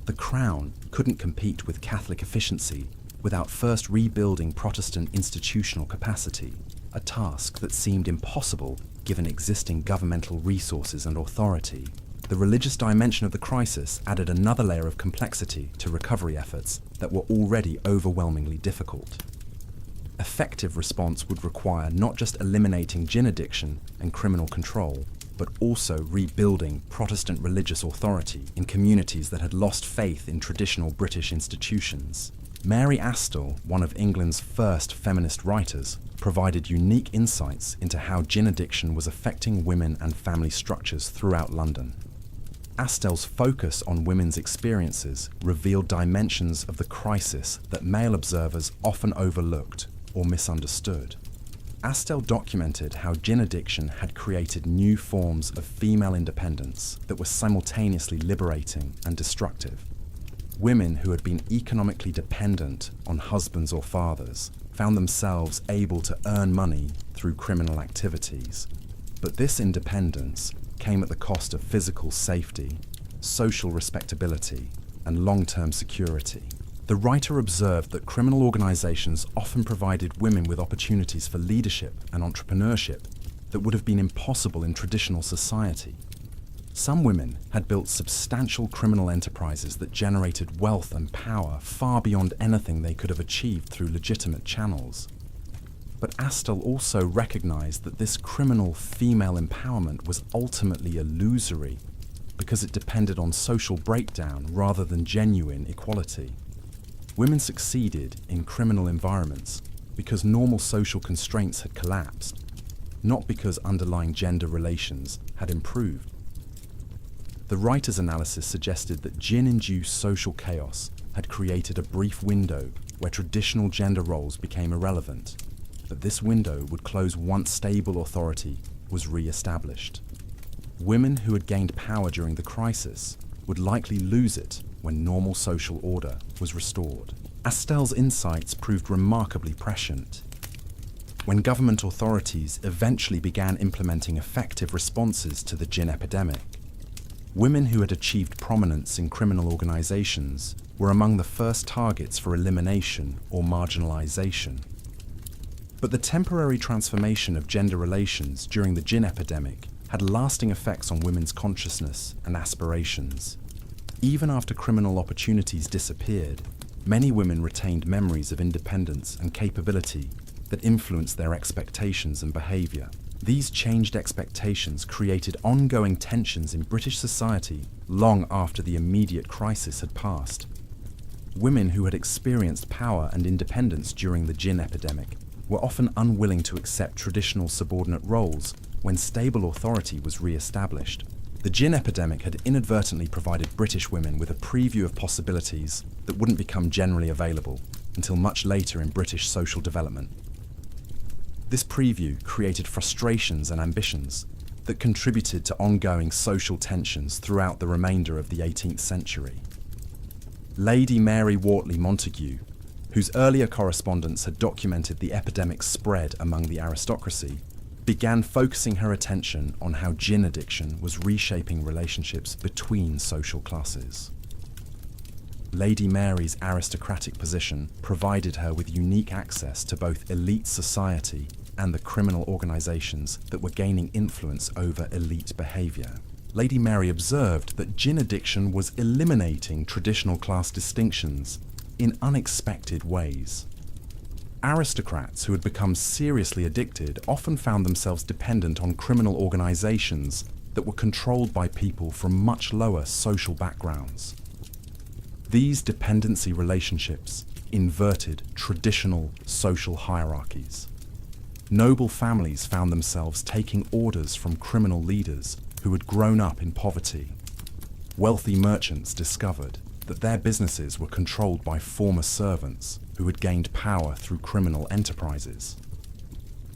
The Crown couldn't compete with Catholic efficiency without first rebuilding Protestant institutional capacity, a task that seemed impossible given existing governmental resources and authority. The religious dimension of the crisis added another layer of complexity to recovery efforts that were already overwhelmingly difficult. Effective response would require not just eliminating gin addiction and criminal control, but also rebuilding Protestant religious authority in communities that had lost faith in traditional British institutions. Mary Astell, one of England's first feminist writers, provided unique insights into how gin addiction was affecting women and family structures throughout London. Astell's focus on women's experiences revealed dimensions of the crisis that male observers often overlooked or misunderstood. Astell documented how gin addiction had created new forms of female independence that were simultaneously liberating and destructive. Women who had been economically dependent on husbands or fathers found themselves able to earn money through criminal activities. But this independence came at the cost of physical safety, social respectability, and long-term security. The writer observed that criminal organizations often provided women with opportunities for leadership and entrepreneurship that would have been impossible in traditional society. Some women had built substantial criminal enterprises that generated wealth and power far beyond anything they could have achieved through legitimate channels. But Astell also recognized that this criminal female empowerment was ultimately illusory because it depended on social breakdown rather than genuine equality. Women succeeded in criminal environments because normal social constraints had collapsed, not because underlying gender relations had improved. The writer's analysis suggested that gin-induced social chaos had created a brief window where traditional gender roles became irrelevant, but this window would close once stable authority was re-established. Women who had gained power during the crisis would likely lose it when normal social order was restored. Astel's insights proved remarkably prescient. When government authorities eventually began implementing effective responses to the gin epidemic, women who had achieved prominence in criminal organizations were among the first targets for elimination or marginalization. But the temporary transformation of gender relations during the gin epidemic had lasting effects on women's consciousness and aspirations. Even after criminal opportunities disappeared, many women retained memories of independence and capability that influenced their expectations and behavior. These changed expectations created ongoing tensions in British society long after the immediate crisis had passed. Women who had experienced power and independence during the gin epidemic were often unwilling to accept traditional subordinate roles when stable authority was re-established. The gin epidemic had inadvertently provided British women with a preview of possibilities that wouldn't become generally available until much later in British social development. This preview created frustrations and ambitions that contributed to ongoing social tensions throughout the remainder of the 18th century. Lady Mary Wortley Montagu, whose earlier correspondence had documented the epidemic's spread among the aristocracy, began focusing her attention on how gin addiction was reshaping relationships between social classes. Lady Mary's aristocratic position provided her with unique access to both elite society and the criminal organizations that were gaining influence over elite behavior. Lady Mary observed that gin addiction was eliminating traditional class distinctions in unexpected ways. Aristocrats who had become seriously addicted often found themselves dependent on criminal organizations that were controlled by people from much lower social backgrounds. These dependency relationships inverted traditional social hierarchies. Noble families found themselves taking orders from criminal leaders who had grown up in poverty. Wealthy merchants discovered that their businesses were controlled by former servants who had gained power through criminal enterprises.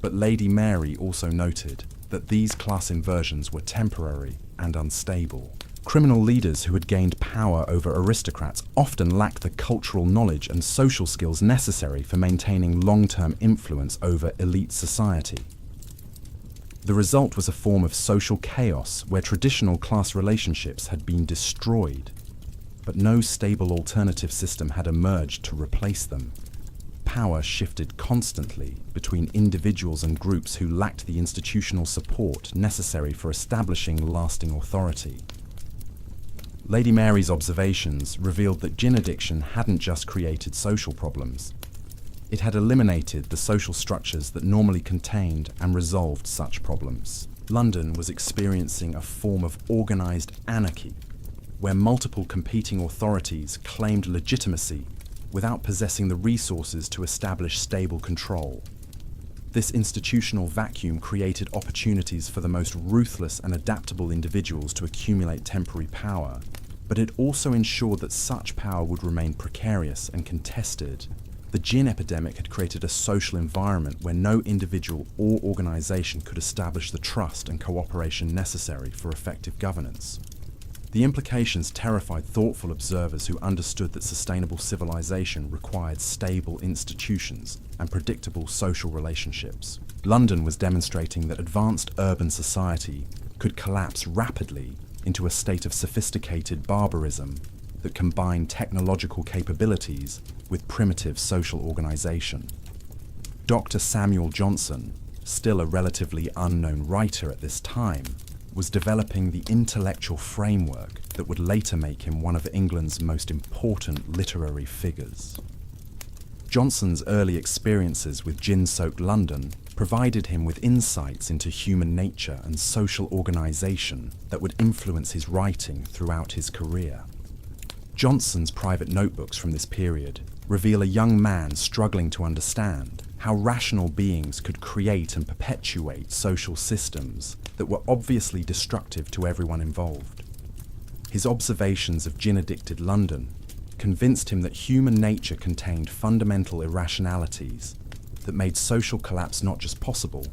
But Lady Mary also noted that these class inversions were temporary and unstable. Criminal leaders who had gained power over aristocrats often lacked the cultural knowledge and social skills necessary for maintaining long-term influence over elite society. The result was a form of social chaos where traditional class relationships had been destroyed, but no stable alternative system had emerged to replace them. Power shifted constantly between individuals and groups who lacked the institutional support necessary for establishing lasting authority. Lady Mary's observations revealed that gin addiction hadn't just created social problems. It had eliminated the social structures that normally contained and resolved such problems. London was experiencing a form of organized anarchy, where multiple competing authorities claimed legitimacy without possessing the resources to establish stable control. This institutional vacuum created opportunities for the most ruthless and adaptable individuals to accumulate temporary power, but it also ensured that such power would remain precarious and contested. The gin epidemic had created a social environment where no individual or organization could establish the trust and cooperation necessary for effective governance. The implications terrified thoughtful observers who understood that sustainable civilization required stable institutions and predictable social relationships. London was demonstrating that advanced urban society could collapse rapidly into a state of sophisticated barbarism that combined technological capabilities with primitive social organization. Dr. Samuel Johnson, still a relatively unknown writer at this time, was developing the intellectual framework that would later make him one of England's most important literary figures. Johnson's early experiences with gin-soaked London provided him with insights into human nature and social organization that would influence his writing throughout his career. Johnson's private notebooks from this period reveal a young man struggling to understand how rational beings could create and perpetuate social systems that were obviously destructive to everyone involved. His observations of gin-addicted London convinced him that human nature contained fundamental irrationalities that made social collapse not just possible,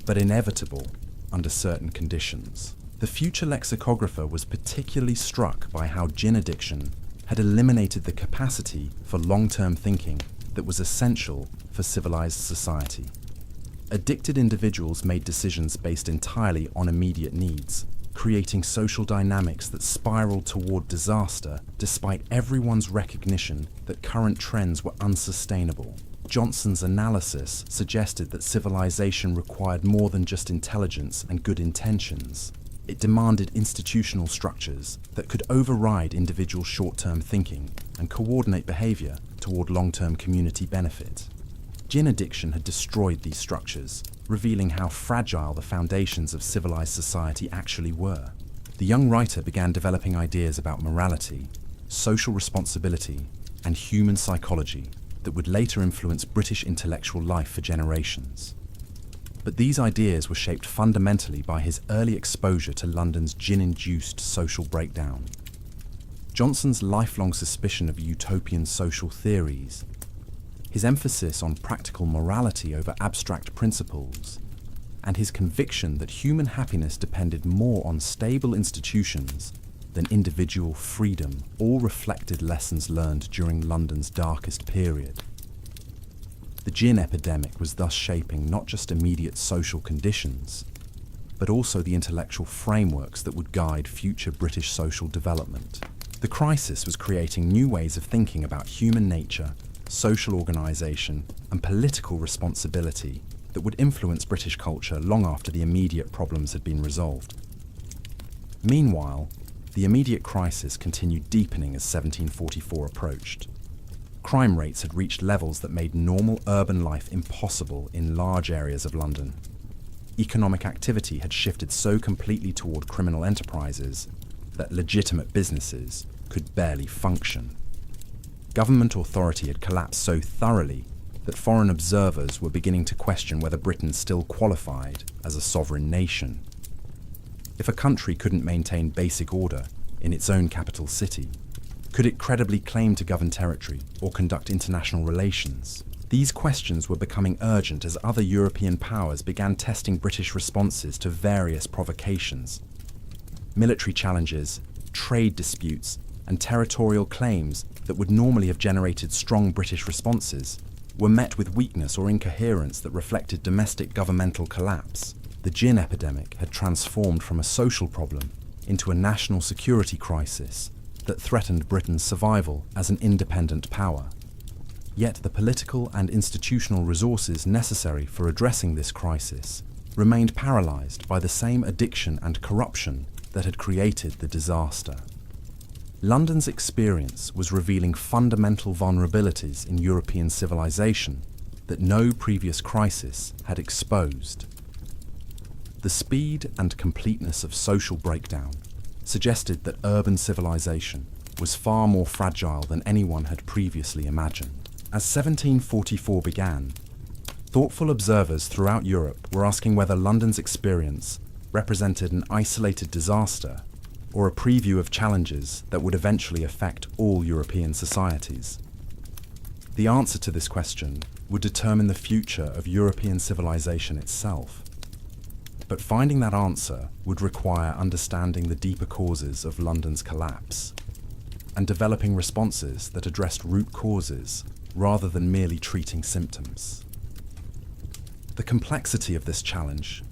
but inevitable under certain conditions. The future lexicographer was particularly struck by how gin addiction had eliminated the capacity for long-term thinking that was essential for civilized society. Addicted individuals made decisions based entirely on immediate needs, creating social dynamics that spiraled toward disaster despite everyone's recognition that current trends were unsustainable. Johnson's analysis suggested that civilization required more than just intelligence and good intentions. It demanded institutional structures that could override individual short-term thinking and coordinate behavior toward long-term community benefit. Gin addiction had destroyed these structures, revealing how fragile the foundations of civilized society actually were. The young writer began developing ideas about morality, social responsibility, and human psychology that would later influence British intellectual life for generations. But these ideas were shaped fundamentally by his early exposure to London's gin-induced social breakdown. Johnson's lifelong suspicion of utopian social theories, his emphasis on practical morality over abstract principles, and his conviction that human happiness depended more on stable institutions than individual freedom all reflected lessons learned during London's darkest period. The gin epidemic was thus shaping not just immediate social conditions, but also the intellectual frameworks that would guide future British social development. The crisis was creating new ways of thinking about human nature, social organisation, and political responsibility that would influence British culture long after the immediate problems had been resolved. Meanwhile, the immediate crisis continued deepening as 1744 approached. Crime rates had reached levels that made normal urban life impossible in large areas of London. Economic activity had shifted so completely toward criminal enterprises that legitimate businesses could barely function. Government authority had collapsed so thoroughly that foreign observers were beginning to question whether Britain still qualified as a sovereign nation. If a country couldn't maintain basic order in its own capital city, could it credibly claim to govern territory or conduct international relations? These questions were becoming urgent as other European powers began testing British responses to various provocations. Military challenges, trade disputes, and territorial claims that would normally have generated strong British responses were met with weakness or incoherence that reflected domestic governmental collapse. The gin epidemic had transformed from a social problem into a national security crisis that threatened Britain's survival as an independent power. Yet the political and institutional resources necessary for addressing this crisis remained paralysed by the same addiction and corruption that had created the disaster. London's experience was revealing fundamental vulnerabilities in European civilization that no previous crisis had exposed. The speed and completeness of social breakdown suggested that urban civilization was far more fragile than anyone had previously imagined. As 1744 began, thoughtful observers throughout Europe were asking whether London's experience represented an isolated disaster or a preview of challenges that would eventually affect all European societies. The answer to this question would determine the future of European civilization itself. But finding that answer would require understanding the deeper causes of London's collapse and developing responses that addressed root causes rather than merely treating symptoms. The complexity of this challenge